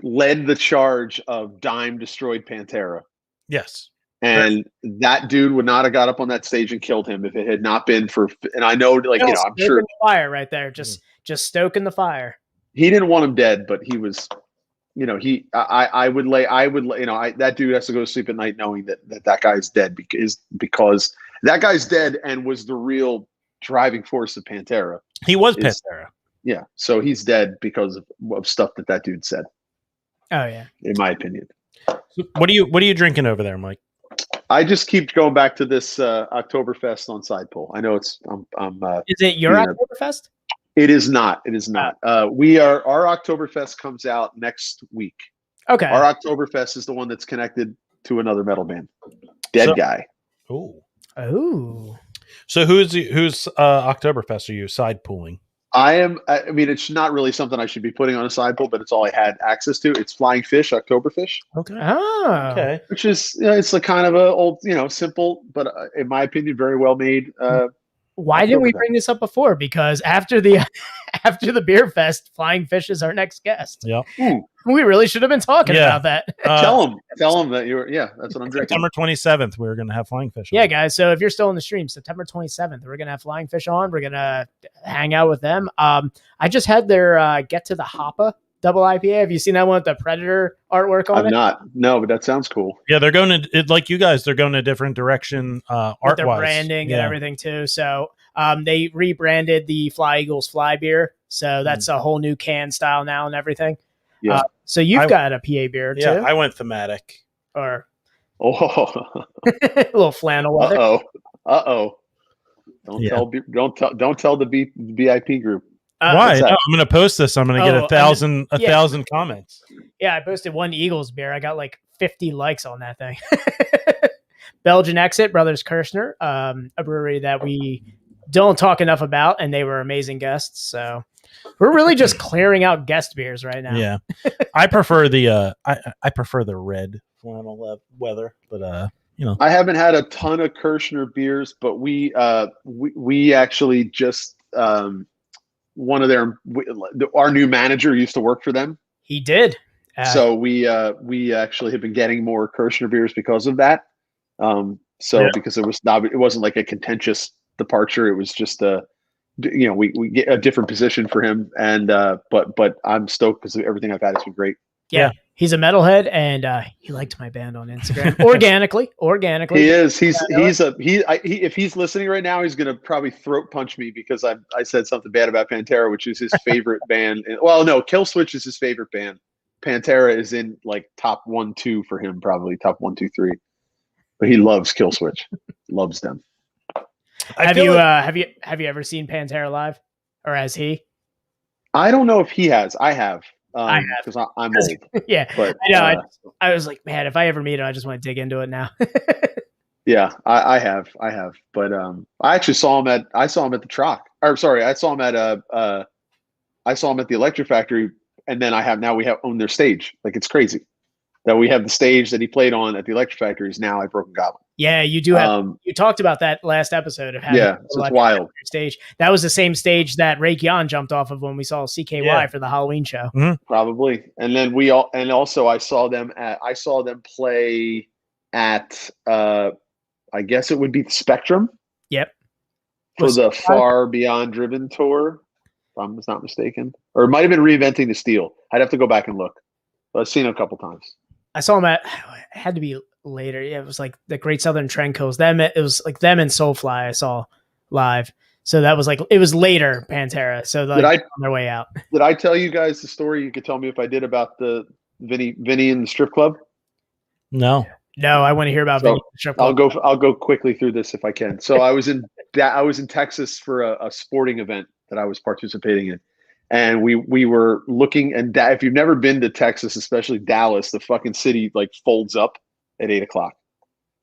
led the charge of Dime destroyed Pantera. Yes. And that dude would not have got up on that stage and killed him if it had not been for, and I know, like, I'm sure. The fire right there. Just stoking the fire. He didn't want him dead, but he was, I would lay, that dude has to go to sleep at night knowing that guy's dead because that guy's dead and was the real driving force of Pantera. He was Pantera. Yeah. So he's dead because of stuff that dude said. Oh yeah. In my opinion. What are you drinking over there, Mike? I just keep going back to this Oktoberfest on Side Pull. I know it's is it your Oktoberfest? It is not. It is not. Our Oktoberfest comes out next week. Okay. Our Oktoberfest is the one that's connected to another metal band. Dead Guy. Oh. So who's Oktoberfest are you side pulling? I mean, it's not really something I should be putting on a side pull, but it's all I had access to. It's Flying Fish, Oktoberfish. Okay. Oh. Okay. Which is, it's like kind of a old, simple, but in my opinion, very well made. Why didn't we bring this up before? Because after the beer fest, Flying Fish is our next guest. Yeah. We really should have been talking about that. Tell them that that's what I'm drinking. September 27th, we're going to have Flying Fish on. Yeah, guys. So if you're still in the stream, September 27th, we're going to have Flying Fish on. We're going to hang out with them. I just had their Get to the Hoppa double IPA. Have you seen that one with the Predator artwork on it? I've not. No, but that sounds cool. Yeah, they're going to, like you guys, they're going a different direction art-wise. Their branding and everything too. So they rebranded the Fly Eagles Fly beer. So that's a whole new can style now and everything. Yeah. So you've got a PA beer too? Yeah, I went thematic. Or a little flannel weather. Don't tell the BIP group. Why? No, I'm going to post this. I'm going to get 1,000 comments. Yeah, I posted one Eagles beer. I got like 50 likes on that thing. Belgian Exit, Brothers Kirshner, a brewery that we don't talk enough about, and they were amazing guests. So we're really just clearing out guest beers right now. Yeah, I prefer the I prefer the red flannel weather, but I haven't had a ton of Kirshner beers, but we actually just one of our new manager used to work for them. He did. So we actually have been getting more Kirshner beers because of that. Because it wasn't like a contentious departure. It was just we get a different position for him. And but I'm stoked because everything I've had has been great. Yeah. He's a metalhead, and he liked my band on Instagram organically. He is. If he's listening right now, he's gonna probably throat punch me because I said something bad about Pantera, which is his favorite band. Well, no, Killswitch is his favorite band. Pantera is in like top 1, 2 for him, probably top 1, 2, 3. But he loves Killswitch, loves them. Have you ever seen Pantera live, or has he? I don't know if he has. I have. I have because I'm old. Yeah, but I know. I was like, man, if I ever meet him, I just want to dig into it now. Yeah, I have. But I actually saw him at the Troc. Or sorry, I saw him at the Electric Factory, and then we have owned their stage. Like, it's crazy that we have the stage that he played on at the Electric Factory is now at Broken Goblet. Yeah, you do have. You talked about that last episode of having so it's wild stage. That was the same stage that Ray Kyan jumped off of when we saw CKY for the Halloween show. Mm-hmm. Probably, and then also I saw them play at I guess it would be the Spectrum. Yep. For the Far Beyond Driven tour, if I'm not mistaken, or it might have been Reinventing the Steel. I'd have to go back and look. But I've seen it a couple times. I saw them it had to be later. Yeah, it was like the Great Southern Trencos. It was like them and Soulfly I saw live. So that was like, it was later Pantera. So on their way out. Did I tell you guys the story? You could tell me if I did about the Vinny in the strip club. No, I want to hear about Vinny in the strip club. I'll go quickly through this if I can. So I was in Texas for a sporting event that I was participating in. And we were looking, and if you've never been to Texas, especially Dallas, the fucking city like folds up at 8:00.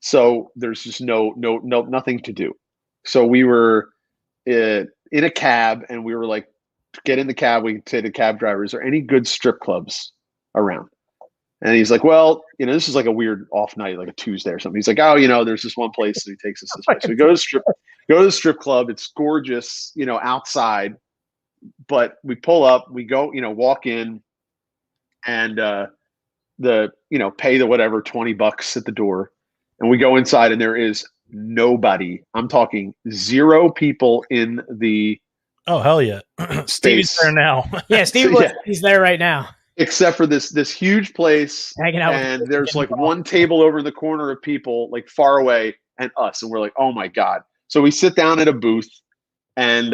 So there's just nothing to do. So we were in a cab, and we were like, get in the cab. We say to the cab driver, is there any good strip clubs around? And he's like, well, this is like a weird off night, like a Tuesday or something. He's like, oh, there's this one place, and he takes us this way. So we go to the strip club. It's gorgeous, outside. But we pull up, we go, walk in, and pay the whatever $20 at the door, and we go inside, and there is nobody. I'm talking 0 people in the Oh hell yeah, Stevie's there now. Yeah, Steve, he's there right now. Except for this huge place, hanging out, and there's like one table over in the corner of people like far away, and us, and we're like, oh my god. So we sit down at a booth, and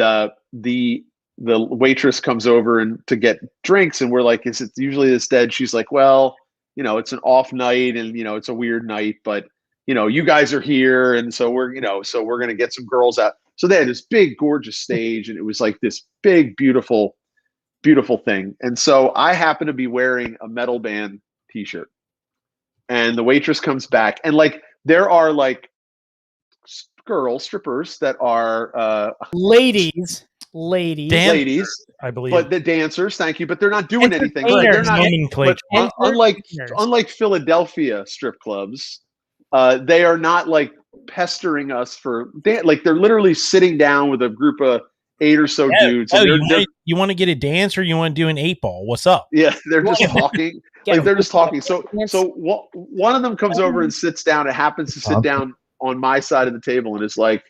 the waitress comes over and to get drinks, and we're like, is it usually this dead? She's like, well, it's an off night, and it's a weird night, but you guys are here, and so we're gonna get some girls out. So they had this big gorgeous stage, and it was like this big beautiful thing. And so I happen to be wearing a metal band t-shirt, and the waitress comes back, and like there are like girl strippers that are ladies, I believe, but the dancers, thank you, but they're not doing anything. They're not, unlike Philadelphia strip clubs, they are not like pestering us for like they're literally sitting down with a group of 8 or so dudes. And you want to get a dance, or you want to do an 8-ball? What's up? Yeah, they're just talking. They're just talking. So one of them comes over and sits down. It happens to sit down on my side of the table and is like,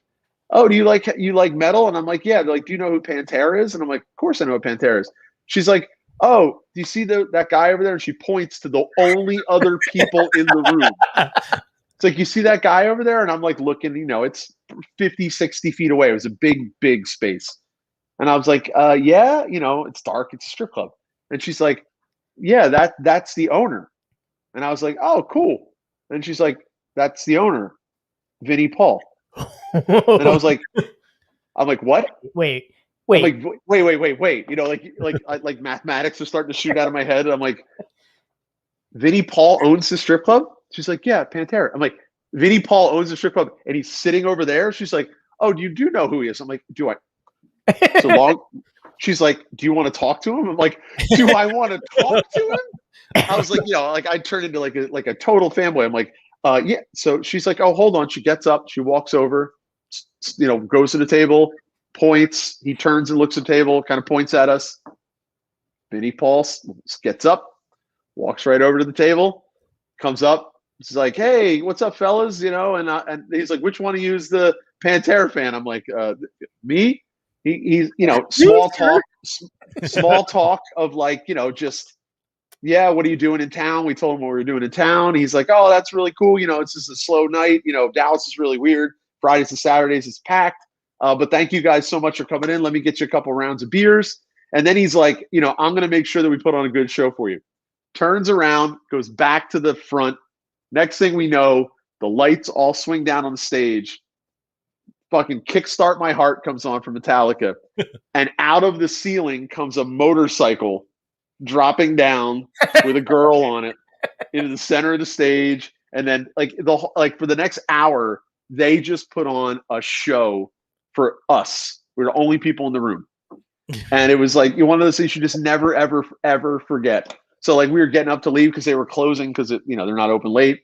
"Oh, do you like metal?" And I'm like, "Yeah." They're like, "Do you know who Pantera is?" And I'm like, "Of course I know who Pantera is." She's like, "Oh, do you see that guy over there?" And she points to the only other people in the room. It's like, "You see that guy over there?" And I'm like looking, it's 50, 60 feet away. It was a big space. And I was like, yeah, it's dark. It's a strip club. And she's like, yeah, that's the owner. And I was like, oh, cool. And she's like, that's the owner, Vinnie Paul. And I was like, I'm like, what? Wait. I'm like, wait. Like mathematics are starting to shoot out of my head. And I'm like, Vinnie Paul owns the strip club? She's like, yeah, Pantera. I'm like, Vinnie Paul owns the strip club, and he's sitting over there. She's like, oh, you do know who he is? I'm like, do I? So long. She's like, do you want to talk to him? I'm like, do I want to talk to him? I was like, I turned into like a total fanboy. I'm like, yeah. So she's like, oh, hold on. She gets up. She walks over, goes to the table, points. He turns and looks at the table, kind of points at us. Vinnie Paul gets up, walks right over to the table, comes up. He's like, hey, what's up, fellas? And he's like, which one of you is the Pantera fan? I'm like, me. He's small talk of like, just, yeah, what are you doing in town? We told him what we were doing in town. He's like, oh, that's really cool. It's just a slow night. Dallas is really weird. Fridays and Saturdays it's packed. But thank you guys so much for coming in. Let me get you a couple rounds of beers. And then he's like, I'm going to make sure that we put on a good show for you. Turns around, goes back to the front. Next thing we know, the lights all swing down on the stage. Fucking Kickstart My Heart comes on from Metallica. And out of the ceiling comes a motorcycle dropping down with a girl on it into the center of the stage. And then for the next hour, they just put on a show for us. We're the only people in the room. And it was like one of those things you just never, ever, ever forget. So like we were getting up to leave because they were closing because they're not open late.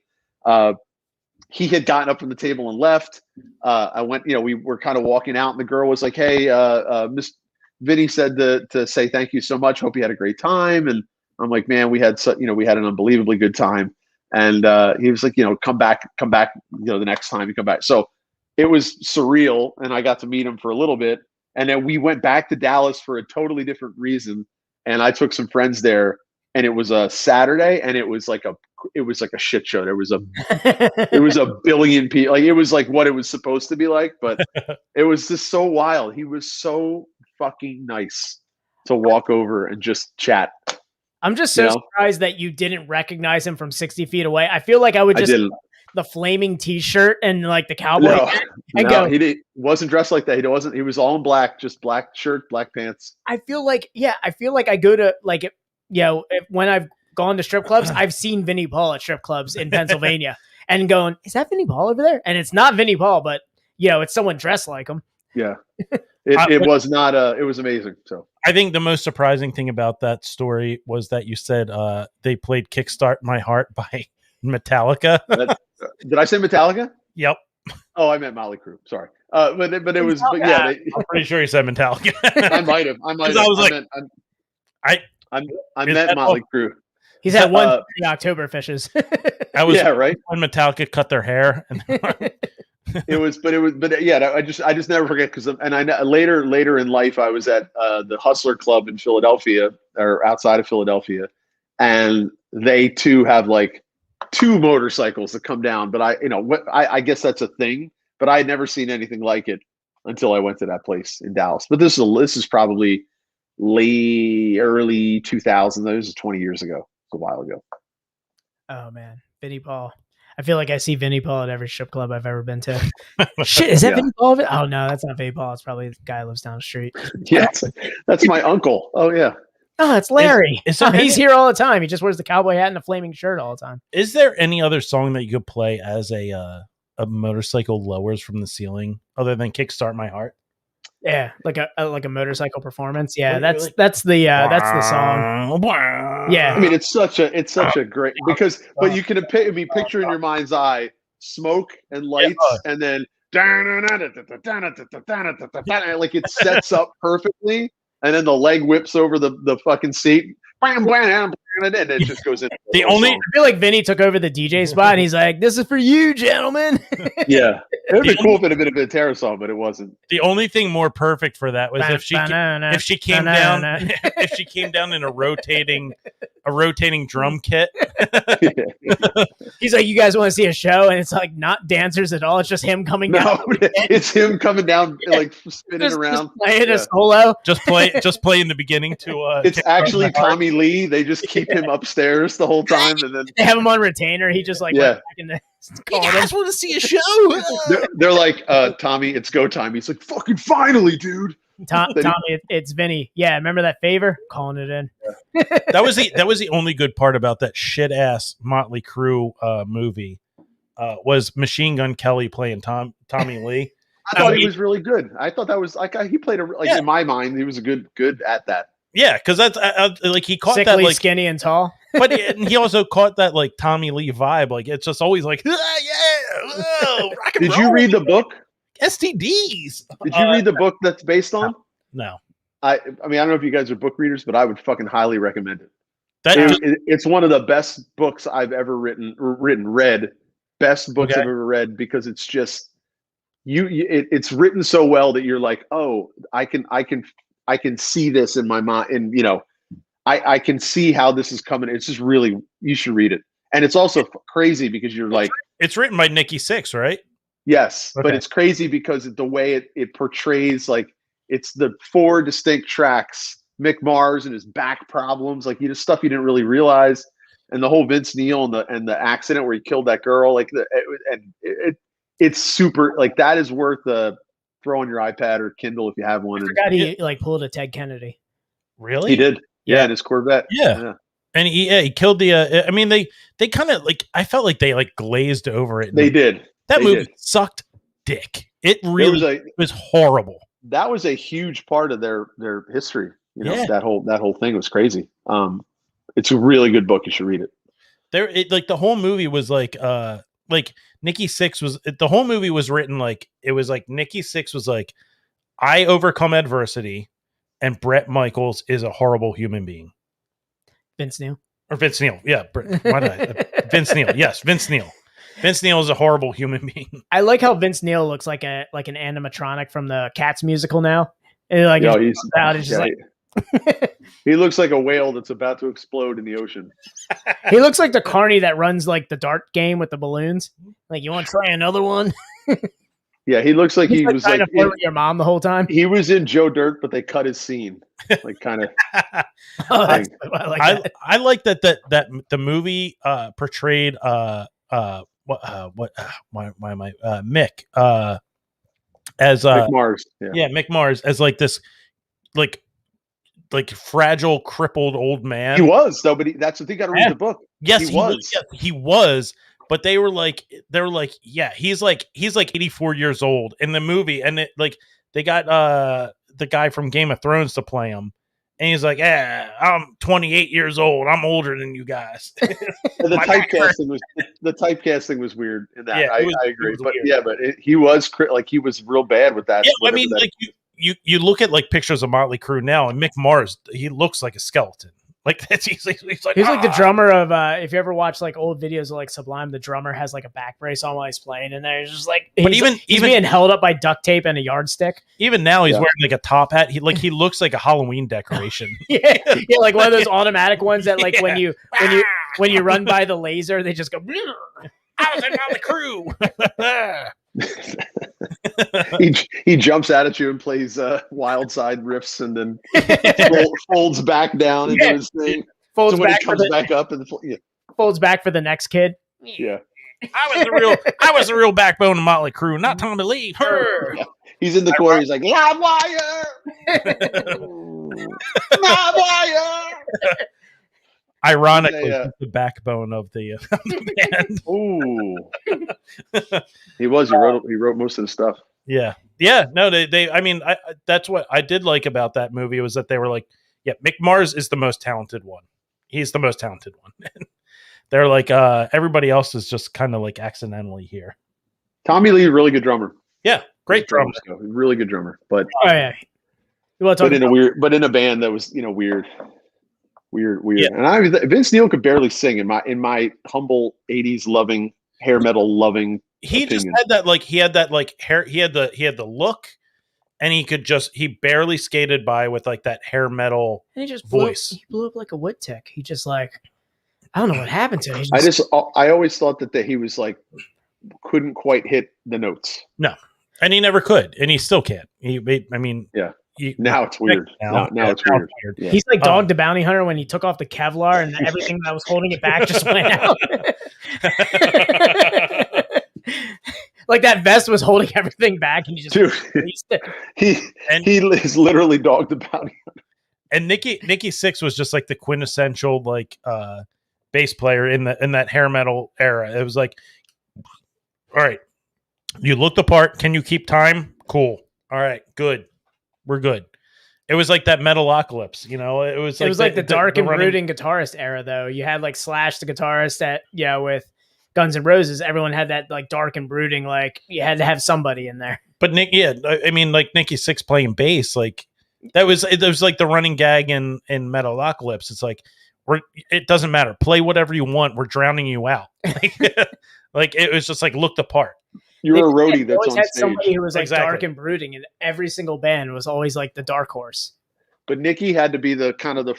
He had gotten up from the table and left. I went, we were kind of walking out, and the girl was like, hey, Miss Vinny said to say thank you so much. Hope you had a great time. And I'm like, man, we had an unbelievably good time. And he was like, come back, the next time you come back. So it was surreal, and I got to meet him for a little bit. And then we went back to Dallas for a totally different reason. And I took some friends there, and it was a Saturday, and it was like a shit show. There was a billion people. Like it was like what it was supposed to be like, but it was just so wild. He was so fucking nice to walk over and just chat. I'm just so surprised that you didn't recognize him from 60 feet away. I feel like I would just the flaming t-shirt and like the cowboy hat and go. He wasn't dressed like that. He was all in black, just black shirt, black pants. I feel like I go to like, when I've gone to strip clubs, I've seen Vinnie Paul at strip clubs in Pennsylvania and going, is that Vinnie Paul over there? And it's not Vinnie Paul, but it's someone dressed like him. Yeah. It was not it was amazing. So I think the most surprising thing about that story was that you said they played Kickstart My Heart by Metallica. Did I say Metallica? Yep. Oh, I meant Motley Crue. Sorry. But it was, but yeah, I'm pretty sure you said Metallica. I might have. I was like, I meant Motley Crue. He's had one October fishes. I was right when Metallica cut their hair. But yeah, I just never forget because I know later in life I was at the Hustler Club in Philadelphia or outside of Philadelphia, and they too have like 2 motorcycles that come down. But I guess that's a thing. But I had never seen anything like it until I went to that place in Dallas. But this is probably early 2000s. This is 20 years ago. It's a while ago. Oh man, Vinnie Paul. I feel like I see Vinnie Paul at every strip club I've ever been to. Shit, is that Vinnie Paul? Oh no, that's not Vinnie Paul. It's probably the guy who lives down the street. Yeah, that's my uncle. Oh yeah. Oh, it's Larry. He's here all the time. He just wears the cowboy hat and a flaming shirt all the time. Is there any other song that you could play as a motorcycle lowers from the ceiling other than Kickstart My Heart? Yeah, like a motorcycle performance. Yeah, that's the song. Yeah, I mean it's such a great but you can picture in your mind's eye smoke and lights and then like it sets up perfectly and then the leg whips over the fucking seat. And it just goes in. I feel like Vinny took over the DJ spot and he's like, "This is for you, gentlemen." Yeah, it would be cool if it had been a bit of Terror song, but it wasn't. The only thing more perfect for that was if she came down in a rotating drum kit. He's like, "You guys want to see a show?" And it's like not dancers at all. It's just him coming down. It's him coming down, like spinning around, just playing a solo. Just play in the beginning to. It's actually Tommy Lee. They just keep him upstairs the whole time, and then they have him on retainer. He just like went back in the you guys want to see a show? they're like, Tommy, it's go time. He's like, fucking finally, dude. Tommy, it's Vinny. Yeah, remember that favor? Calling it in. That was the only good part about that shit ass Motley Crue movie. Was Machine Gun Kelly playing Tommy Lee? I thought he was really good. I thought that was like he played in my mind he was a good at that. Yeah, because that's like he caught sickly, that like skinny and tall. But he also caught that like Tommy Lee vibe. Like it's just always like rock and Did roll. you read the book? STDs. Did you read the book that's based on? No. I mean I don't know if you guys are book readers, but I would fucking highly recommend it. It's one of the best books I've ever read. Best books I've ever read because it's just it's written so well that you're like, oh, I can see this in my mind, and I can see how this is coming. It's just really, you should read it, and it's also crazy because you're like, it's written by Nikki Sixx, right? Yes, but it's crazy because the way it portrays, like it's the 4 distinct tracks, Mick Mars and his back problems, like stuff you didn't really realize, and the whole Vince Neil and the accident where he killed that girl, like it's super, like that is worth throw on your iPad or Kindle if you have one. I forgot he like pulled a Ted Kennedy. Really? He did. Yeah, in his Corvette. Yeah. And he killed the. I mean, they kind of like. I felt like they like glazed over it. They did. That movie sucked dick. It really was horrible. That was a huge part of their history. That whole thing was crazy. It's a really good book. You should read it. Like the whole movie was like Nikki Sixx was. The whole movie was written like it was like Nikki Sixx was like, I overcome adversity, and Bret Michaels is a horrible human being. Vince Neil. Yeah. Vince Neil. Yes, Vince Neil. Vince Neil is a horrible human being. I like how Vince Neil looks like an animatronic from the Cats musical now. And he looks like a whale that's about to explode in the ocean. He looks like the carny that runs like the dart game with the balloons. Like, you want to try another one? Yeah, he looks like he was trying to flirt with your mom the whole time. He was in Joe Dirt, but they cut his scene, like kind of. I like that the movie portrayed Mick as Mick Mars. Yeah, Mick Mars as like this like fragile, crippled old man. He was though, but that's the thing. Got to read the book. Yes, he was. But but they were like, yeah, he's like 84 years old in the movie, and they got the guy from Game of Thrones to play him, and he's like, yeah, I'm 28 years old, I'm older than you guys. The typecasting was weird in that. Yeah, I agree, but weird. he was he was real bad with that. Yeah, I mean, like you look at like pictures of Motley Crue now, and Mick Mars, he looks like a skeleton. Like that's he's like the drummer of if you ever watch like old videos of like Sublime, the drummer has like a back brace on while he's playing, and there's just like he's being held up by duct tape and a yardstick. Even now he's wearing like a top hat. He looks like a Halloween decoration. yeah, like one of those automatic ones that like when you run by the laser, they just go. I was in Motley Crue. he jumps out at you and plays wild side riffs, and then folds back down into his thing. Folds so when back he comes back up and folds back for the next kid. Yeah, I was the real backbone of Motley Crue, not Tommy Lee. Yeah. He's in the corner. He's like, live wire, live wire. Ironically, the backbone of the band. Ooh, he wrote most of the stuff. Yeah. No, they. I mean, that's what I did like about that movie was that they were like, yeah, Mick Mars is the most talented one. He's the most talented one. They're like, everybody else is just kind of like accidentally here. Tommy Lee, really good drummer. Yeah, great drummer. Really good drummer, but in a band that was weird. Yeah. And Vince Neil could barely sing in my humble 80s loving hair metal loving. He opinion. just had that hair. He had the look, and he barely skated by with like that hair metal and he just voice. He blew up like a wood tick. He just like, I don't know what happened to him. I always thought that he was like couldn't quite hit the notes. No, and he never could, and he still can't. Yeah. Now it's weird. Now it's weird. Yeah. He's like Dog the Bounty Hunter when he took off the Kevlar and everything that was holding it back just went out. Like that vest was holding everything back, and he just released it. He is literally Dog the Bounty Hunter. And Nikki Sixx was just like the quintessential like bass player in that hair metal era. It was like, all right, you look the part. Can you keep time? Cool. All right, good. We're good. It was like that Metalocalypse, It was like the dark and brooding guitarist era, though. You had like Slash, the guitarist, that with Guns N' Roses. Everyone had that like dark and brooding. Like you had to have somebody in there. But like Nikki Sixx playing bass, like it was like the running gag in Metalocalypse. It's like it doesn't matter. Play whatever you want. We're drowning you out. Like it was just like look the part. You're a roadie that's always on had stage. Somebody who was like dark and brooding, and every single band was always like the dark horse. But Nikki had to be the kind of the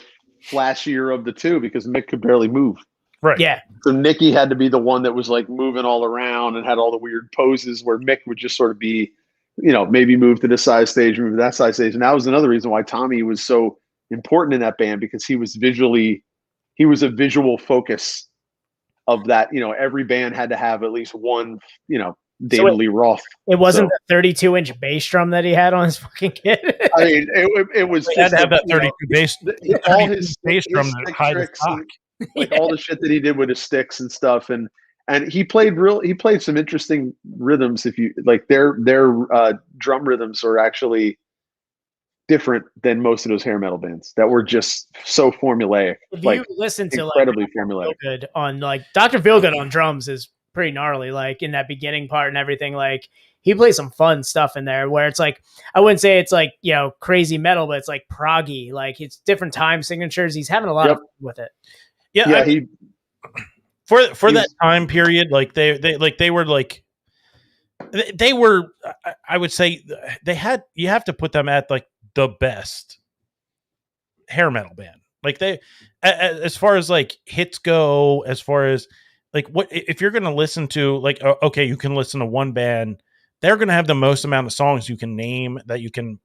flashier of the two because Mick could barely move. Right. Yeah. So Nikki had to be the one that was like moving all around and had all the weird poses where Mick would just sort of be, maybe move to this side stage, move to that side stage. And that was another reason why Tommy was so important in that band, because he was a visual focus of that. Every band had to have at least one, David Lee Roth. It wasn't the 32-inch bass drum that he had on his fucking kit. I mean, it was he had to have that 32 bass. All his bass drum that hide his cock. All the shit that he did with his sticks and stuff, and he played some interesting rhythms. If you like, their drum rhythms are actually different than most of those hair metal bands that were just so formulaic. If you listen to incredibly formulaic, Feelgood on like Dr. Feelgood on drums is pretty gnarly, like in that beginning part and everything. Like he plays some fun stuff in there where it's like, I wouldn't say it's like, crazy metal, but it's like proggy, like it's different time signatures. He's having a lot of fun with it. Yeah. For that time period, like they were, I would say you have to put them at like the best hair metal band. Like they, as far as like hits go, as far as like what if you're going to listen to like okay, you can listen to one band, they're going to have the most amount of songs you can name that you can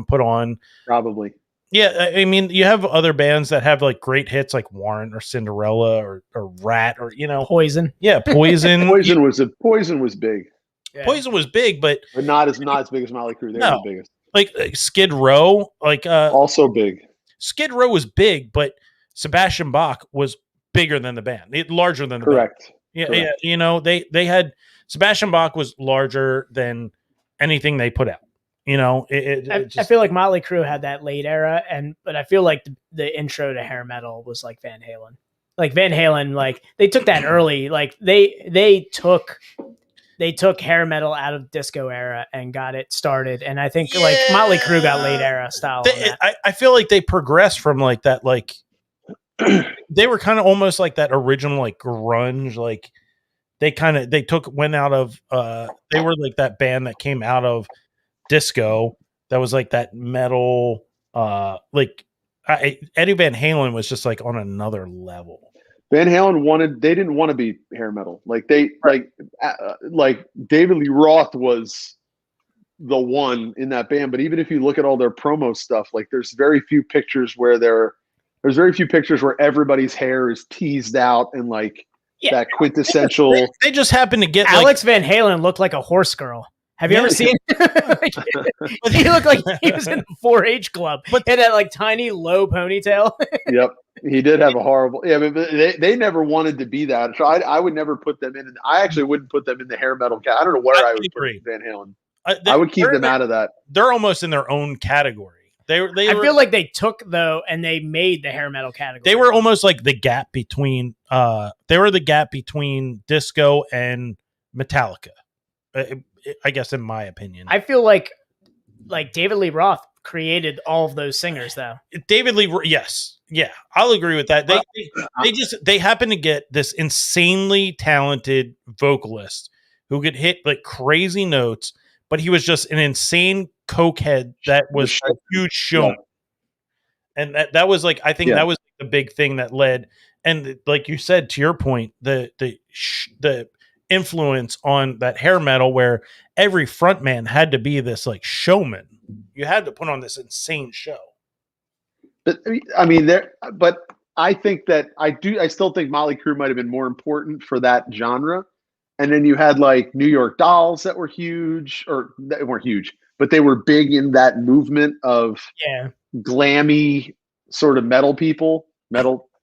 put on. Probably. Yeah, I mean, you have other bands that have like great hits like Warrant or Cinderella or Rat or Poison. Yeah, Poison. Poison was big. Yeah. Poison was big, but not as big as Motley Crue. They were the biggest. Like Skid Row, also big. Skid Row was big, but Sebastian Bach was bigger than the band, larger than the Correct. band. Yeah. You know, they had Sebastian Bach was larger than anything they put out. You know, I feel like Motley Crue had that late era, but I feel like the intro to hair metal was like Van Halen. Like Van Halen, like they took that early. Like they took hair metal out of disco era and got it started. And I think like Motley Crue got late era style. I feel like they progressed from like that, like they were kind of almost like that original like grunge, like they went out of they were like that band that came out of disco that was like that metal Eddie Van Halen was just like on another level. Van Halen they didn't want to be hair metal. Like like David Lee Roth was the one in that band. But even if you look at all their promo stuff, like there's very few pictures where everybody's hair is teased out and like that quintessential. They just happen to get Alex Van Halen looked like a horse girl. Have you ever seen? He looked like he was in the 4-H club, but he had that like tiny low ponytail. Yep, he did have a horrible. Yeah, but they never wanted to be that. So I would never put them in. I actually wouldn't put them in the hair metal cat. I don't know where I would put Van Halen. I would keep them out of that. They're almost in their own category. I feel like they took though, and they made the hair metal category. They were almost like the gap between. They were the gap between disco and Metallica. I guess, in my opinion, I feel like David Lee Roth created all of those singers, though. David Lee, yes, yeah, I'll agree with that. They happen to get this insanely talented vocalist who could hit like crazy notes, but he was just an insane cokehead that was a huge showman, and that was like I think that was the big thing that led, and like you said, to your point, the influence on that hair metal where every frontman had to be this like showman. You had to put on this insane show. But I mean, but I think that I still think Motley Crue might have been more important for that genre. And then you had like New York Dolls that were huge, or they weren't huge, but they were big in that movement of glammy sort of metal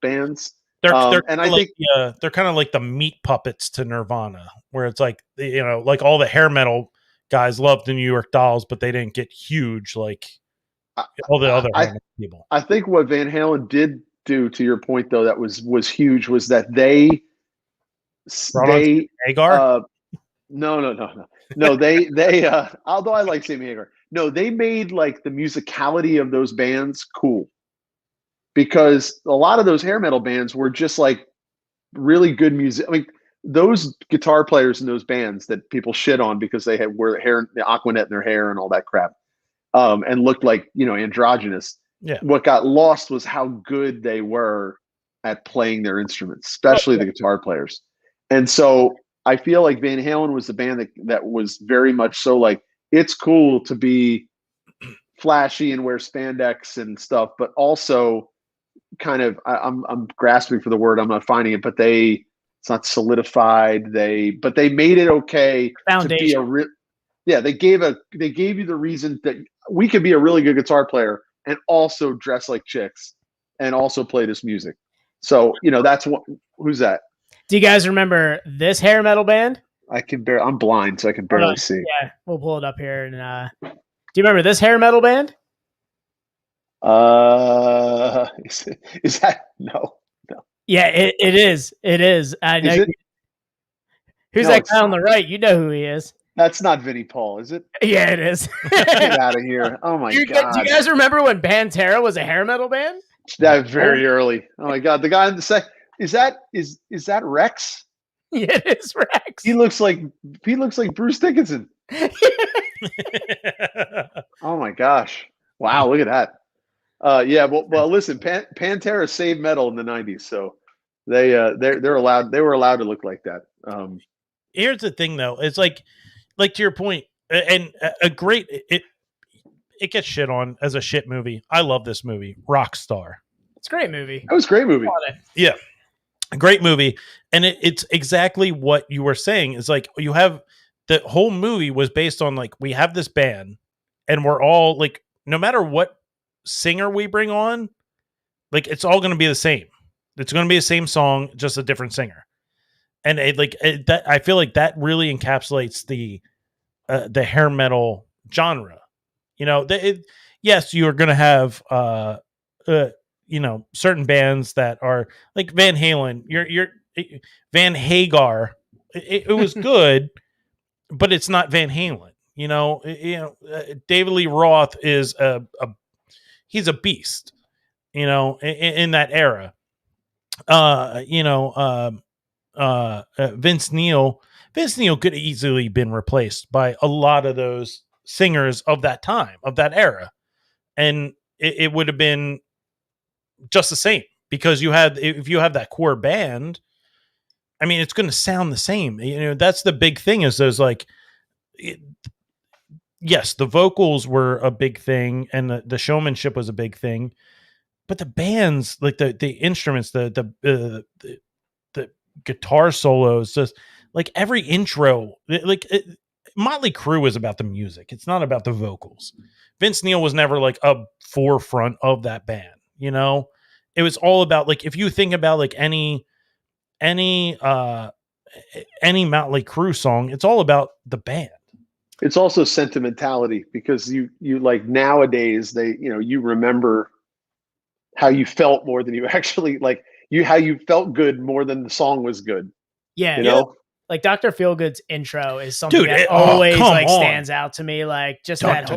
bands. They're kind of like the meat puppets to Nirvana, where it's like, you know, like all the hair metal guys loved the New York Dolls, but they didn't get huge like all the other people. I think what Van Halen did do, to your point though, that was huge, was that they Hagar. No, they although I like Sammy Hagar, no, they made like the musicality of those bands cool. Because a lot of those hair metal bands were just like really good music. I mean, those guitar players in those bands that people shit on because they wore hair, the Aquanet in their hair and all that crap, and looked like, you know, androgynous. Yeah. What got lost was how good they were at playing their instruments, especially the guitar players. And so I feel like Van Halen was the band that was very much so like, it's cool to be flashy and wear spandex and stuff, but also kind of I'm grasping for the word, I'm not finding it, but it's not solidified, but they made it okay Foundation. to be they gave you the reason that we could be a really good guitar player and also dress like chicks and also play this music. So, you know, who's that? Do you guys remember this hair metal band? I'm blind, so I can barely see. Yeah, we'll pull it up here. And do you remember this hair metal band? Is that no? Yeah, it is. It is. I know. Who's that guy on the right? You know who he is. That's not Vinnie Paul, is it? Yeah, it is. Get out of here! Oh my god! Do you guys remember when Pantera was a hair metal band? That very early. Oh my god! The guy in the second is that Rex? Yeah, it is Rex. He looks like Bruce Dickinson. Oh my gosh! Wow, look at that. Well, listen, Pantera saved metal in the 90s, so they were allowed to look like that. Here's the thing, though, it's like to your point, and it gets shit on as a shit movie. I love this movie, Rockstar. It's a great movie. That was a great movie. Yeah, a great movie, and it's exactly what you were saying. It's like you have the whole movie was based on like we have this band, and we're all like, no matter what singer we bring on, like it's all going to be the same. It's going to be the same song, just a different singer. and that I feel like that really encapsulates the hair metal genre. You know, yes, you are going to have you know, certain bands that are like Van Halen. You're Van Hagar. It was good, but it's not Van Halen. You know, David Lee Roth is he's a beast. You know, in that era. You know, Vince Neil could easily been replaced by a lot of those singers of that time, of that era, and it would have been just the same, because if you have that core band, I mean, it's going to sound the same. You know, that's the big thing, is those like, yes, the vocals were a big thing and the showmanship was a big thing, but the bands, like the instruments, the guitar solos, just like every intro, Motley Crue was about the music. It's not about the vocals. Vince Neil was never like a forefront of that band. You know, it was all about, like, if you think about like any Motley Crue song, it's all about the band. It's also sentimentality, because you like nowadays you remember how you felt more than you actually how you felt good more than the song was good. Yeah. You know? Like Dr. Feelgood's intro is something that always stands out to me. Like just that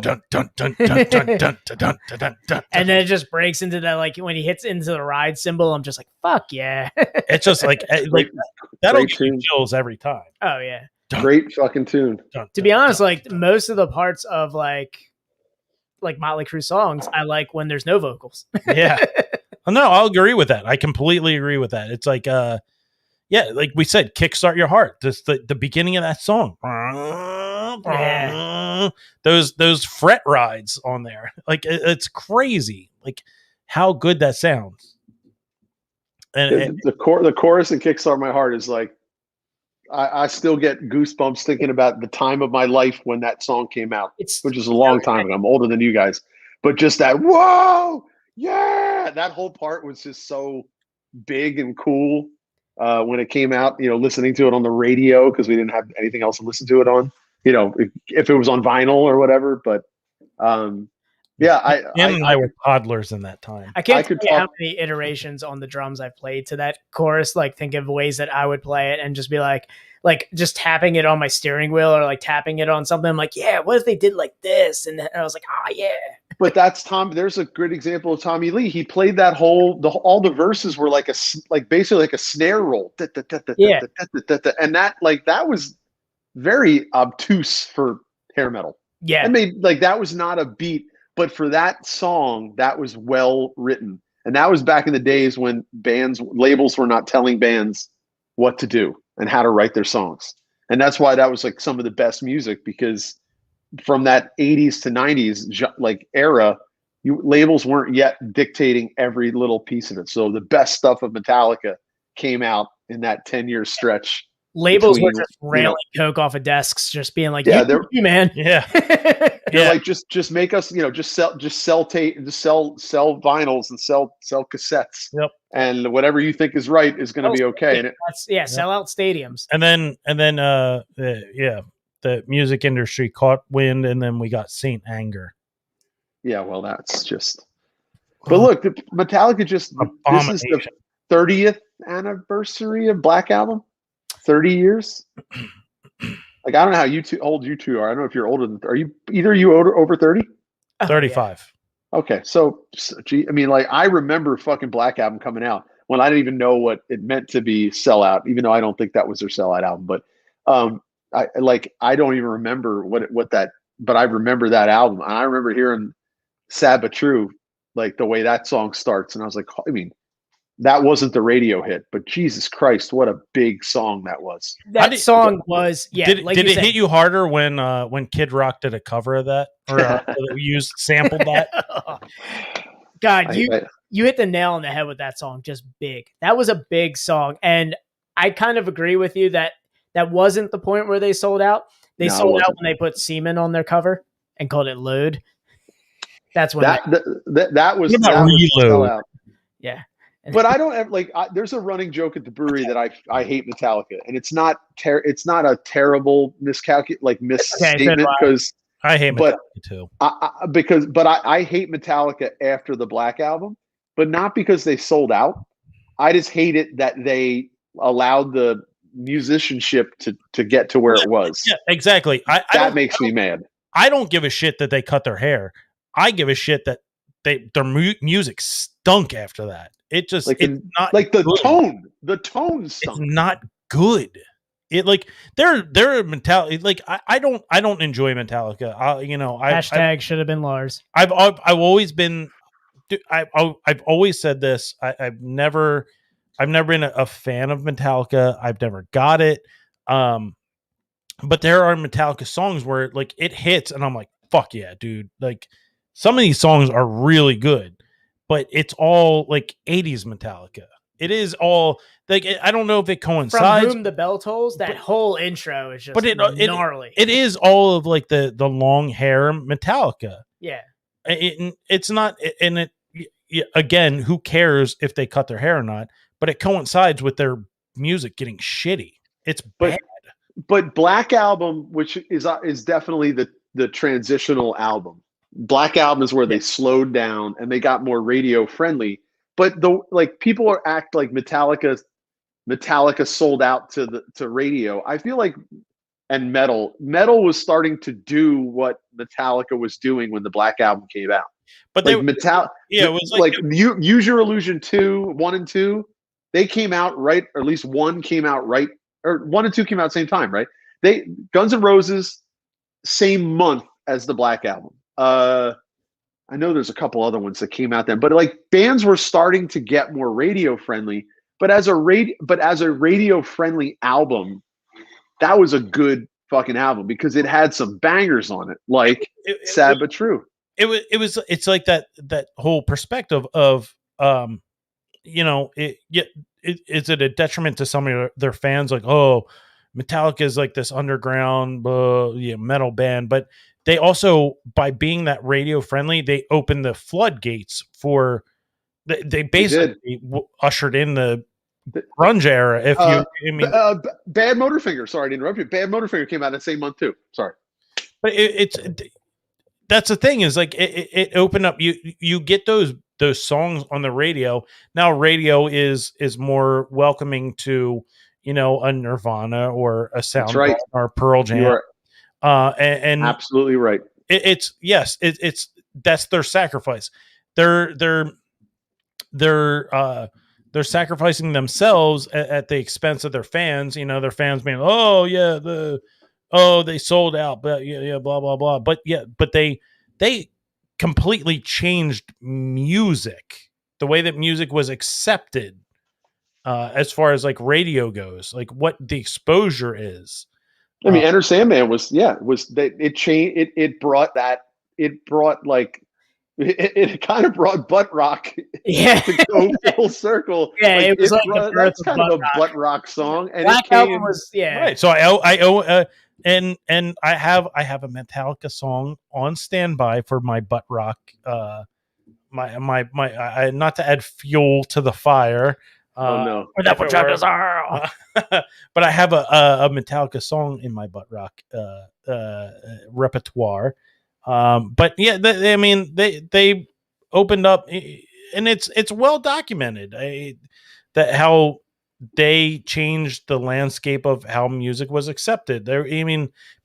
and then it just breaks into that, like when he hits into the ride cymbal, I'm just like, fuck yeah. It's just like that'll give you chills every time. Oh yeah. Great fucking tune. To be honest, like most of the parts of like Motley Crue songs, I like when there's no vocals. Yeah. No, I'll agree with that. I completely agree with that. It's like yeah, like we said, Kickstart Your Heart. Just the beginning of that song. Yeah. Those fret rides on there. Like it's crazy. Like how good that sounds. And the chorus in Kickstart My Heart is like, I still get goosebumps thinking about the time of my life when that song came out, which is a long time ago. I'm older than you guys, but just that, whoa, yeah, that whole part was just so big and cool. When it came out, you know, listening to it on the radio, because we didn't have anything else to listen to it on, you know, if it was on vinyl or whatever. But yeah, I were toddlers in that time. I can't tell you how many iterations on the drums I've played to that chorus. Like think of ways that I would play it and just be like just tapping it on my steering wheel or like tapping it on something. I'm like, yeah, what if they did like this? And I was like, oh yeah. But that's Tom. There's a good example of Tommy Lee. He played that all the verses were basically like a snare roll. Yeah. And that was very obtuse for hair metal. Yeah. I mean, that was not a beat, but for that song, that was well written. And that was back in the days when labels were not telling bands what to do and how to write their songs. And that's why that was like some of the best music, because from that 80s to 90s era, labels weren't yet dictating every little piece of it. So the best stuff of Metallica came out in that 10-year stretch. Labels were just railing coke off of desks, just being like, "Yeah, you man, yeah, they're like, just make us, just sell tape, just sell vinyls and sell cassettes, yep, and whatever you think is right is going to be okay." And sell out stadiums, and then the music industry caught wind, and then we got Saint Anger. Yeah, well, that's just. But look, Metallica this is the 30th anniversary of Black Album. 30 years. Like, I don't know how old you two are. I don't know if you're older than. Are you over 30? 35. Yeah. Okay, so I mean, like, I remember fucking Black Album coming out when I didn't even know what it meant to be sellout, even though I don't think that was their sellout album. But I don't even remember what that. But I remember that album, and I remember hearing "Sad But True," like the way that song starts, and I was like, I mean. That wasn't the radio hit, but Jesus Christ, what a big song that was. That song was, yeah. Did it hit you harder when Kid Rock did a cover of that, or sampled that? God, you hit the nail on the head with that song. Just big. That was a big song, and I kind of agree with you that wasn't the point where they sold out. They sold out when they put Seaman on their cover and called it Load. That's when that was Reload. sellout. Yeah. But I don't ever there's a running joke at the brewery that I hate Metallica, and it's not a terrible Okay, so misstatement because I hate but Metallica too. I hate Metallica after the Black Album, but not because they sold out. I just hate it that they allowed the musicianship to get to where it was. Yeah, exactly. That makes me mad. I don't give a shit that they cut their hair. I give a shit that their music stunk after that. It just it's not like the good. tone. The tone stunk. It's not good. It like they're Metallica. Like I don't enjoy Metallica. Hashtag should have been Lars. I've always been. I've always said this. I've never been a fan of Metallica. I've never got it. But there are Metallica songs where like it hits, and I'm like, fuck yeah, dude. Like some of these songs are really good, but it's all like 80s Metallica. It is all like I don't know if it coincides. From Whom the Bell Tolls, that whole intro is just gnarly. It is all of like the long hair Metallica. Yeah, it's not, and it again, who cares if they cut their hair or not? But it coincides with their music getting shitty. It's bad. But Black Album, which is definitely the transitional album. Black Album is where they slowed down and they got more radio friendly. But people act like Metallica sold out to radio. I feel like, and metal was starting to do what Metallica was doing when the Black Album came out. But it was like Use Your Illusion 1 and 2. They came out right, or at least one came out right. Or 1 and 2 came out at the same time, right? Guns N' Roses, same month as the Black Album. I know there's a couple other ones that came out then, but like bands were starting to get more radio friendly. But as a radio friendly album, that was a good fucking album because it had some bangers on it, like Sad But True. It's like that whole perspective of is it a detriment to some of their fans? Like, oh, Metallica is like this underground metal band, but they also, by being that radio friendly, they opened the floodgates for. They basically ushered in the grunge era. Bad Motorfinger. Sorry to interrupt you. Bad Motorfinger came out the same month too. Sorry, but that's the thing is like it opened up. You get those songs on the radio. Now radio is more welcoming to, a Nirvana or a Soundgarden or Pearl Jam. And absolutely right. It's that's their sacrifice. They're sacrificing themselves at the expense of their fans. Their fans being, oh yeah, they sold out, but yeah, blah blah blah. But they completely changed music, the way that music was accepted, as far as like radio goes, like what the exposure is. I mean, Enter Sandman it changed. It brought kind of brought butt rock to go full circle. Yeah, it was that's kind of a butt rock song. And Black Album was right. So I owe and I have a Metallica song on standby for my butt rock. My not to add fuel to the fire. Oh no! Or that what chapters are. But I have a Metallica song in my butt rock repertoire. But yeah, they opened up, and it's well documented that how they changed the landscape of how music was accepted.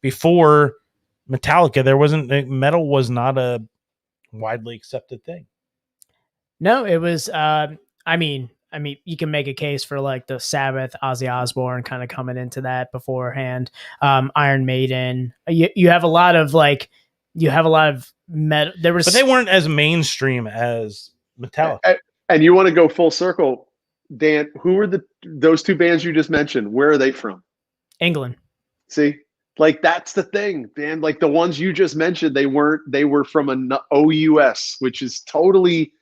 Before Metallica, metal was not a widely accepted thing. No, it was. I mean, you can make a case for like the Sabbath, Ozzy Osbourne kind of coming into that beforehand. Iron Maiden. You have a lot of metal. But they weren't as mainstream as Metallica. And you want to go full circle, Dan? Who are those two bands you just mentioned? Where are they from? England. See, like that's the thing, Dan. Like the ones you just mentioned, they were from an OUS, which is totally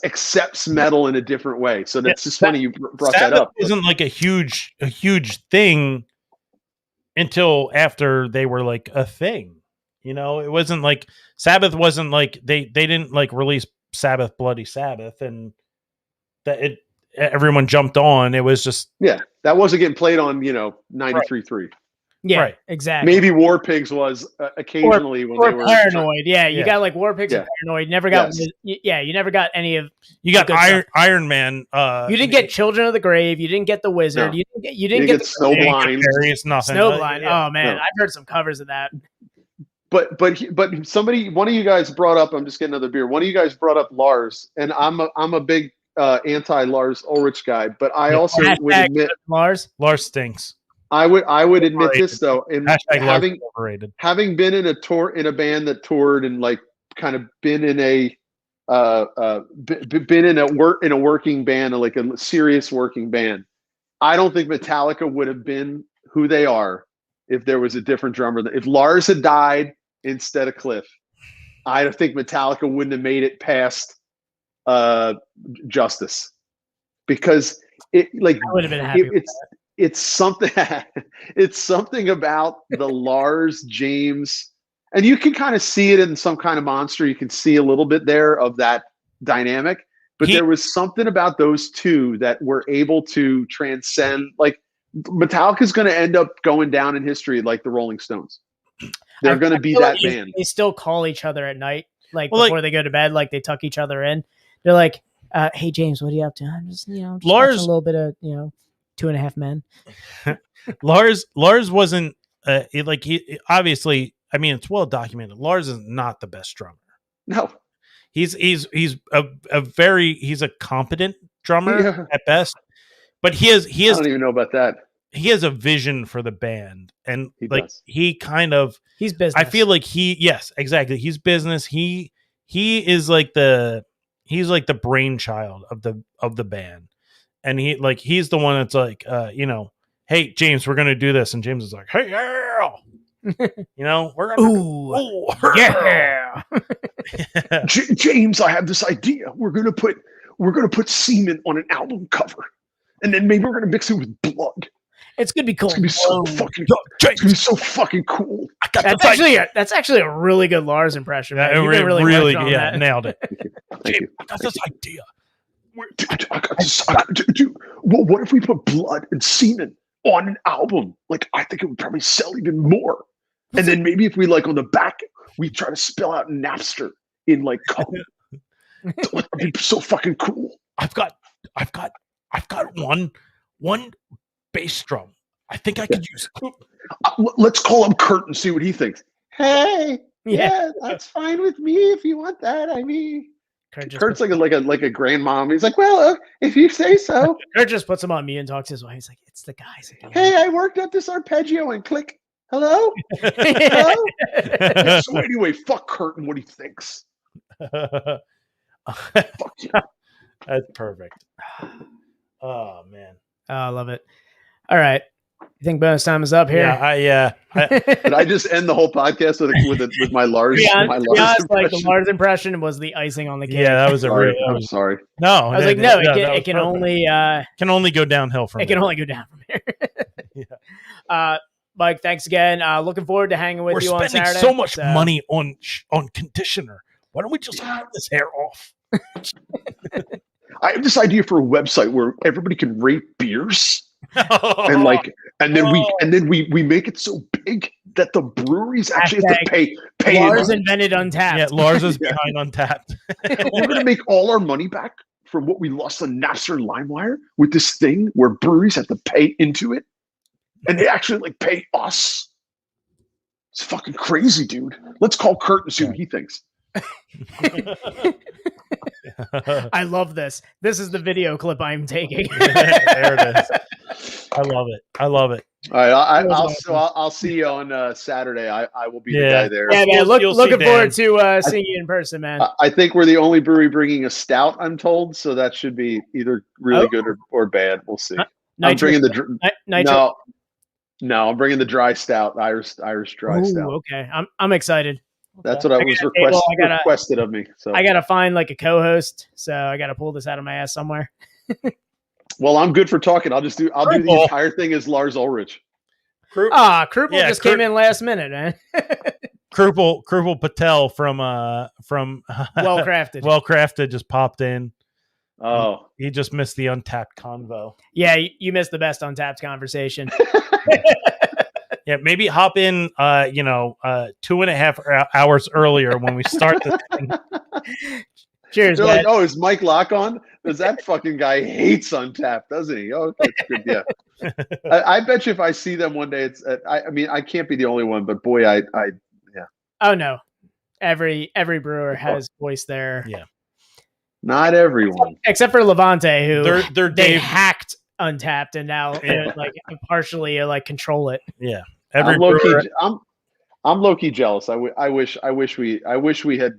accepts metal in a different way. So that's just funny you brought that up. It wasn't like a huge thing until after they were like a thing. It wasn't like Sabbath wasn't like they didn't like release Sabbath Bloody Sabbath and that everyone jumped on. It was just that wasn't getting played on 93.3. Yeah, Right. exactly. Maybe War Pigs was occasionally when they were Paranoid. Yeah, you got like War Pigs and Yeah. Paranoid. Never got. Yes. You never got any of. you got good Iron Man. You didn't get Children of the Grave. You didn't get the Wizard. No. You didn't get Snowblind. Fairies, nothing. Snowblind. Yeah. Oh man, No. I've heard some covers of that. But one of you guys brought up. I'm just getting another beer. One of you guys brought up Lars, and I'm a big anti Lars Ulrich guy. But I also would admit Lars stinks. I would admit this though, in having been in a band that toured and like kind of been in a working band, like a serious working band. I don't think Metallica would have been who they are if there was a different drummer. If Lars had died instead of Cliff, I don't think Metallica wouldn't have made it past Justice, because I would have been happy with that. It's something it's something about the Lars James, and you can kind of see it in Some Kind of Monster. You can see a little bit there of that dynamic, but there was something about those two that were able to transcend. Like Metallica's going to end up going down in history like the Rolling Stones. They're going to be that band. They still call each other at night, before they go to bed, like they tuck each other in. They're like, "Hey James, what are you up to?" I'm just, just Lars, a little bit of, 2.5 Men. Lars wasn't he obviously. I mean, it's well documented. Lars is not the best drummer. No, he's a competent drummer at best, but he has. I don't even know about that. He has a vision for the band, and he's business. I feel like yes, exactly. He's business. He is like he's like the brainchild of the band. And he's the one that's like, hey James, we're gonna do this, and James is like, hey yeah, we're gonna yeah. James, I have this idea. We're gonna put semen on an album cover, and then maybe we're gonna mix it with blood. It's gonna be cool. It's gonna be so fucking cool. That's actually a really good Lars impression. Yeah, really nailed it. Thank you. I got this idea. Dude, I got this. Well, what if we put blood and semen on an album? Like, I think it would probably sell even more. And then maybe if we on the back, we try to spell out Napster in cum. That'd be so fucking cool. I've got one bass drum. I think I could use it. Let's call him Kurt and see what he thinks. Hey, yeah, that's fine with me if you want that. I mean. Kurt's like a grandmom. He's like, well, if you say so. Kurt just puts him on me and talks his way. He's like, it's the guys again. Hey, I worked at this arpeggio and click. Hello? Hello? So anyway, fuck Kurt and what he thinks. Fuck you. That's perfect. Oh man. Oh, I love it. All right. You think bonus time is up here? Yeah. Did I just end the whole podcast with my Lars? The Lars impression was the icing on the cake. Yeah, that was I'm sorry. No, I was it can only go downhill from. It can only go down from here. Yeah. Mike, thanks again. Looking forward to hanging with you on Saturday. We're spending so much money on conditioner. Why don't we just cut this hair off? I have this idea for a website where everybody can rate beers. And then we make it so big that the breweries actually have to pay. Lars invented Untapped. Yeah, Lars is behind Untapped. We're gonna make all our money back from what we lost on Napster and LimeWire with this thing where breweries have to pay into it, and they actually pay us. It's fucking crazy, dude. Let's call Kurt and see what he thinks. I love this. This is the video clip I'm taking. There it is. I love it. All right, I'll see you on Saturday. I will be the guy there. Yeah, man. Looking forward to seeing you in person, man. I think we're the only brewery bringing a stout, I'm told, so that should be either really good or bad. We'll see. I'm bringing the No, I'm bringing the dry stout, Irish dry stout. Okay, I'm excited. That's what I was requested of me. So I gotta find a co-host. So I gotta pull this out of my ass somewhere. Well, I'm good for talking. I'll do the entire thing as Lars Ulrich. Krupel just came in last minute, man. Krupel Patel from Well Crafted just popped in. Oh, He just missed the Untapped convo. Yeah, you missed the best Untapped conversation. Yeah, maybe hop in, 2.5 hours earlier when we start the thing. Cheers, they're man. like, oh, is Mike Locke on? Because that fucking guy hates Untapped, doesn't he? Oh, that's good. Yeah. I bet you if I see them one day, it's. I mean, I can't be the only one, but boy, yeah. Oh no, every brewer has voiced their. Yeah. Not everyone, except for Levante, who They're they Dave. hacked Untapped and now like partially like control it. Yeah. I'm low key jealous. I wish we had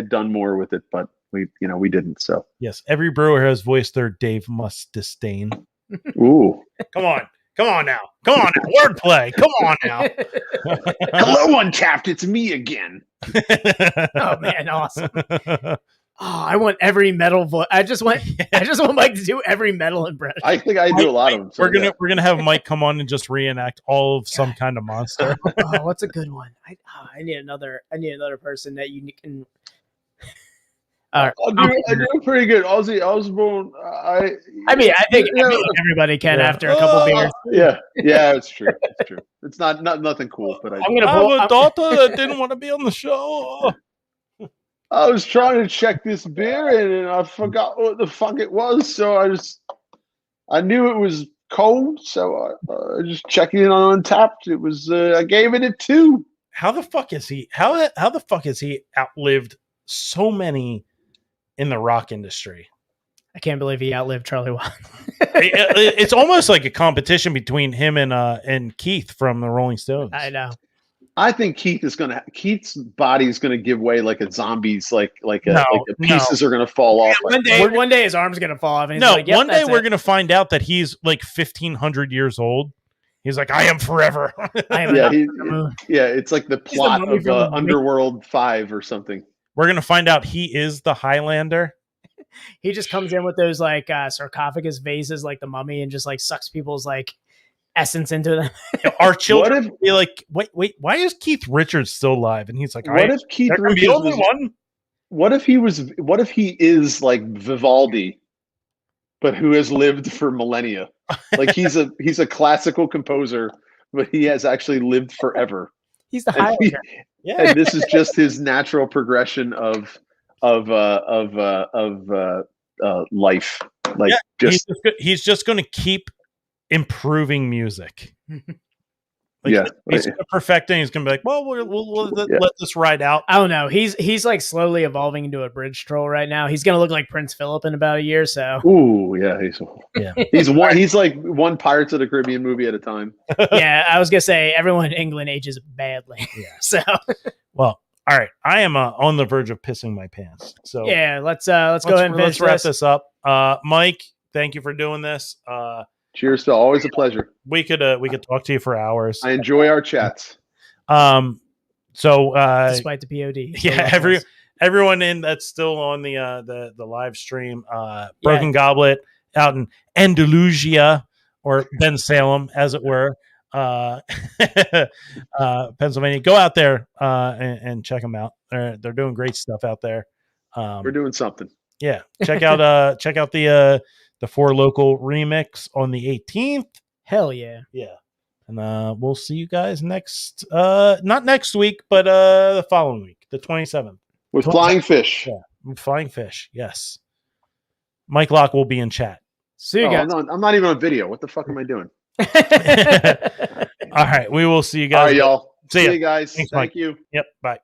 done more with it, but we didn't. So Yes, every brewer has voiced their Dave must disdain. ooh, Come on now, wordplay. Come on now. hello Untapped, it's me again. Oh man, awesome. Oh, I want every metal voice. I just want Mike to do every metal impression. I think I do a lot of them. So We're gonna have Mike come on and just reenact all of some kind of monster. Oh, what's a good one? I need another person that you can. I do pretty good. Ozzy Osbourne. I think everybody can after a couple beers. Yeah, it's true. It's true. It's not nothing cool, but I have a daughter that didn't want to be on the show. I was trying to check this beer in and I forgot what the fuck it was. So I knew it was cold. So I just checking in on Untapped. It was, I gave it a 2. How the fuck is he? How the fuck has he outlived so many in the rock industry? I can't believe he outlived Charlie Watts. It's almost like a competition between him and Keith from the Rolling Stones. I know. I think Keith's body is gonna give way like a zombie's, like the pieces are gonna fall off. One day his arm's gonna fall off. And one day we're gonna find out that he's like 1,500 years old. He's like, I am forever. It's like the plot of Underworld 5 or something. We're gonna find out he is the Highlander. He just comes in with those like sarcophagus vases, like the Mummy, and just like sucks people's like essence into them. Our children be like, wait, why is Keith Richards still alive? And he's like, what if Keith Richards the only one? What if he is like Vivaldi, but who has lived for millennia? Like he's a classical composer, but he has actually lived forever. He's the Highlander. And this is just his natural progression of life. Like he's just going to keep improving music. He's perfecting. He's gonna be like, well, we'll let this ride out. I don't know. He's like slowly evolving into a bridge troll right now. He's gonna look like Prince Philip in about a year. So, ooh, yeah, he's like one Pirates of the Caribbean movie at a time. Yeah, I was gonna say everyone in England ages badly. Yeah. So, well, all right, I am on the verge of pissing my pants. So yeah, let's go ahead and let's wrap this up. Mike, thank you for doing this. Cheers, Phil. Always a pleasure. We could talk to you for hours. I enjoy our chats. So despite the POD, yeah, everyone in that's still on the live stream. Broken Goblet out in Andalusia or Ben Salem, as it were, Pennsylvania. Go out there and check them out. They're doing great stuff out there. We're doing something. Yeah, check out the 4 Local remix on the 18th. Hell yeah. Yeah. And we'll see you guys not next week, but the following week, the 27th. With Flying Fish. Yeah, with Flying Fish, yes. Mike Locke will be in chat. See you guys. I'm not even on video. What the fuck am I doing? All right, we will see you guys. All right, y'all. See you guys. Thanks, Thank Mike. you. Yep, bye.